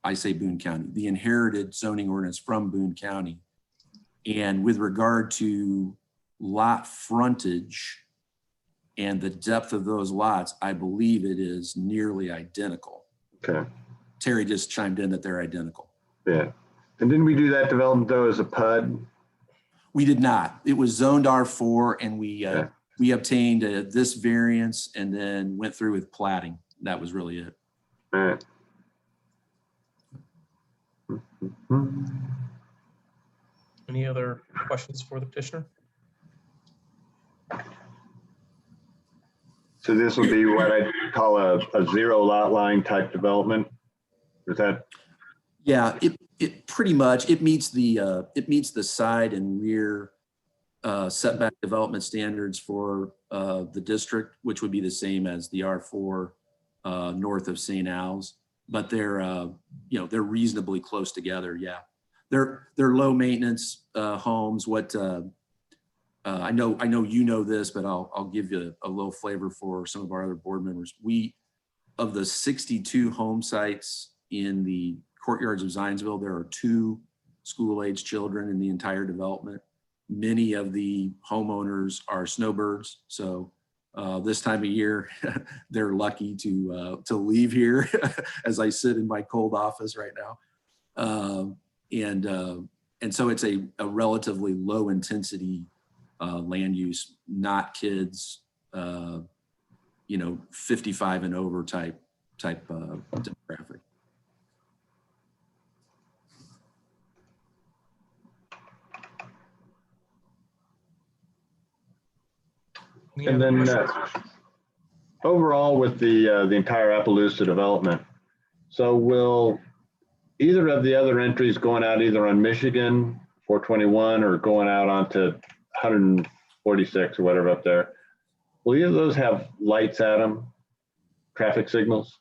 S20: I say Boone County, the inherited zoning ordinance from Boone County. And with regard to lot frontage and the depth of those lots, I believe it is nearly identical.
S4: Okay.
S20: Terry just chimed in that they're identical.
S4: Yeah. And didn't we do that development though as a PUD?
S20: We did not. It was zoned R4 and we obtained this variance and then went through with platting. That was really it.
S4: All right.
S1: Any other questions for the petitioner?
S4: Is So this would be what I'd call a zero lot line type development? Is that?
S20: Yeah, it pretty much, it meets the side and rear setback development standards for the district, which would be the same as the R4 north of St. Al's, but they're, they're reasonably close together. Yeah, they're low maintenance homes. What I know you know this, but I'll give you a little flavor for some of our other board members. Of the 62 home sites in the Courtyards of Zionsville, there are 2 school-age children in the entire development. Many of the homeowners are snowbirds, so this time of year they're lucky to leave here as I sit in my cold office right now. And so it's a relatively low intensity land use, not kids, 55 and over type demographic.
S4: And then overall with the entire Appaloosa development, so will either of the other entries going out either on Michigan 421 or going out onto 146 or whatever up there, will either of those have lights at them, traffic signals?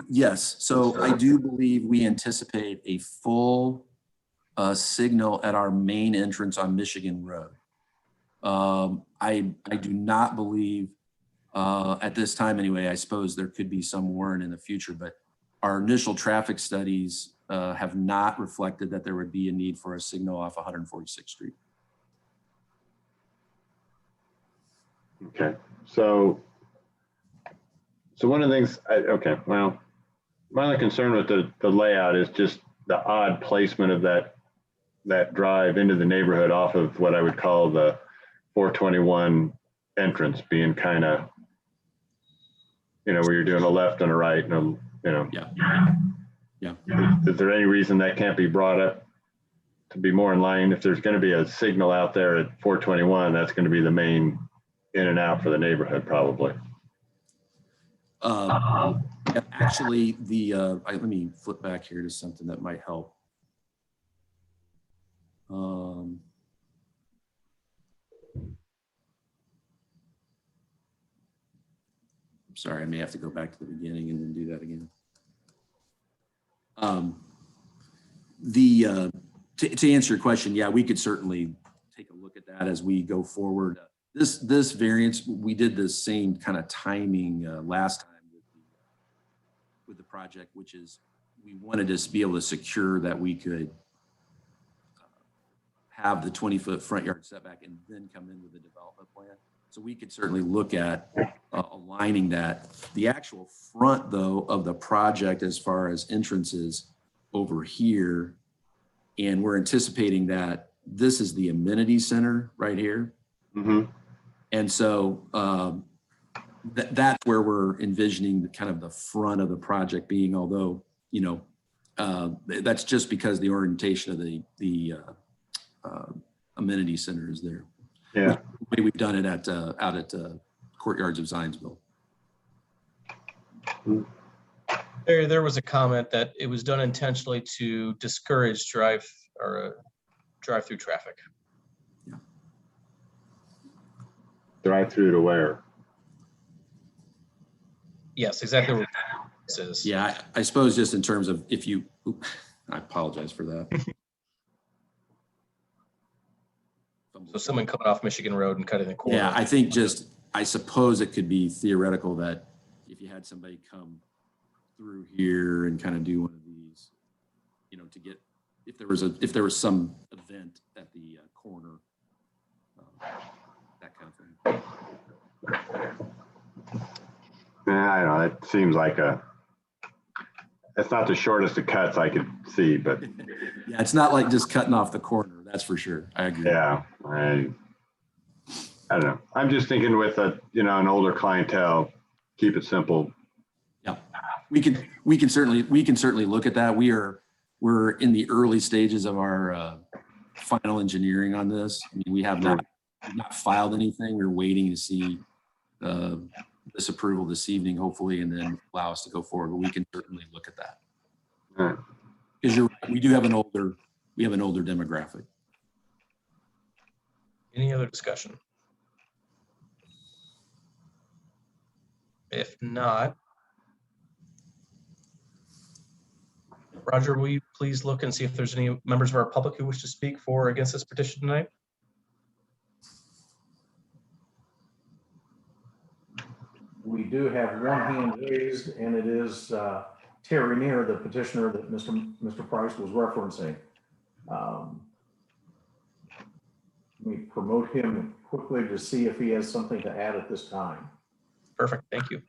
S20: Yes, so I do believe we anticipate a full signal at our main entrance on Michigan Road. I do not believe at this time anyway, I suppose there could be some warrant in the future, but our initial traffic studies have not reflected that there would be a need for a signal off 146th Street.
S4: Okay, so one of the things, okay, well, my only concern with the layout is just the odd placement of that drive into the neighborhood off of what I would call the 421 entrance, being kind of, where you're doing a left and a right and
S20: Yeah.
S4: Is there any reason that can't be brought up to be more in line? If there's going to be a signal out there at 421, that's going to be the main in and out for the neighborhood, probably.
S20: Actually, let me flip back here to something that might help. Sorry, I may have to go back to the beginning and then do that again. To answer your question, yeah, we could certainly take a look at that as we go forward. This variance, we did the same kind of timing last time with the project, which is we wanted to be able to secure that we could have the 20-foot front yard setback and then come in with a development plan. So we could certainly look at aligning that. The actual front, though, of the project as far as entrances over here, and we're anticipating that this is the amenity center right here.
S4: Mm-hmm.
S20: And so that's where we're envisioning the kind of the front of the project being, although, that's just because the orientation of the amenity center is there.
S4: Yeah.
S20: The way we've done it out at Courtyards of Zionsville.
S1: There was a comment that it was done intentionally to discourage drive-through traffic.
S20: Yeah.
S4: Drive-through to where?
S1: Yes, exactly what this is.
S20: Yeah, I suppose just in terms of I apologize for that.
S1: So someone coming off Michigan Road and cutting the corner.
S20: Yeah, I suppose it could be theoretical that if you had somebody come through here and kind of do one of these, to get, if there was some event at the corner, that kind of thing.
S4: Yeah, I don't know. It seems like it's not the shortest of cuts I could see, but.
S20: Yeah, it's not like just cutting off the corner. That's for sure. I agree.
S4: Yeah, I don't know. I'm just thinking with an older clientele, keep it simple.
S20: Yeah, we can certainly look at that. We're in the early stages of our final engineering on this. I mean, we have not we've not filed anything. We're waiting to see this approval this evening, hopefully, and then allow us to go forward. But we can certainly look at that.
S4: All right.
S20: Because we do have an older demographic.
S1: Any other discussion? If not, Roger, will you please look and see if there's any members of our public who wish to speak for or against this petition tonight?
S8: We do have one hand raised, and it is Terry Neer, the petitioner that Mr. Price was referencing. Let me promote him quickly to see if he has something to add at this time.
S1: Perfect, thank you.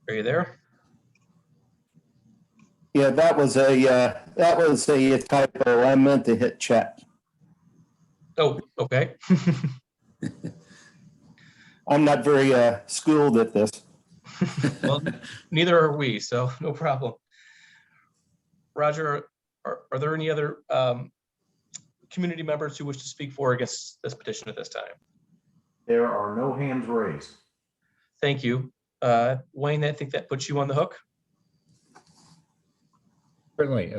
S1: Are you there?
S21: Yeah, that was a typo. I meant to hit chat.
S1: Oh, okay.
S21: I'm not very schooled at this.
S1: Well, neither are we, so no problem. Roger, are there any other community members who wish to speak for or against this petition at this time?
S8: There are no hands raised.
S1: Thank you. Wayne, I think that puts you on the hook.
S5: Certainly,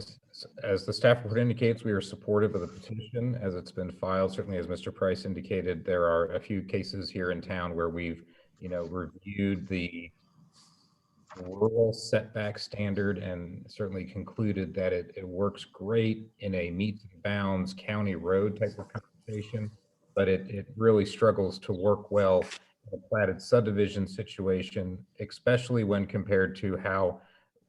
S5: as the staff report indicates, we are supportive of the petition as it's been filed. Certainly, as Mr. Price indicated, there are a few cases here in town where we've, reviewed the rural setback standard and certainly concluded that it works great in a meets and bounds county road type of conversation, but it really struggles to work well in a platted subdivision situation, especially when compared to how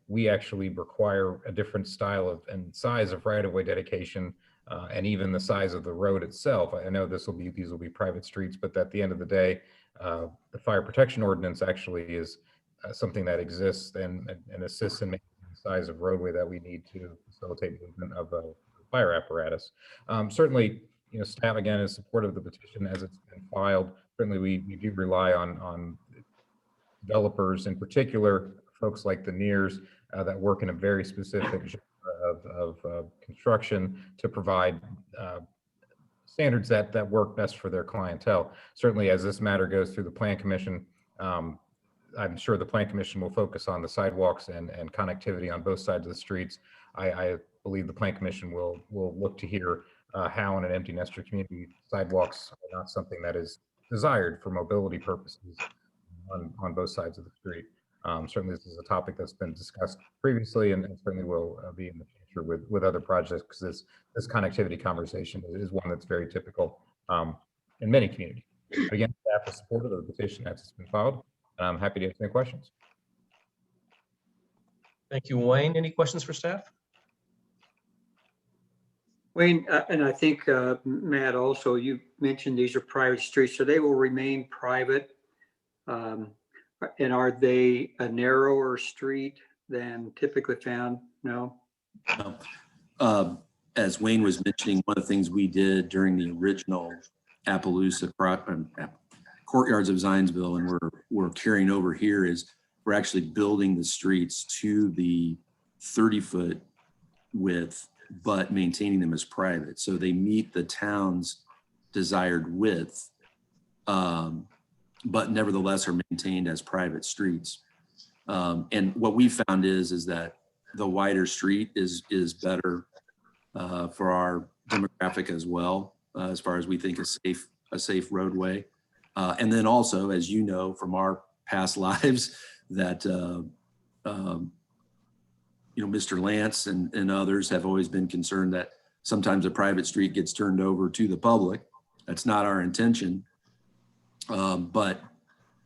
S5: we actually require a different style of and size of right-of-way dedication, and even the size of the road itself. I know these will be private streets, but at the end of the day, the fire protection ordinance actually is something that exists and assists in making the size of roadway that we need to facilitate movement of a fire apparatus. Certainly, staff again is supportive of the petition as it's been filed. Certainly, we do rely on developers, in particular, folks like the Neers that work in a very specific genre of construction to provide standards that work best for their clientele. Certainly, as this matter goes through the Plan Commission, I'm sure the Plan Commission will focus on the sidewalks and connectivity on both sides of the streets. I believe the Plan Commission will look to hear how in an empty nester community sidewalks are not something that is desired for mobility purposes on both sides of the street. Certainly, this is a topic that's been discussed previously and certainly will be in the future with other projects, because this connectivity conversation is one that's very typical in many communities. Again, staff is supportive of the petition as it's been filed, and I'm happy to answer any questions.
S1: Thank you, Wayne. Any questions for staff?
S3: Wayne, and I think Matt also, you mentioned these are private streets, so they will remain private. And are they a narrower street than typically found? No.
S20: As Wayne was mentioning, one of the things we did during the original Appaloosa Courtyards of Zionsville, and we're carrying over here, is we're actually building the streets to the 30-foot width, but maintaining them as private. So they meet the town's desired width, but nevertheless are maintained as private streets. And what we found is that the wider street is better for our demographic as well, as far as we think a safe roadway. And then also, as you know from our past lives, that Mr. Lance and others have always been concerned that sometimes a private street gets turned over to the public. That's not our intention. But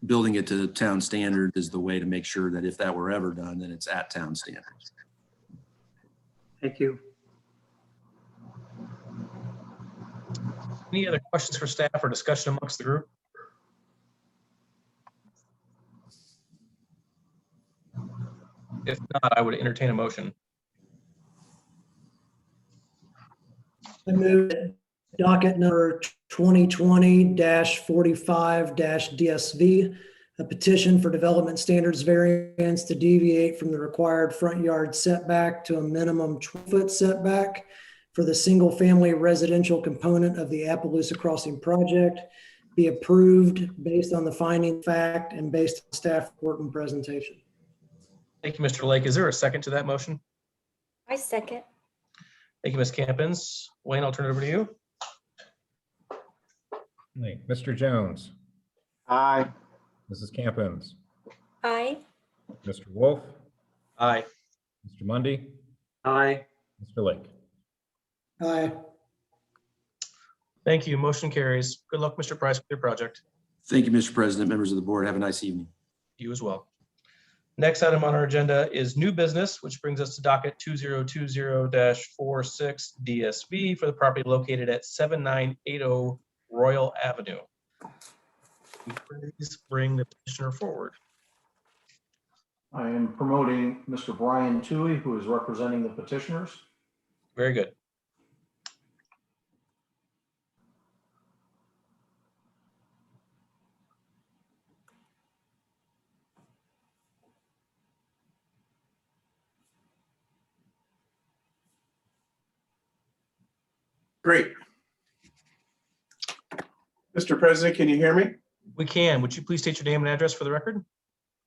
S20: building it to town standard is the way to make sure that if that were ever done, then it's at town standards.
S3: Thank you.
S1: Any other questions for staff or discussion amongst the group? If not, I would entertain a motion.
S7: I move that docket number 2020-45-DSV, a petition for development standards variance to deviate from the required front yard setback to a minimum 12-foot setback for the single-family residential component of the Appaloosa Crossing project, be approved based on the finding of fact and based on staff report and presentation.
S1: Thank you, Mr. Lake. Is there a second to that motion?
S6: I second.
S1: Thank you, Ms. Campins. Wayne, I'll turn it over to you.
S5: Hey, Mr. Jones,
S4: Aye.
S5: Mrs. Campins,
S6: Aye.
S5: Mr. Wolf,
S1: Aye.
S5: Mr. Mundy,
S3: Aye.
S5: Mr. Lake.
S7: Aye.
S1: Thank you. Motion carries. Good luck, Mr. Price, with your project.
S20: Thank you, Mr. President, members of the board. Have a nice evening.
S1: You as well. Next item on our agenda is new business, which brings us to docket 2020-46 DSV for the property located at 7980 Royal Avenue. Please bring the petitioner forward.
S8: I am promoting Mr. Brian Toohey, who is representing the petitioners.
S1: Very good.
S9: Great. Mr. President, can you hear me?
S1: We can. Would you please state your name and address for the record?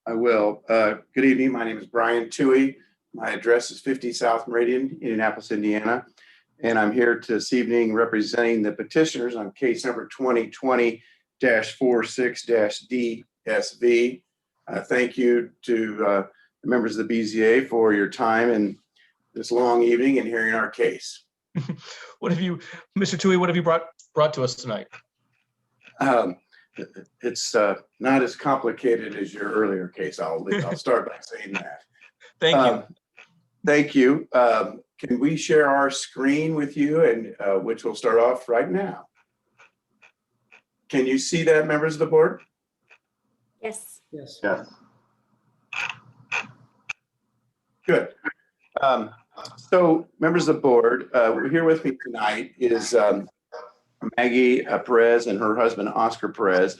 S9: I will. Good evening. My name is Brian Toohey. My address is 50 South Meridian, Indianapolis, Indiana. And I'm here this evening representing the petitioners on case number 2020-46-DSV. Thank you to the members of the BZA for your time and this long evening and hearing our case.
S1: What have you, Mr. Toohey, what have you brought to us tonight?
S9: It's not as complicated as your earlier case. I'll start by saying that.
S1: Thank you.
S9: Thank you. Can we share our screen with you, and which will start off right now? Can you see that, members of the board?
S6: Yes.
S7: Yes.
S9: Yes. Good. So, members of the board, here with me tonight is Maggie Perez and her husband, Oscar Perez.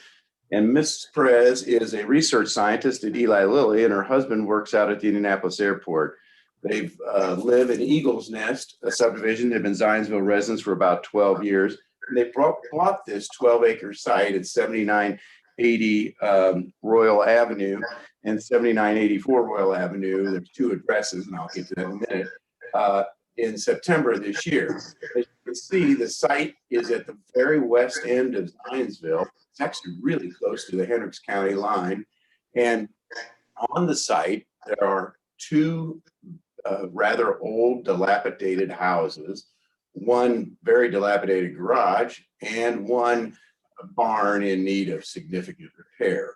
S9: And Ms. Perez is a research scientist at Eli Lilly, and her husband works out at the Indianapolis airport. They live in Eagles Nest, a subdivision. They've been Zionsville residents for about 12 years. And they bought this 12-acre site at 7980 Royal Avenue and 7984 Royal Avenue. There's two addresses, and I'll get to that in a minute, in September of this year. As you can see, the site is at the very west end of Zionsville. It's actually really close to the Hendricks County line. And on the site, there are two rather old, dilapidated houses, one very dilapidated garage, and one barn in need of significant repair.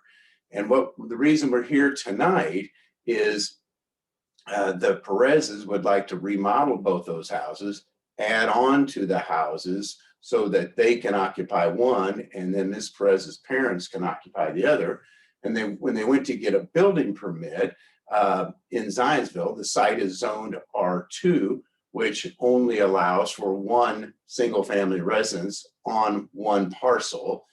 S9: And the reason we're here tonight is the Perez's would like to remodel both those houses, add on to the houses so that they can occupy one, and then Ms. Perez's parents can occupy the other. And then when they went to get a building permit in Zionsville, the site is zoned R2, which only allows for one single-family residence on one parcel.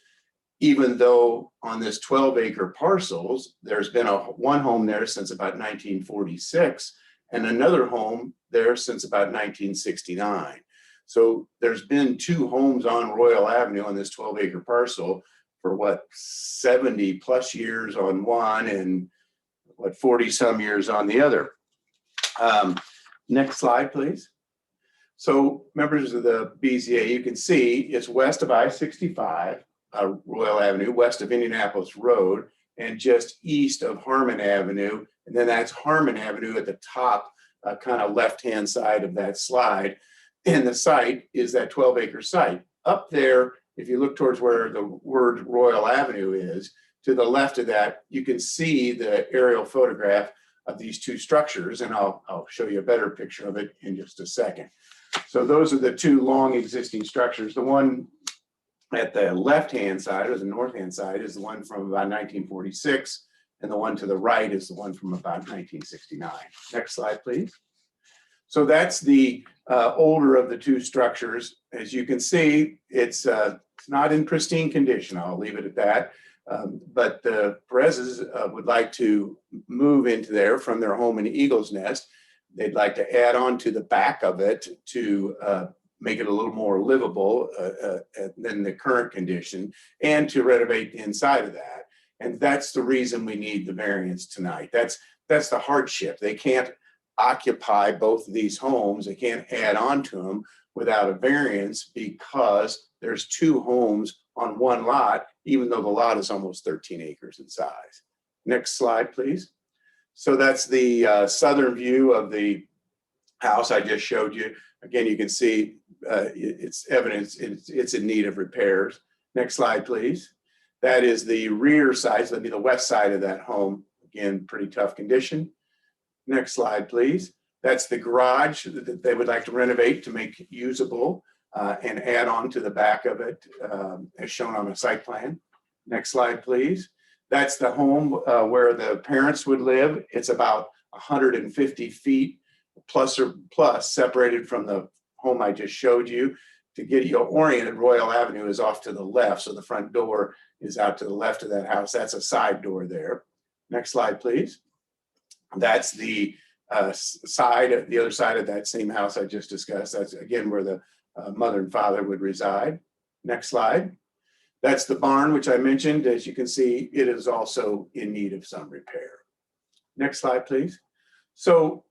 S9: Even though on this 12-acre parcels, there's been one home there since about 1946 and another home there since about 1969. So there's been two homes on Royal Avenue on this 12-acre parcel for 70 plus years on one and 40 some years on the other. Next slide, please. So members of the BZA, you can see it's west of I-65, Royal Avenue, west of Indianapolis Road, and just east of Harmon Avenue. And then that's Harmon Avenue at the top, kind of left-hand side of that slide. And the site is that 12-acre site. Up there, if you look towards where the word Royal Avenue is, to the left of that, you can see the aerial photograph of these two structures, and I'll show you a better picture of it in just a second. So those are the two long existing structures. The one at the left-hand side, or the north-hand side, is the one from about 1946, and the one to the right is the one from about 1969. Next slide, please. So that's the older of the two structures. As you can see, it's not in pristine condition. I'll leave it at that. But the Perez's would like to move into there from their home in Eagles Nest. They'd like to add on to the back of it to make it a little more livable than the current condition, and to renovate the inside of that. And that's the reason we need the variance tonight. That's the hardship. They can't occupy both of these homes. They can't add on to them without a variance because there's two homes on one lot, even though the lot is almost 13 acres in size. Next slide, please. So that's the southern view of the house I just showed you. Again, you can see it's evidence it's in need of repairs. Next slide, please. That is the rear side, so that'd be the west side of that home. Again, pretty tough condition. Next slide, please. That's the garage that they would like to renovate to make usable and add on to the back of it as shown on the site plan. Next slide, please. That's the home where the parents would live. It's about 150 feet plus separated from the home I just showed you. To get you oriented, Royal Avenue is off to the left, so the front door is out to the left of that house. That's a side door there. Next slide, please. That's the the other side of that same house I just discussed. That's again where the mother and father would reside. Next slide. That's the barn, which I mentioned. As you can see, it is also in need of some repair. Next slide, please. So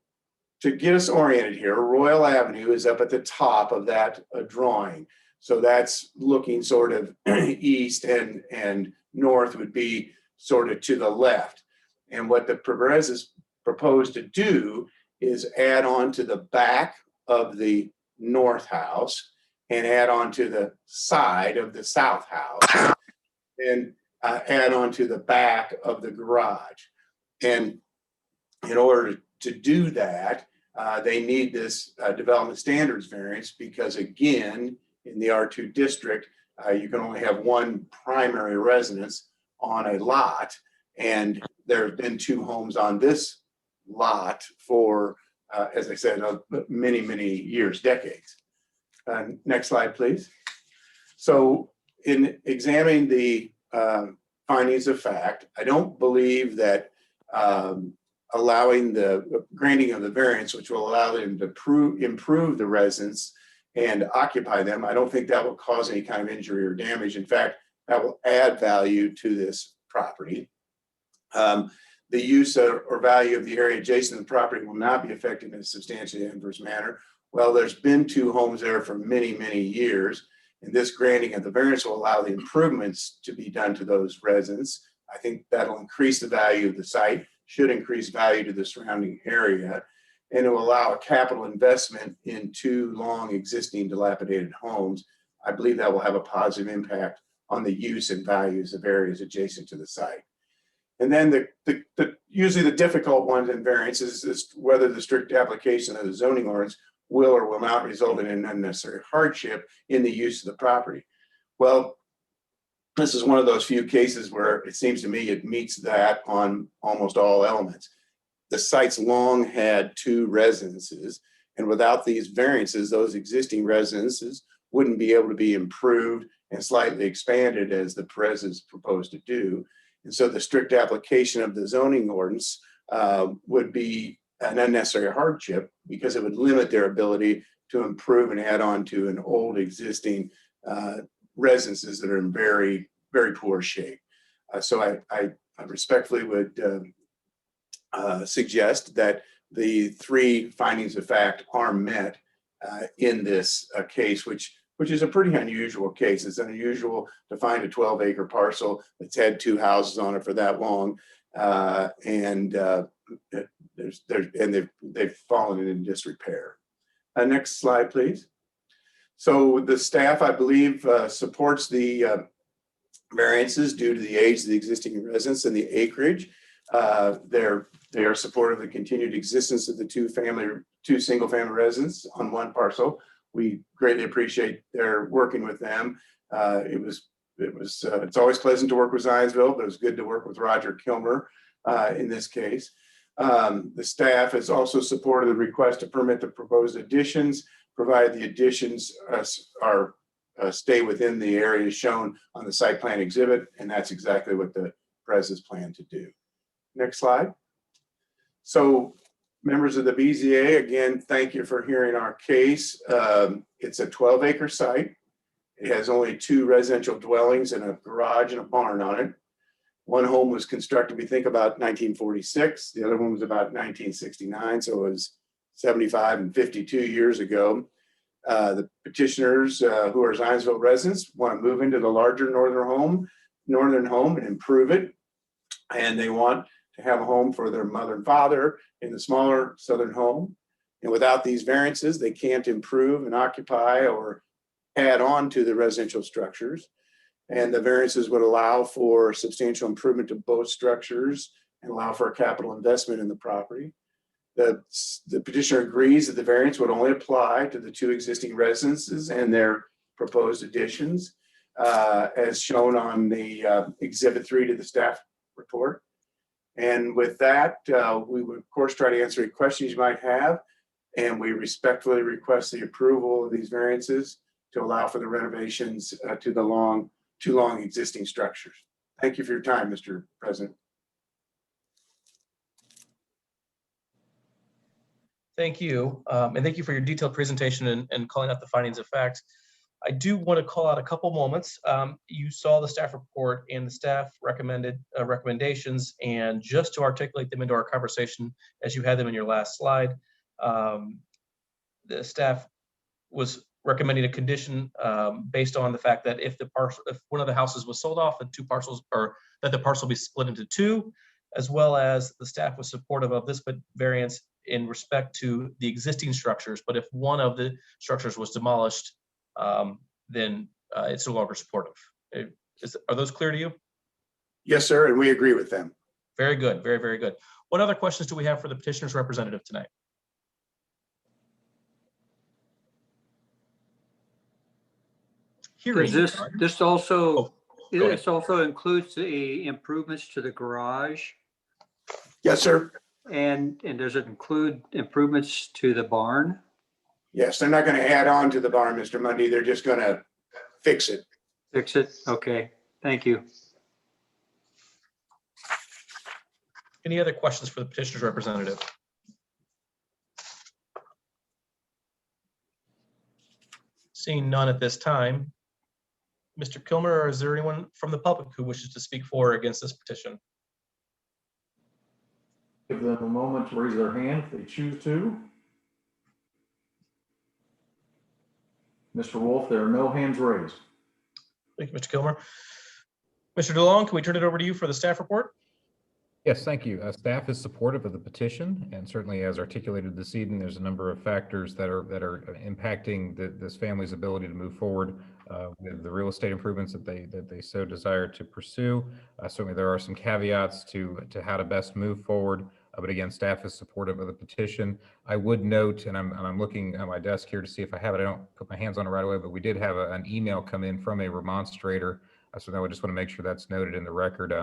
S9: to get us oriented here, Royal Avenue is up at the top of that drawing. So that's looking sort of east, and north would be sort of to the left. And what the Perez's proposed to do is add on to the back of the north house and add on to the side of the south house and add on to the back of the garage. And in order to do that, they need this development standards variance because, again, in the R2 district, you can only have one primary residence on a lot. And there have been two homes on this lot for, as I said, many, many years, decades. Next slide, please. So in examining the findings of fact, I don't believe that allowing the granting of the variance, which will allow them to improve the residence and occupy them, I don't think that will cause any kind of injury or damage. In fact, that will add value to this property. The use or value of the area adjacent to the property will not be affected in a substantially adverse manner. Well, there's been two homes there for many, many years, and this granting of the variance will allow the improvements to be done to those residents. I think that'll increase the value of the site, should increase value to the surrounding area, and it will allow a capital investment in two long existing dilapidated homes. I believe that will have a positive impact on the use and values of areas adjacent to the site. And then usually the difficult ones in variances is whether the strict application of the zoning ordinance will or will not result in an unnecessary hardship in the use of the property. Well, this is one of those few cases where it seems to me it meets that on almost all elements. The site's long had two residences, and without these variances, those existing residences wouldn't be able to be improved and slightly expanded as the Perez's proposed to do. And so the strict application of the zoning ordinance would be an unnecessary hardship because it would limit their ability to improve and add on to an old existing residences that are in very, very poor shape. So I respectfully would suggest that the three findings of fact are met in this case, which is a pretty unusual case. It's unusual to find a 12-acre parcel that's had two houses on it for that long, and they've fallen into disrepair. Next slide, please. So the staff, I believe, supports the variances due to the age of the existing residents and the acreage. They are supportive of the continued existence of the two single-family residents on one parcel. We greatly appreciate their working with them. It's always pleasant to work with Zionsville, but it was good to work with Roger Kilmer in this case. The staff has also supported the request to permit the proposed additions, provided the additions are stay within the areas shown on the site plan exhibit, and that's exactly what the Perez's plan to do. Next slide. So members of the BZA, again, thank you for hearing our case. It's a 12-acre site. It has only 2 residential dwellings and a garage and a barn on it. One home was constructed, we think, about 1946. The other one was about 1969, so it was 75 and 52 years ago. The petitioners, who are Zionsville residents, want to move into the larger northern home and improve it. And they want to have a home for their mother and father in the smaller southern home. And without these variances, they can't improve and occupy or add on to the residential structures. And the variances would allow for substantial improvement to both structures and allow for a capital investment in the property. The petitioner agrees that the variance would only apply to the 2 existing residences and their proposed additions, as shown on the Exhibit 3 to the staff report. And with that, we would, of course, try to answer any questions you might have. And we respectfully request the approval of these variances to allow for the renovations to the two long existing structures. Thank you for your time, Mr. President.
S1: Thank you. And thank you for your detailed presentation and calling out the findings of fact. I do want to call out a couple moments. You saw the staff report and the staff recommended recommendations, and just to articulate them into our conversation as you had them in your last slide, the staff was recommending a condition based on the fact that if one of the houses was sold off, and 2 parcels, or that the parcel be split into 2, as well as the staff was supportive of this variance in respect to the existing structures. But if one of the structures was demolished, then it's no longer supportive. Are those clear to you?
S9: Yes, sir, and we agree with them.
S1: Very good, very, very good. What other questions do we have for the petitioner's representative tonight?
S3: Does this also includes the improvements to the garage?
S9: Yes, sir.
S3: And does it include improvements to the barn?
S9: Yes, they're not going to add on to the barn, Mr. Mundy. They're just going to fix it.
S3: Fix it? Okay, thank you.
S1: Any other questions for the petitioner's representative? Seeing none at this time. Mr. Kilmer, or is there anyone from the public who wishes to speak for or against this petition?
S8: Give them a moment to raise their hand if they choose to. Mr. Wolf, there are no hands raised.
S1: Thank you, Mr. Kilmer. Mr. DeLong, can we turn it over to you for the staff report?
S5: Yes, thank you. Staff is supportive of the petition, and certainly as articulated this evening, there's a number of factors that are impacting this family's ability to move forward with the real estate improvements that they so desire to pursue. Certainly there are some caveats to how to best move forward, but again, staff is supportive of the petition. I would note, and I'm looking at my desk here to see if I have it. I don't put my hands on it right away, but we did have an email come in from a remonstrator, so I would just want to make sure that's noted in the record.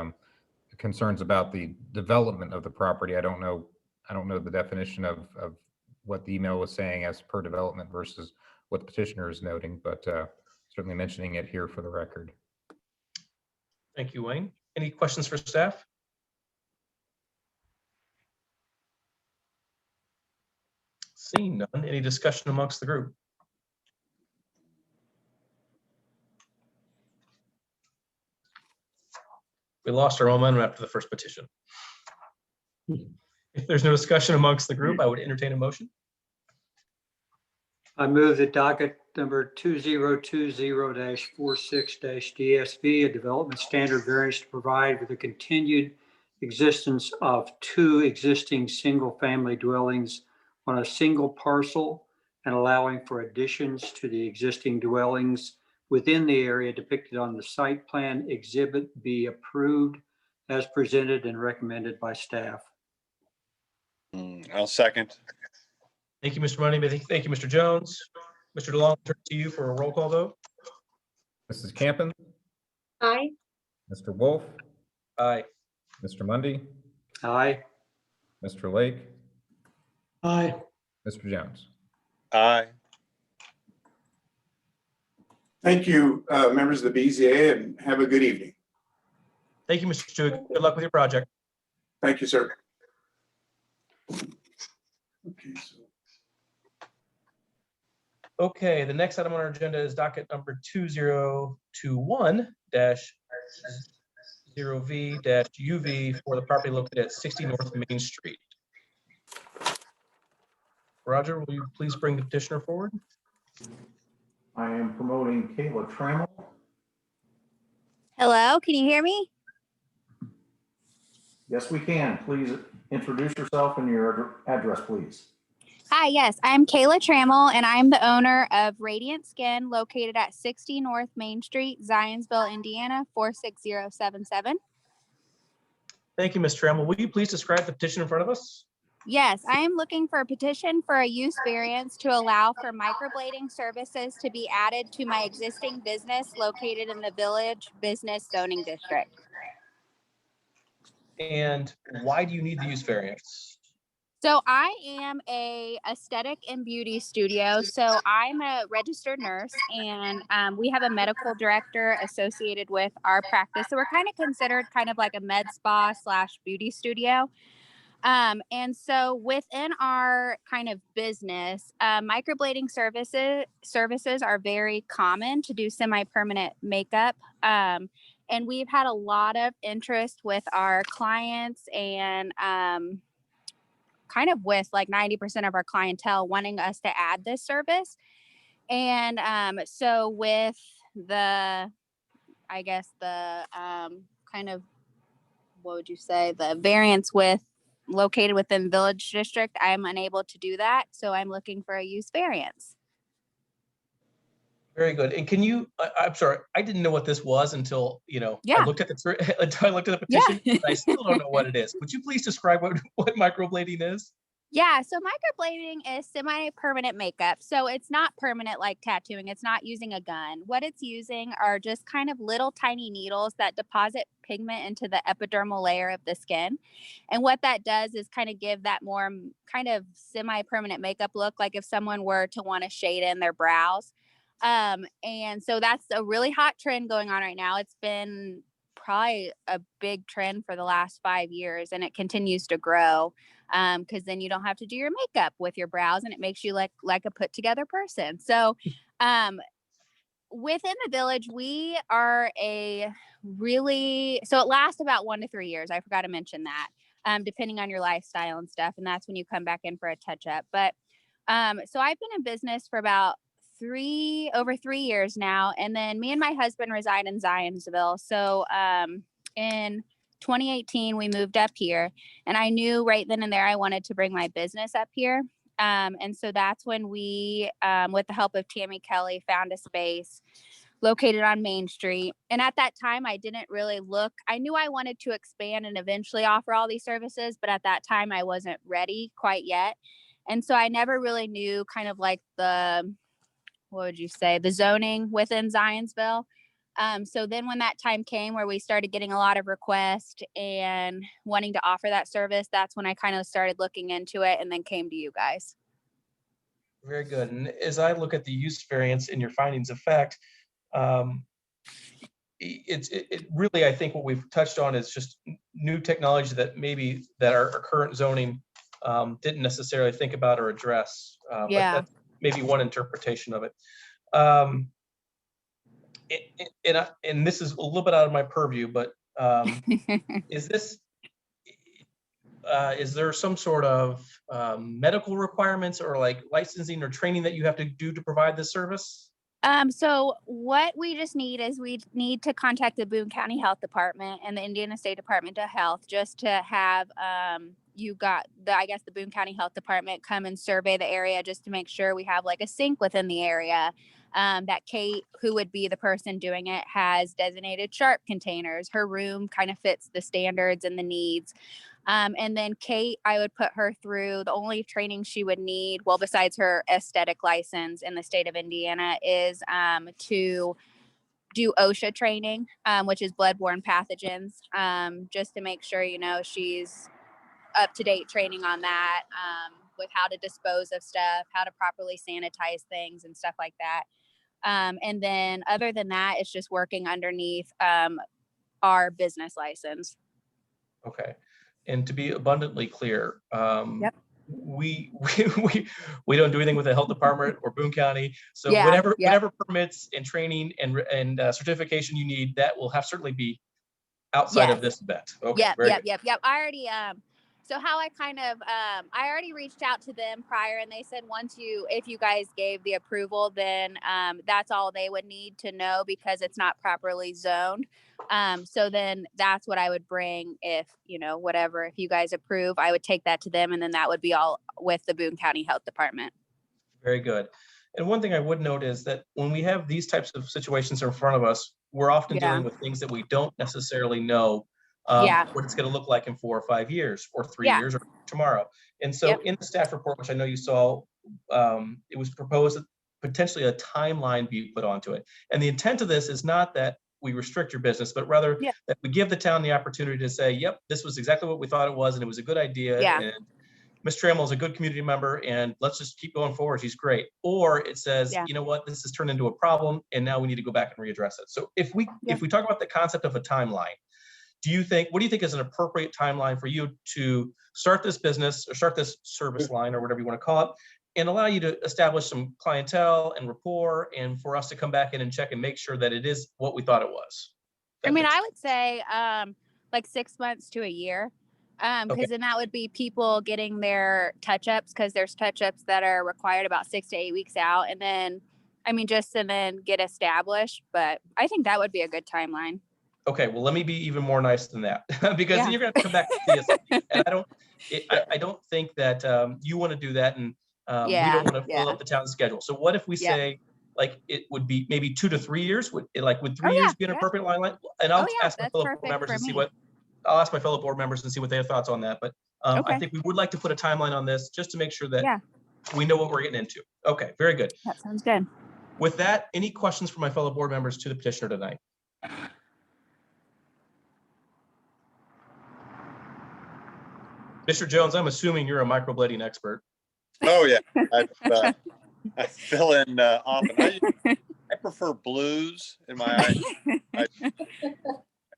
S5: Concerns about the development of the property. I don't know the definition of what the email was saying as per development versus what the petitioner is noting, but certainly mentioning it here for the record.
S1: Thank you, Wayne. Any questions for staff? Seeing none, any discussion amongst the group? We lost our momentum after the first petition. If there's no discussion amongst the group, I would entertain a motion.
S3: I move that docket number 2020-46-DSV, a development standard variance to provide for the continued existence of 2 existing single-family dwellings on a single parcel and allowing for additions to the existing dwellings within the area depicted on the site plan exhibit be approved as presented and recommended by staff.
S13: I'll second.
S1: Thank you, Mr. Money. Thank you, Mr. Jones. Mr. DeLong, turn to you for a roll call vote.
S5: Mrs. Campen?
S6: Aye.
S5: Mr. Wolf?
S1: Aye.
S5: Mr. Mundy?
S3: Aye.
S5: Mr. Lake,
S7: Aye.
S5: Mr. Jones.
S13: Aye.
S9: Thank you, members of the BZA, and have a good evening.
S1: Thank you, Mr. Stewart. Good luck with your project.
S9: Thank you, sir. Okay, so
S1: Okay, the next item on our agenda is docket number 2021-0V-UV for the property located at 60 North Main Street. Roger, will you please bring the petitioner forward?
S8: I am promoting Kayla Trammell.
S22: Hello, can you hear me?
S8: Yes, we can. Please introduce yourself and your address, please.
S22: Hi, yes, I'm Kayla Trammell and I'm the owner of Radiant Skin located at 60 North Main Street, Zionsville, Indiana, 46077.
S1: Thank you, Ms. Trammell. Will you please describe the petition in front of us?
S22: Yes, I am looking for a petition for a use variance to allow for microblading services to be added to my existing business located in the Village Business Zoning District.
S1: And why do you need the use variance?
S22: So I am a aesthetic and beauty studio. So I'm a registered nurse and we have a medical director associated with our practice. So we're kind of considered kind of like a med spa / beauty studio. And so within our kind of business, microblading services are very common to do semi-permanent makeup. And we've had a lot of interest with our clients and kind of with like 90% of our clientele wanting us to add this service. And so with the, I guess the kind of, what would you say, the variance with located within Village District, I'm unable to do that. So I'm looking for a use variance.
S1: Very good. And can you, I'm sorry, I didn't know what this was until,
S22: Yeah.
S1: I looked at the petition. And I still don't know what it is. Would you please describe what microblading is?
S22: Yeah, so microblading is semi-permanent makeup. So it's not permanent like tattooing. It's not using a gun. What it's using are just kind of little tiny needles that deposit pigment into the epidermal layer of the skin. And what that does is kind of give that more kind of semi-permanent makeup look, like if someone were to want to shade in their brows. And so that's a really hot trend going on right now. It's been probably a big trend for the last 5 years and it continues to grow. Because then you don't have to do your makeup with your brows and it makes you like a put together person. So within the Village, we are so it lasts about 1 to 3 years. I forgot to mention that, depending on your lifestyle and stuff. And that's when you come back in for a touch up. But so I've been in business for about over 3 years now. And then me and my husband reside in Zionsville. So in 2018, we moved up here and I knew right then and there I wanted to bring my business up here. And so that's when we, with the help of Tammy Kelly, found a space located on Main Street. And at that time, I didn't really look. I knew I wanted to expand and eventually offer all these services, but at that time I wasn't ready quite yet. And so I never really knew kind of like the zoning within Zionsville. So then when that time came where we started getting a lot of requests and wanting to offer that service, that's when I kind of started looking into it and then came to you guys.
S1: Very good. And as I look at the use variance in your findings of fact, it really, I think what we've touched on is just new technology that our current zoning didn't necessarily think about or address. But that's maybe one interpretation of it. And this is a little bit out of my purview, but is there some sort of medical requirements or like licensing or training that you have to do to provide this service?
S22: So what we just need is we need to contact the Boone County Health Department and the Indiana State Department of Health just to have the Boone County Health Department come and survey the area just to make sure we have like a sink within the area. That Kate, who would be the person doing it, has designated sharp containers. Her room kind of fits the standards and the needs. And then Kate, I would put her through the only training she would need, well, besides her aesthetic license in the state of Indiana, is to do OSHA training, which is bloodborne pathogens, just to make sure, she's up-to-date training on that, with how to dispose of stuff, how to properly sanitize things and stuff like that. And then other than that, it's just working underneath our business license.
S1: Okay. And to be abundantly clear,
S22: Yep.
S1: we don't do anything with the health department or Boone County. So
S22: Yeah,
S1: whatever
S22: yep.
S1: whatever permits and training and certification you need, that will have certainly be outside of this event. Okay.
S22: Yep,
S1: very
S22: yep,
S1: good.
S22: yep. I already so how I kind of I already reached out to them prior, and they said if you guys gave the approval, then that's all they would need to know, because it's not properly zoned. So then that's what I would bring if, if you guys approve, I would take that to them, and then that would be all with the Boone County Health Department.
S1: Very good. And one thing I would note is that when we have these types of situations in front of us, we're often
S22: Yeah.
S1: dealing with things that we don't necessarily know
S22: Yeah.
S1: what it's going to look like in 4 or 5 years or 3
S22: Yeah.
S1: years or tomorrow. And so
S22: Yep.
S1: in the staff report, which I know you saw, it was proposed that potentially a timeline be put onto it. And the intent of this is not that we restrict your business, but rather
S22: Yeah.
S1: that we give the town the opportunity to say, yep, this was exactly what we thought it was, and it was a good idea.
S22: Yeah.
S1: And Ms. Trammell is a good community member, and let's just keep going forward. She's great. Or it says,
S22: Yeah.
S1: you know what, this has turned into a problem, and now we need to go back and readdress it. So if we talk about the concept of a timeline, what do you think is an appropriate timeline for you to start this business or start this service line or whatever you want to call it, and allow you to establish some clientele and rapport, and for us to come back in and check and make sure that it is what we thought it was?
S22: I mean, I would say like 6 months to a year, because
S1: Okay.
S22: then that would be people getting their touch-ups, because there's touch-ups that are required about 6 to 8 weeks out, and then then get established. But I think that would be a good timeline.
S1: Okay, well, let me be even more nice than that, because
S22: Yeah.
S1: then you're going to come back to see us. And I don't think that you want to do that, and we
S22: Yeah,
S1: don't want to fill
S22: yeah.
S1: up the town's schedule. So what if we
S22: Yeah.
S1: say, like, it would be maybe 2 to 3 years? Would 3
S22: Oh,
S1: years
S22: yeah,
S1: be an
S22: yeah.
S1: appropriate line? And I'll
S22: Oh, yeah,
S1: ask my
S22: that's
S1: fellow board
S22: perfect
S1: members
S22: for
S1: and see
S22: me.
S1: I'll ask my fellow board members and see what their thoughts on that. But I
S22: Okay.
S1: think we would like to put a timeline on this just to make sure that
S22: Yeah,
S1: we know what we're getting into. Okay, very good.
S22: that sounds good.
S1: With that, any questions from my fellow board members to the petitioner tonight? Mr. Jones, I'm assuming you're a microblading expert.
S13: Oh, yeah. I fill in often. I prefer blues in my eye.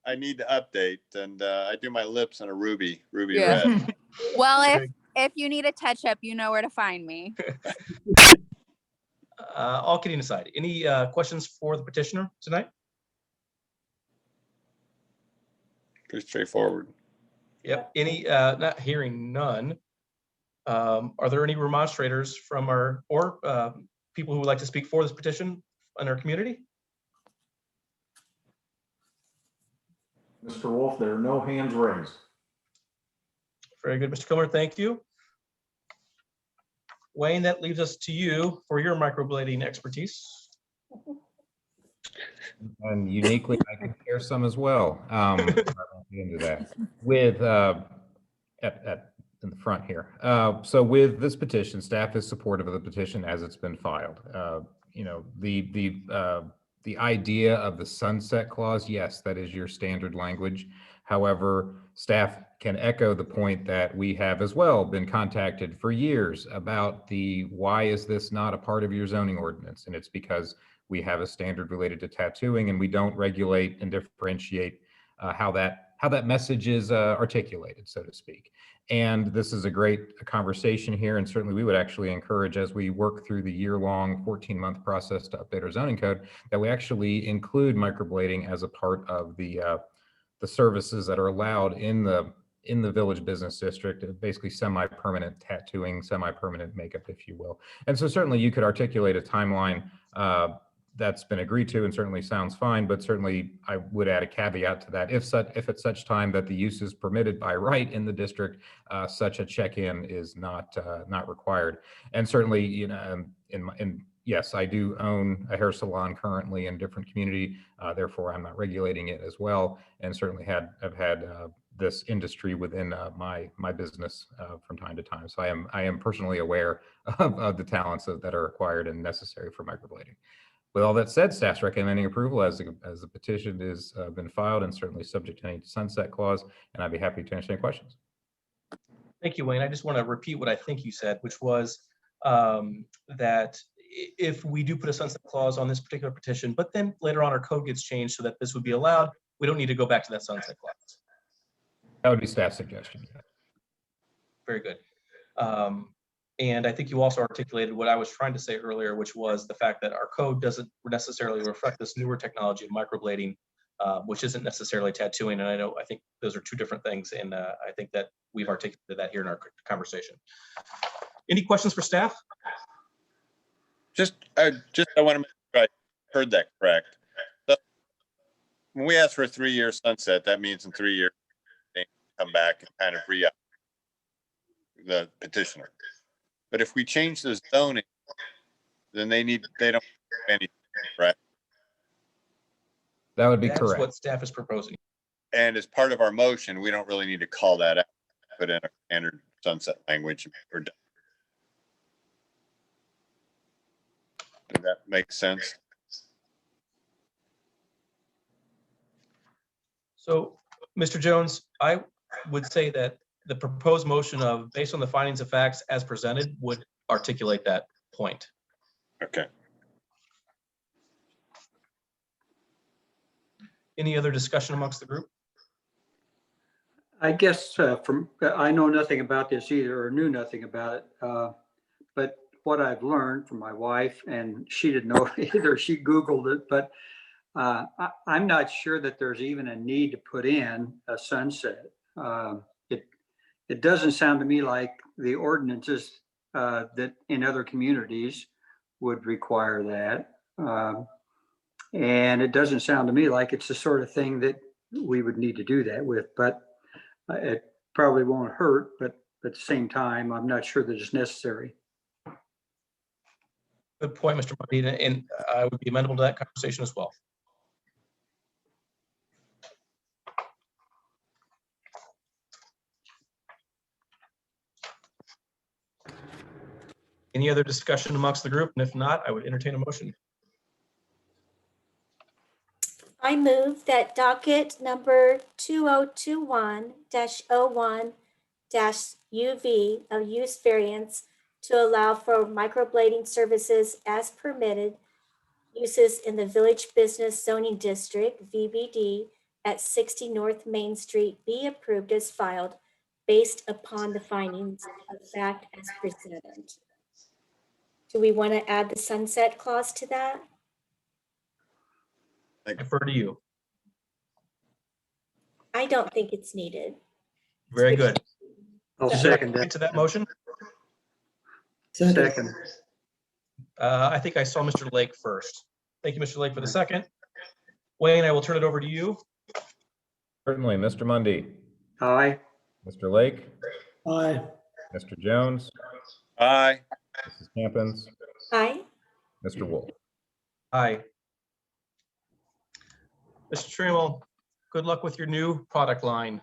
S13: I need to update, and I do my lips in a ruby
S22: Yeah.
S13: red.
S22: Well, if you need a touch-up, you know where to find me.
S1: All kidding aside, any questions for the petitioner tonight?
S13: Pretty straightforward.
S1: Yep. Any, not hearing none. Are there any remonstrators from people who would like to speak for this petition in our community?
S8: Mr. Wolf, there are no hands raised.
S1: Very good, Mr. Kilmer, thank you. Wayne, that leaves us to you for your microblading expertise.
S5: And uniquely, I can share some as well. I won't get into that with in the front here. So with this petition, staff is supportive of the petition as it's been filed. The idea of the sunset clause, yes, that is your standard language. However, staff can echo the point that we have as well been contacted for years about why is this not a part of your zoning ordinance? And it's because we have a standard related to tattooing, and we don't regulate and differentiate how that message is articulated, so to speak. And this is a great conversation here, and certainly we would actually encourage, as we work through the year-long 14-month process to update our zoning code, that we actually include microblading as a part of the services that are allowed in the Village Business District, basically semi-permanent tattooing, semi-permanent makeup, if you will. And so certainly you could articulate a timeline that's been agreed to, and certainly sounds fine, but certainly I would add a caveat to that. If at such time that the use is permitted by right in the district, such a check-in is not required. And certainly, yes, I do own a hair salon currently in a different community, therefore I'm not regulating it as well, and certainly have had this industry within my business from time to time. So I am personally aware of the talents that are required and necessary for microblading. With all that said, staff's recommending approval as the petition has been filed, and certainly subject to any sunset clause, and I'd be happy to answer any questions.
S1: Thank you, Wayne. I just want to repeat what I think you said, which was that if we do put a sunset clause on this particular petition, but then later on our code gets changed so that this would be allowed, we don't need to go back to that sunset clause.
S5: That would be staff suggestion.
S1: Very good. And I think you also articulated what I was trying to say earlier, which was the fact that our code doesn't necessarily reflect this newer technology of microblading, which isn't necessarily tattooing. And I think those are two different things. And I think that we've articulated that here in our conversation. Any questions for staff?
S13: I want to make sure I heard that correct. So when we ask for a 3-year sunset, that means in 3 years, they come back and kind of re-up the petitioner. But if we change the zoning, then they don't do anything, right?
S5: That would be
S1: That's
S5: correct.
S1: what staff is proposing.
S13: And as part of our motion, we don't really need to call that out, put in a standard sunset language. We're done. Does that make sense?
S1: So, Mr. Jones, I would say that the proposed motion of based on the findings of facts as presented would articulate that point.
S13: Okay.
S1: Any other discussion amongst the group?
S3: I guess I know nothing about this either, or knew nothing about it. But what I've learned from my wife, and she didn't know either, she Googled it, but I'm not sure that there's even a need to put in a sunset. It doesn't sound to me like the ordinances that in other communities would require that. And it doesn't sound to me like it's the sort of thing that we would need to do that with, but it probably won't hurt, but at the same time, I'm not sure that it's necessary.
S1: Good point, Mr. Martina, and I would be amenable to that conversation as well. Any other discussion amongst the group? And if not, I would entertain a motion.
S6: I move that docket number 2021-01-UV of use variance to allow for microblading services as permitted uses in the Village Business Zoning District, VBD, at 60 North Main Street be approved as filed based upon the findings of fact as presented. Do we want to add the sunset clause to that?
S1: I defer to you.
S6: I don't think it's needed.
S1: Very good.
S3: I'll
S1: Is there a
S3: second
S1: second
S3: that.
S1: to that motion?
S3: Second.
S1: I think I saw Mr. Lake first. Thank you, Mr. Lake, for the second. Wayne, I will turn it over to you.
S5: Certainly, Mr. Mundy,
S3: Aye.
S5: Mr. Lake,
S7: Aye.
S5: Mr. Jones,
S13: Aye.
S5: Mrs. Campins,
S6: Aye.
S5: Mr. Wolf.
S1: Aye. Mr. Trammell, good luck with your new product line.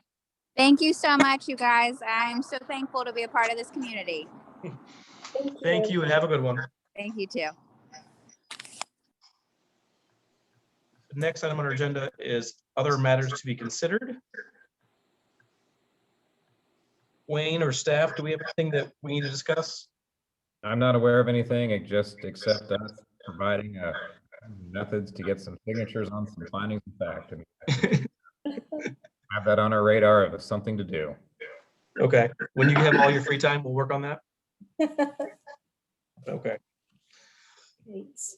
S22: Thank you so much, you guys. I'm so thankful to be a part of this community.
S1: Thank you and have a good one.
S22: Thank you too.
S1: The next item on our agenda is other matters to be considered. Wayne or staff, do we have anything that we need to discuss?
S5: I'm not aware of anything, except us providing methods to get some signatures on some findings of fact. And have that on our radar if it's something to do.
S1: Okay, when you have all your free time, we'll work on that. Okay.
S6: Thanks.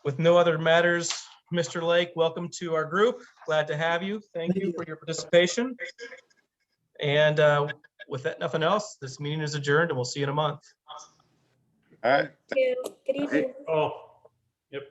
S1: With no other matters, Mr. Lake, welcome to our group. Glad to have you. Thank you for your participation. And with that, nothing else, this meeting is adjourned and we'll see you in a month.
S13: All right.
S6: Thank you. Good evening.
S2: Oh, yep.